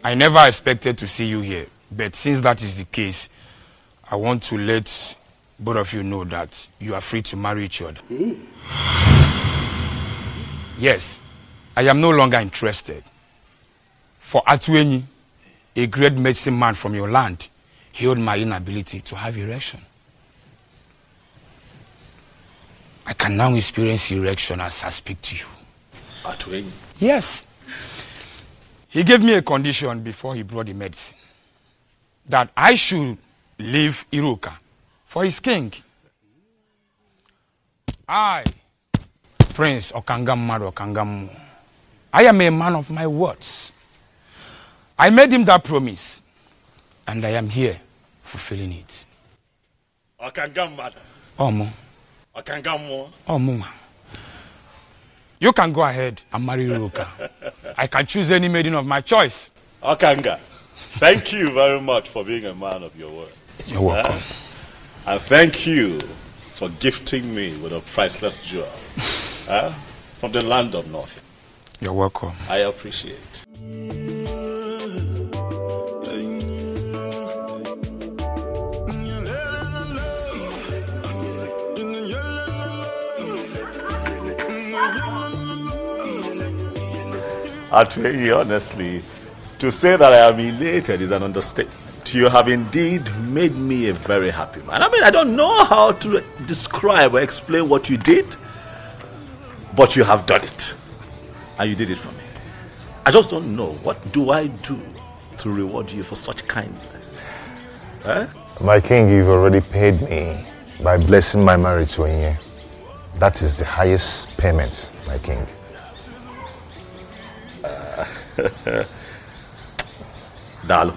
I never expected to see you here, but since that is the case, I want to let both of you know that you are free to marry each other. Yes, I am no longer interested. For Atwenyi, a great medicine man from your land, healed my inability to have erection. I can now experience erection as I speak to you. Atwenyi? Yes. He gave me a condition before he brought the medicine, that I should leave Iruka for his king. I, Prince Okangamadu Okangamu, I am a man of my words. I made him that promise, and I am here fulfilling it. Okangamadu. Omo. Okangamu. Omo. You can go ahead and marry Iruka. I can choose any maiden of my choice. Okanga, thank you very much for being a man of your word. You're welcome. And thank you for gifting me with a priceless jewel from the land of North. You're welcome. I appreciate. I'll tell you honestly, to say that I am elated is an understatement. You have indeed made me a very happy man. I mean, I don't know how to describe or explain what you did, but you have done it. And you did it for me. I just don't know. What do I do to reward you for such kindness? Eh? My king, you've already paid me by blessing my marriage to Ini. That is the highest payment, my king. Dalo.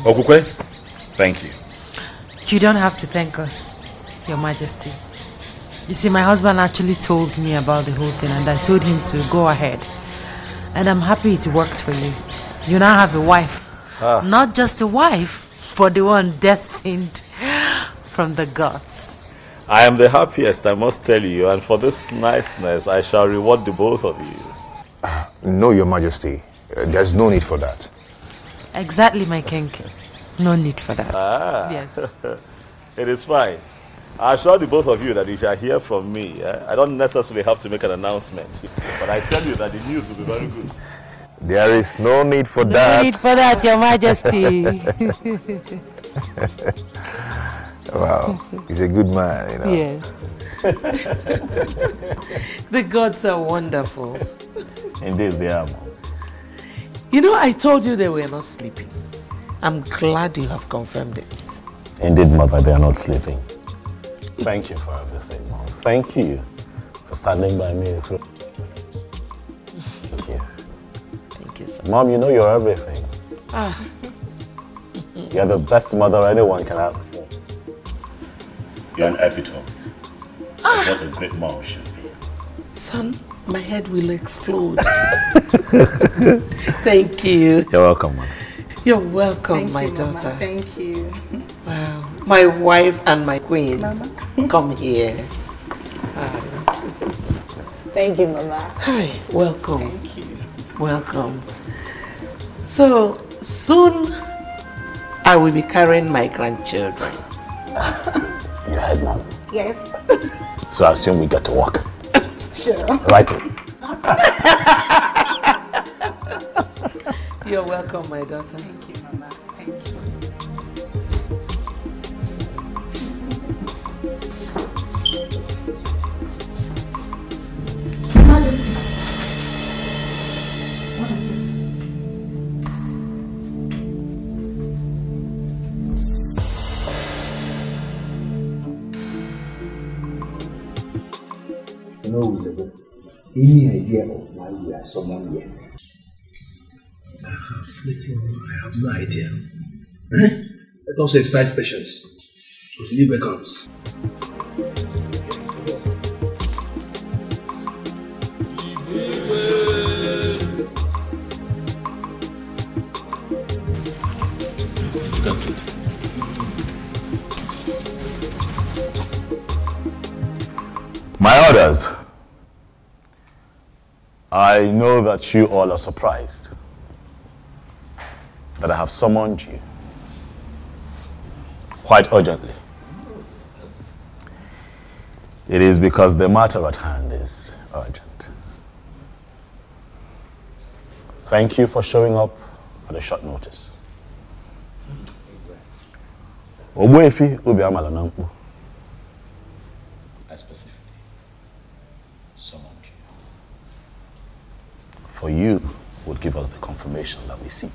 Okukwe, thank you. You don't have to thank us, Your Majesty. You see, my husband actually told me about the whole thing and I told him to go ahead. And I'm happy it worked for you. You now have a wife. Not just a wife, but the one destined from the gods. I am the happiest, I must tell you, and for this niceness, I shall reward the both of you. No, Your Majesty. There's no need for that. Exactly, my king. No need for that. Yes. It is fine. I assure the both of you that you shall hear from me. I don't necessarily have to make an announcement, but I tell you that the news will be very good. There is no need for that. No need for that, Your Majesty. Wow, he's a good man, you know. Yes. The gods are wonderful. Indeed, they are. You know, I told you they were not sleeping. I'm glad you have confirmed it. Indeed, Mother, they are not sleeping. Thank you for everything, Mom. Thank you for standing by me through. Thank you. Thank you, sir. Mom, you know you're everything. You're the best mother anyone can ask for. You're an epitome of what a great mom should be. Son, my head will explode. Thank you. You're welcome, Mom. You're welcome, Thank my you, daughter. Mama. Thank you. Wow. My wife and my queen. Mama. Come here. Thank you, Mama. Hi, welcome. Thank you. Welcome. So, soon I will be carrying my grandchildren. You heard, Mom? Yes. So I assume we get to work. Sure. Right. You're welcome, my daughter. Thank you, Mama. Thank you. Majesty, what is this? No, Isabel. Any idea of why we are summoned here? I have no idea. Let us exercise patience. Until Libre comes. You can sit. My orders. I know that you all are surprised that I have summoned you quite urgently. It is because the matter at hand is urgent. Thank you for showing up at a short notice. Ogbuefi Obiamala Nampu. I specifically summoned you. For you would give us the confirmation that we seek.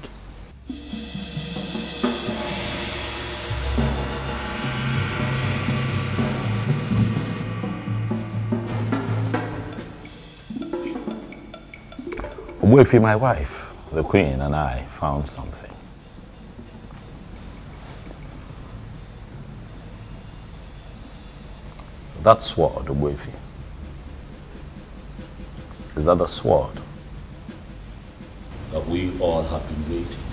Ogbuefi, my wife, the Queen, and I found something. That sword, Ogbuefi, is that the sword that we all have been waiting?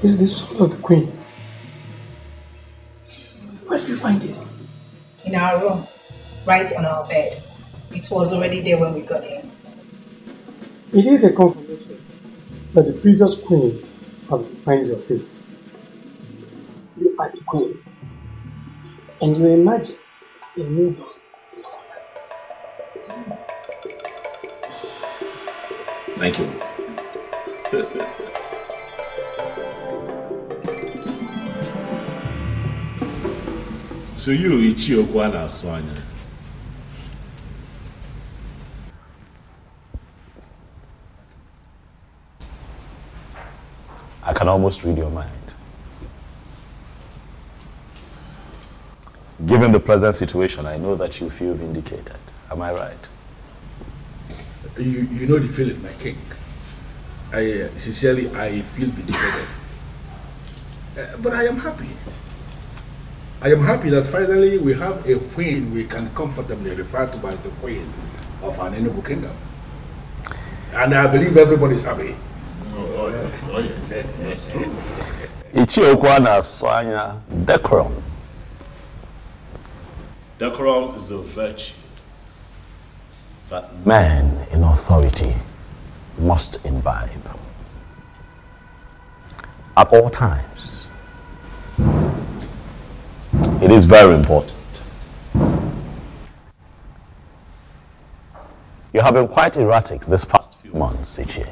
This is the soul of the queen. Where did you find this? In our room, right on our bed. It was already there when we got in. It is a confirmation that the previous queens have defined your fate. You are the queen. And your emergence is a new dawn. Thank you. To you, Ichiokwana Swanya. I can almost read your mind. Given the present situation, I know that you feel vindicated. Am I right? You know the feeling, my king. Sincerely, I feel vindicated. But I am happy. I am happy that finally we have a queen we can comfortably refer to as the queen of an Enugu kingdom. And I believe everybody is happy. Oh yes, oh yes. Ichiokwana Swanya, decorum. Decorum is a virtue that man in authority must imbibe at all times. It is very important. You have been quite erratic this past few months, Ichie.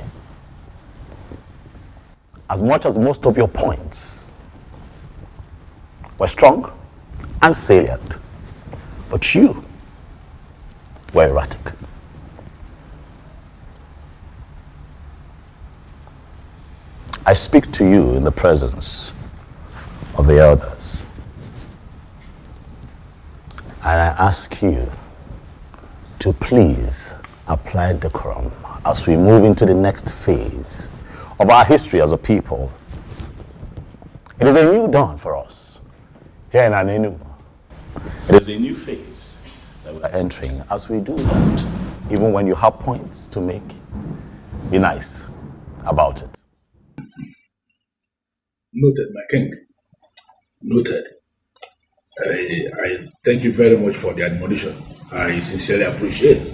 As much as most of your points were strong and salient, but you were erratic. I speak to you in the presence of the elders, and I ask you to please apply decorum as we move into the next phase of our history as a people. It is a new dawn for us here in Anenu. It is a new phase that we are entering. As we do that, even when you have points to make, be nice about it. Noted, my king. Noted. I thank you very much for the admonition. I sincerely appreciate it.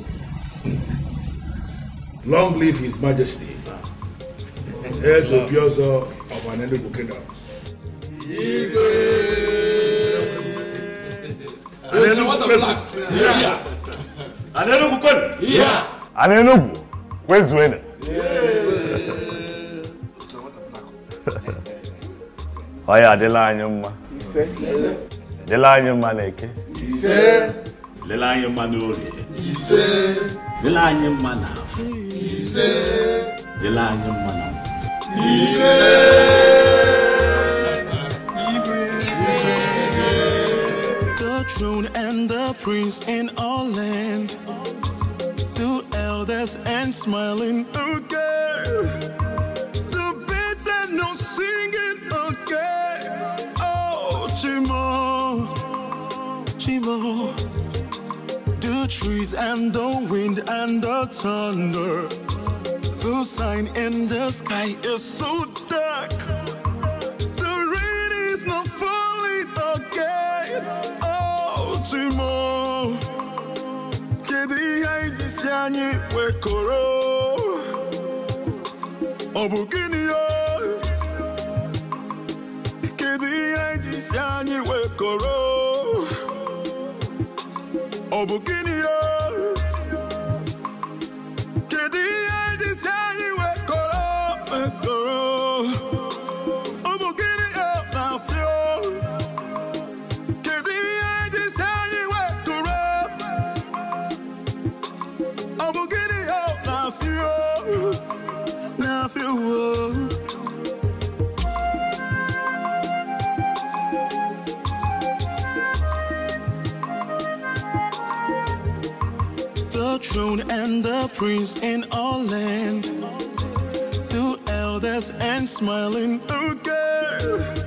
Long live His Majesty, heirs of Biozo of an Enugu kingdom. An Enugu kwen? Yeah. An Enugu? Where's Wene? Oya, adela anyuma. Ise. Adela anyuma neke. Ise. Adela anyuma nori. Ise. Adela anyuma nafu. Ise. Adela anyuma nafu. The throne and the prince in all land, the elders and smiling again. The birds and no singing again. Oh, Chimo, Chimo. The trees and the wind and the thunder. The sign in the sky is so dark. The rain is not falling again. Oh, Chimo. Kedi haiji siani wekoro. Obukini yo. Kedi haiji siani wekoro. Obukini yo. The throne and the prince in all land, the elders and smiling again.